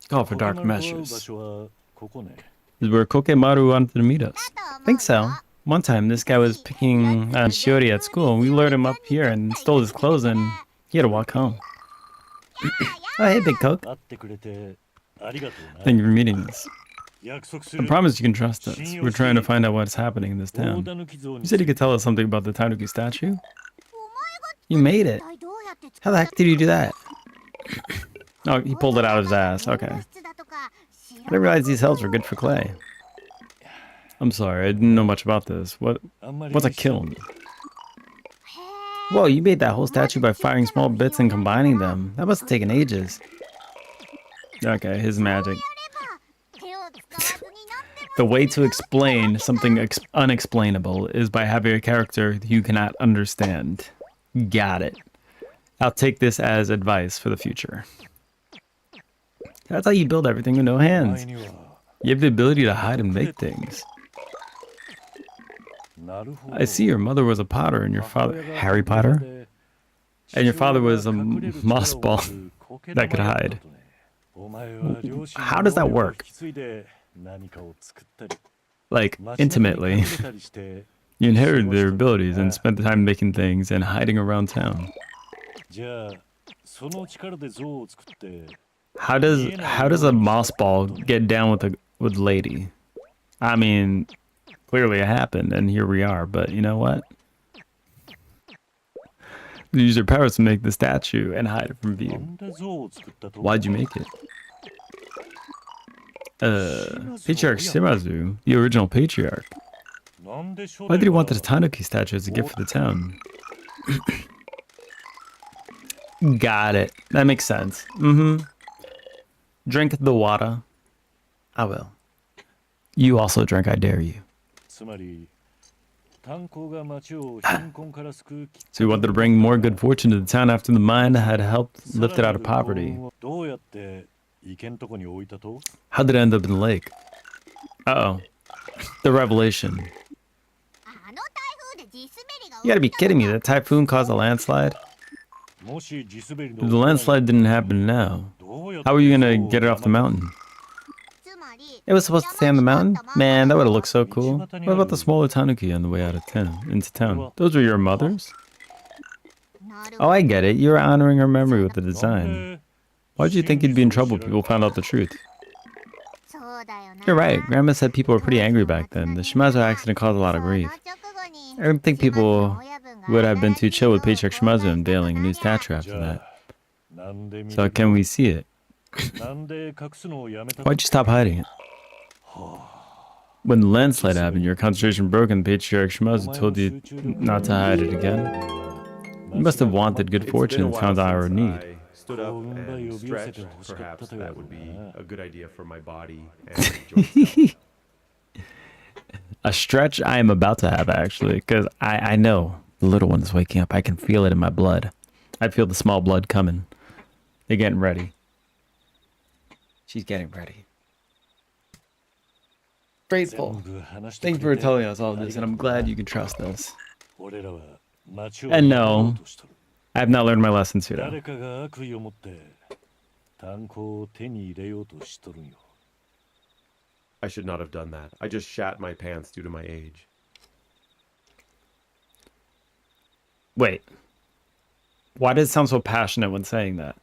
Call for dark measures. Is where Kokemaru wanted to meet us. I think so. One time, this guy was picking on Shiori at school. We lured him up here and stole his clothes, and he had to walk home. Oh, hey, Big Coke. Thank you for meeting us. I promise you can trust us. We're trying to find out what's happening in this town. You said you could tell us something about the Tanuki statue? You made it. How the heck did you do that? Oh, he pulled it out of his ass. Okay. I didn't realize these hells were good for clay. I'm sorry, I didn't know much about this. What's a kiln? Whoa, you made that whole statue by firing small bits and combining them. That must have taken ages. Okay, his magic. The way to explain something unexplainable is by having a character you cannot understand. Got it. I'll take this as advice for the future. That's how you build everything with no hands. You have the ability to hide and make things. I see your mother was a potter and your father... Harry Potter? And your father was a moss ball that could hide. How does that work? Like, intimately. You inherited their abilities and spent the time making things and hiding around town. How does a moss ball get down with lady? I mean, clearly it happened and here we are, but you know what? You use your powers to make the statue and hide it from な view. んで像を作ったと Why'd you make it? Patriarch Shimazu, the original patriarch. なんで初 Why 代 did he は want the Tanuki statue as a gift for the town? Got it. That makes sense. Mm-hmm. Drink the water. I will. You also drink, I dare you. つまり炭鉱が町を貧困から救う So he wanted to bring more good fortune to the town after the mine had helped lift it out of poverty. どうやって意見とこに置いたと How did it end up in the lake? Uh-oh. The revelation. You gotta be kidding me. That typhoon caused a landslide? もし地滑り If the landslide didn't happen now, どうやって how were you gonna get it off the mountain? It was supposed to stay on the mountain? Man, that would have looked so cool. What about the smaller tanuki on the way out of town, into town? Those were your mother's? Oh, I get it. You were honoring her memory with the design. Why did you think you'd be in trouble if people found out the truth? You're right. Grandma said people were pretty angry back then. The Shimazu accident caused a lot of grief. I don't think people would have been too chill with Patriarch Shimazu unveiling a new statue after that. なんで見 So can we see it? なんで隠すのをやめた Why'd you stop hiding it? When the landslide happened, your concentration broke and Patriarch Shimazu told you not to hide it again. You must have wanted good fortune and found our need. I stood up and stretched. Perhaps that would be a good idea for my body and joints. A stretch I am about to have, actually, because I know the little one is waking up. I can feel it in my blood. I feel the small blood coming. They're getting ready. She's getting ready. Grateful. 全部話して Thank you く for れて telling us all this, and I'm glad you can trust us. 俺らは町を And 守ろ no, うとしとる I have not learned my lesson, Pseudo. 誰かが悪意を持って炭鉱を手に入れようとしとるんよ I should not have done that. I just shat my pants due to my age. Wait. Why did it sound so passionate when saying that?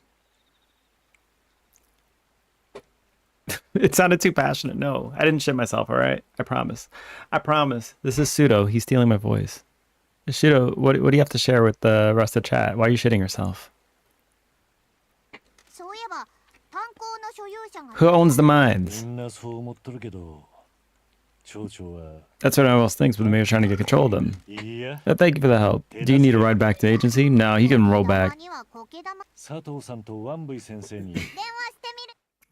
It sounded too passionate. No, I didn't shit myself, all right? I promise. I promise. This is Pseudo. He's stealing my voice. Pseudo, what do you have to share with the rest of chat? Why are you shitting yourself? Who owns the み mines? んなそう思っとるけど町長は That's what everyone else thinks, but the mayor's trying to get control of them. いや Thank you for the help. Do you need a ride back to agency? No, he can roll back. 佐藤さんとワンブイ先生に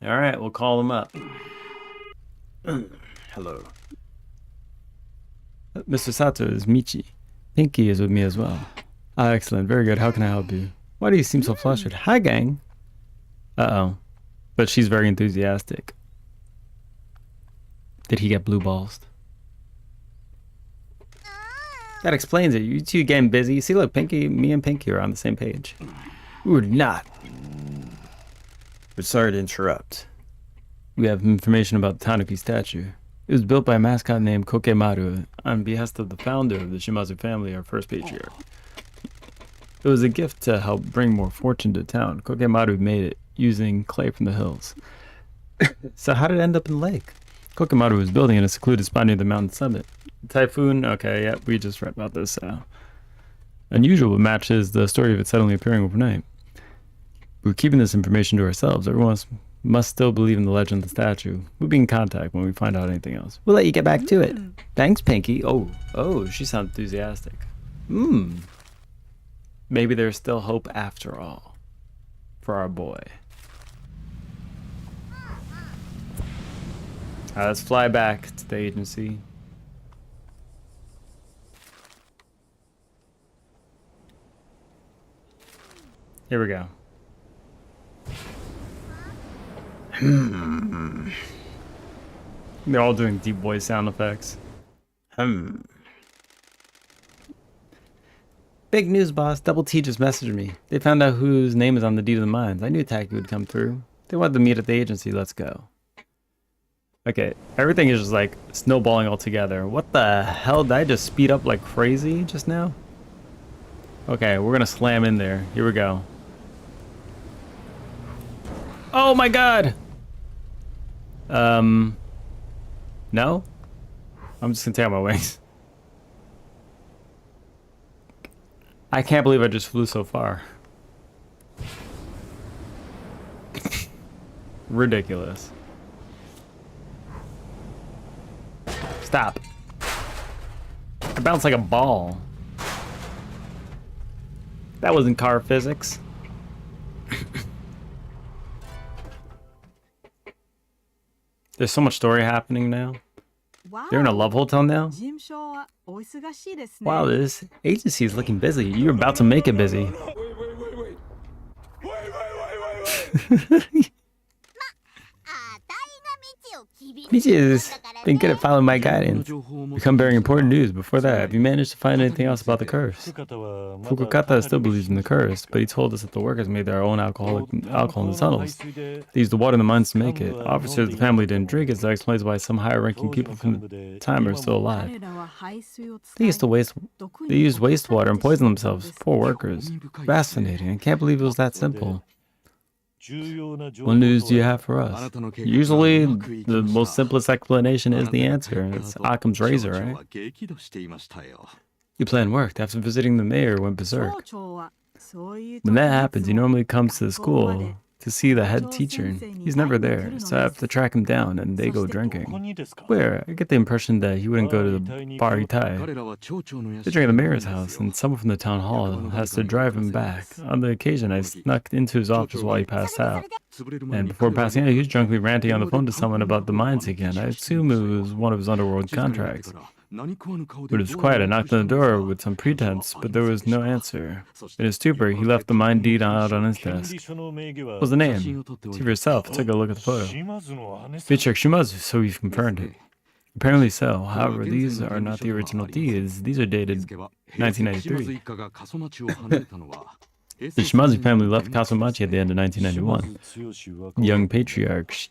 All right, we'll call him up. Hello. Mr. Sato is Michi. Pinky is with me as well. Ah, excellent. Very good. How can I help you? Why do you seem so flustered? Hi, gang. Uh-oh. But she's very enthusiastic. Did he get blue balls? That explains it. You two getting busy. See, look, Pinky, me and Pinky are on the same page. We're not. But sorry to interrupt. We have information about the Tanuki statue. It was built by a mascot named Kokemaru on behest of the founder of the Shimazu family, our first patriarch. It was a gift to help bring more fortune to town. Kokemaru made it using clay from the hills. So how did it end up in the lake? Kokemaru was building in a secluded spot near the mountain summit. Typhoon, okay, yeah, we just read about this. Unusual, it matches the story of it suddenly appearing overnight. We're keeping this information to ourselves. Everyone must still believe in the legend of the statue. We'll be in contact when we find out anything else. We'll let you get back to it. Thanks, Pinky. Oh, she sounds enthusiastic. Maybe there's still hope after all. For our boy. Let's fly back to the agency. Here we go. They're all doing deep voice sound effects. Big news, boss. Double T just messaged me. They found out whose name is on the deed of the mines. I knew Taki would come through. They wanted to meet at the agency. Let's go. Okay, everything is just like snowballing all together. What the hell? Did I just speed up like crazy just now? Okay, we're gonna slam in there. Here we go. Oh my god! No? I'm just gonna take out my wings. I can't believe I just flew so far. Ridiculous. Stop. I bounced like a ball. That wasn't car physics. There's so much story happening now. They're in a love hotel now? Wow, this agency is looking busy. You're about to make it busy. Michi has been good at following my guidance. Become very important news. Before that, have you managed to find anything else about the curse? Fukukata still believes in the curse, but he told us that the workers made their own alcohol in the tunnels. They used the water in the mines to make it. Officers of the family didn't drink it, so that explains why some higher-ranking people from the time are still alive. They used wastewater and poisoned themselves. Poor workers. Fascinating. I can't believe it was that simple. What news do you have for us? Usually, the most simplest explanation is the answer. It's Occam's razor, right? Your plan worked. After visiting the mayor, went berserk. When that happens, he normally comes to the school to see the head teacher. He's never there, so I have to track him down, and they go drinking. Where? I get the impression that he wouldn't go to the bar Itai. They drink at the mayor's house, and someone from the town hall has to drive him back. On the occasion, I snuck into his office while he passed out. And before passing out, he was drunkenly ranting on the phone to someone about the mines again. I assume it was one of his underworld contracts. But it was quiet. I knocked on the door with some pretense, but there was no answer. In his stupor, he left the mine deed out on his desk. What was the name? See for yourself. Take a look at the photo. Matriarch Shimazu, so we've confirmed it. Apparently so. However, these are not the original deeds. These are dated 1993. The Shimazu family left Kasumachi at the end of 1991. The young patriarch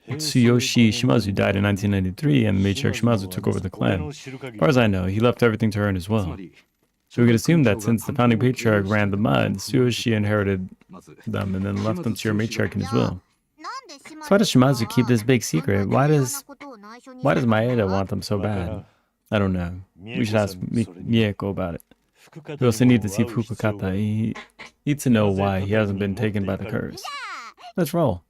Tsuyoshi Shimazu died in 1993, and the matriarch Shimazu took over the clan. As far as I know, he left everything to her and as well. So we could assume that since the founding patriarch ran the mines, Tsuyoshi inherited them and then left them to your matriarch as well. So why does Shimazu keep this big secret? Why does Maeda want them so bad? I don't know. We should ask Mieko about it. We also need to see Fukukata. He needs to know why he hasn't been taken by the curse. Let's roll.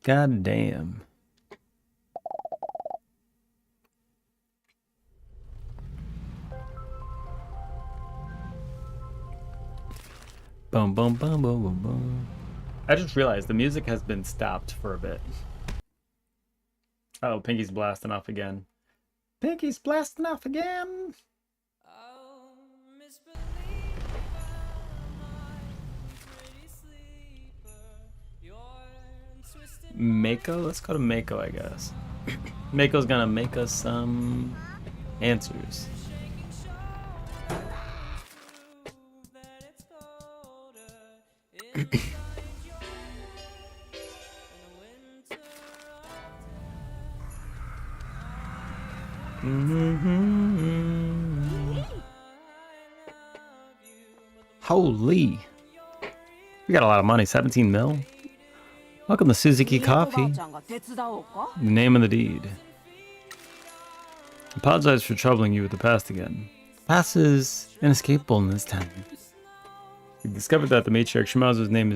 God damn. Boom, boom, boom, boom, boom, boom. I just realized the music has been stopped for a bit. Oh, Pinky's blasting off again. Pinky's blasting off again! Mako? Let's go to Mako, I guess. Mako's gonna make us some answers. Holy! We got a lot of money, 17 mil. Welcome to Suzuki Coffee. The name of the deed. Apologize for troubling you with the past again. The past is inescapable in this town. We discovered that the matriarch Shimazu's name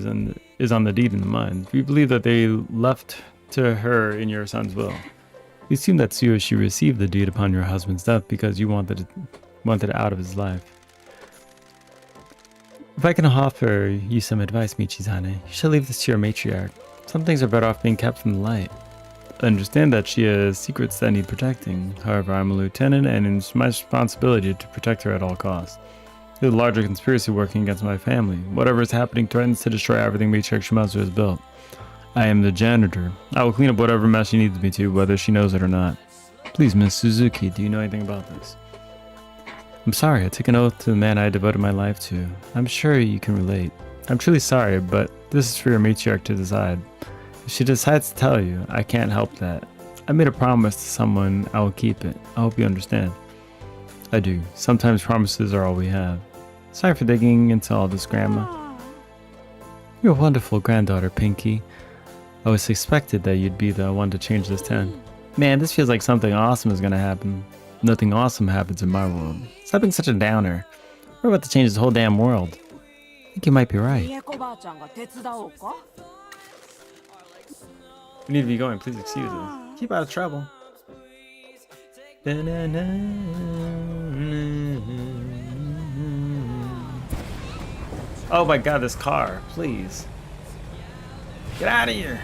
is on the deed in the mines. We believe that they left to her in your son's will. We assume that Tsuyoshi received the deed upon your husband's death because you wanted it out of his life. If I can offer you some advice, Michizane, you should leave this to your matriarch. Some things are better off being kept from the light. I understand that she has secrets that need protecting. However, I'm a lieutenant and it's my responsibility to protect her at all costs. There's a larger conspiracy working against my family. Whatever is happening threatens to destroy everything Matriarch Shimazu has built. I am the janitor. I will clean up whatever mess she needs me to, whether she knows it or not. Please, Miss Suzuki, do you know anything about this? I'm sorry, I took an oath to the man I devoted my life to. I'm sure you can relate. I'm truly sorry, but this is for your matriarch to decide. If she decides to tell you, I can't help that. I made a promise to someone, I will keep it. I hope you understand. I do. Sometimes promises are all we have. Sorry for digging into all this, Grandma. You're a wonderful granddaughter, Pinky. I was suspected that you'd be the one to change this town. Man, this feels like something awesome is gonna happen. Nothing awesome happens in my world. Stop being such a downer. We're about to change this whole damn world. I think you might be right. 三重子ばあちゃんが手伝おうか We need to be going. Please excuse us. Keep out of trouble. Oh my god, this car. Please. Get out of here.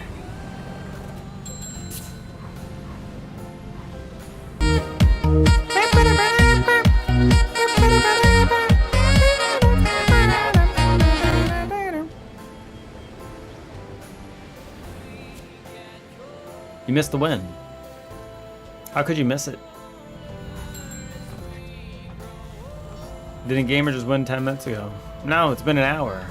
You missed the win. How could you miss it? Didn't Gamer just win 10 minutes ago? No, it's been an hour.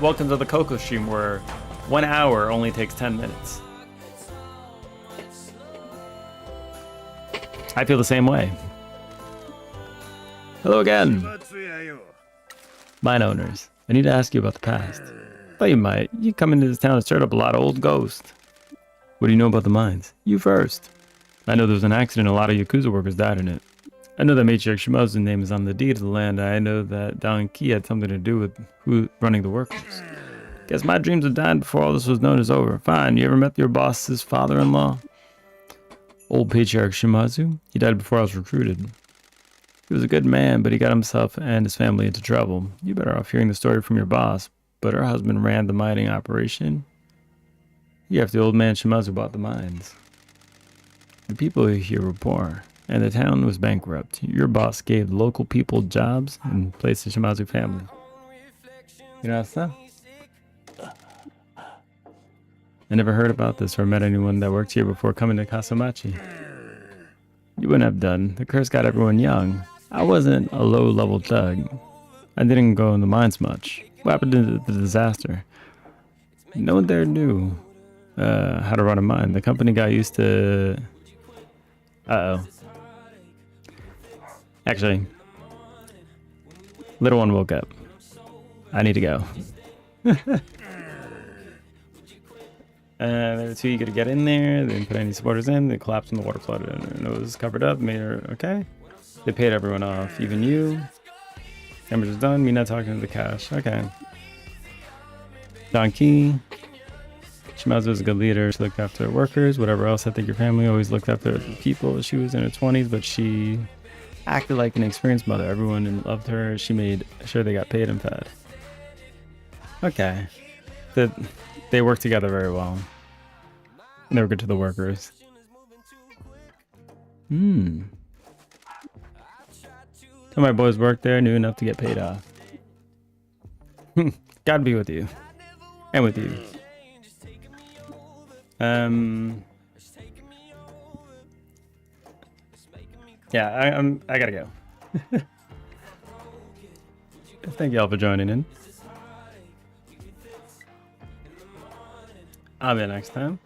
Welcome to the Coco stream where 1 hour only takes 10 minutes. I feel the same way. Hello again. Mine owners. I need to ask you about the past. Thought you might. You come into this town and stirred up a lot of old ghosts. What do you know about the mines? You first. I know there was an accident and a lot of Yakuza workers died in it. I know that Matriarch Shimazu's name is on the deed of the land. I know that Danki had something to do with who running the workers. Guess my dreams of dying before all this was known is over. Fine, you ever met your boss's father-in-law? Old Patriarch Shimazu? He died before I was recruited. He was a good man, but he got himself and his family into trouble. You better off hearing the story from your boss. But her husband ran the mining operation. Yeah, if the old man Shimazu bought the mines. The people here were poor, and the town was bankrupt. Your boss gave the local people jobs and placed the Shimazu family. You know what's that? I never heard about this or met anyone that worked here before coming to Kasamachi. You wouldn't have done. The curse got everyone young. I wasn't a low-level thug. I didn't go in the mines much. What happened to the disaster? No one there knew how to run a mine. The company got used to... Uh-oh. Actually, little one woke up. I need to go. They were too eager to get in there. They didn't put any supporters in. They collapsed when the water flooded. And it was covered up. Made her okay. They paid everyone off, even you. Damage is done. Me not talking to the cash. Okay. Danki. Shimazu was a good leader. She looked after her workers. Whatever else, I think your family always looked after the people. She was in her 20s, but she acted like an experienced mother. Everyone loved her. She made sure they got paid and fed. Okay. They worked together very well. And they were good to the workers. Some of my boys worked there, knew enough to get paid off. God be with you. And with you. Yeah, I gotta go. Thank y'all for joining in. I'll be next time.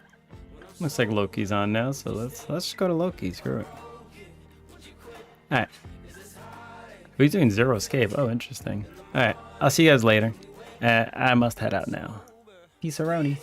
Looks like Loki's on now, so let's just go to Loki. Screw it. Alright. He's doing zero escape. Oh, interesting. Alright, I'll see you guys later. I must head out now. Peace-a-roni.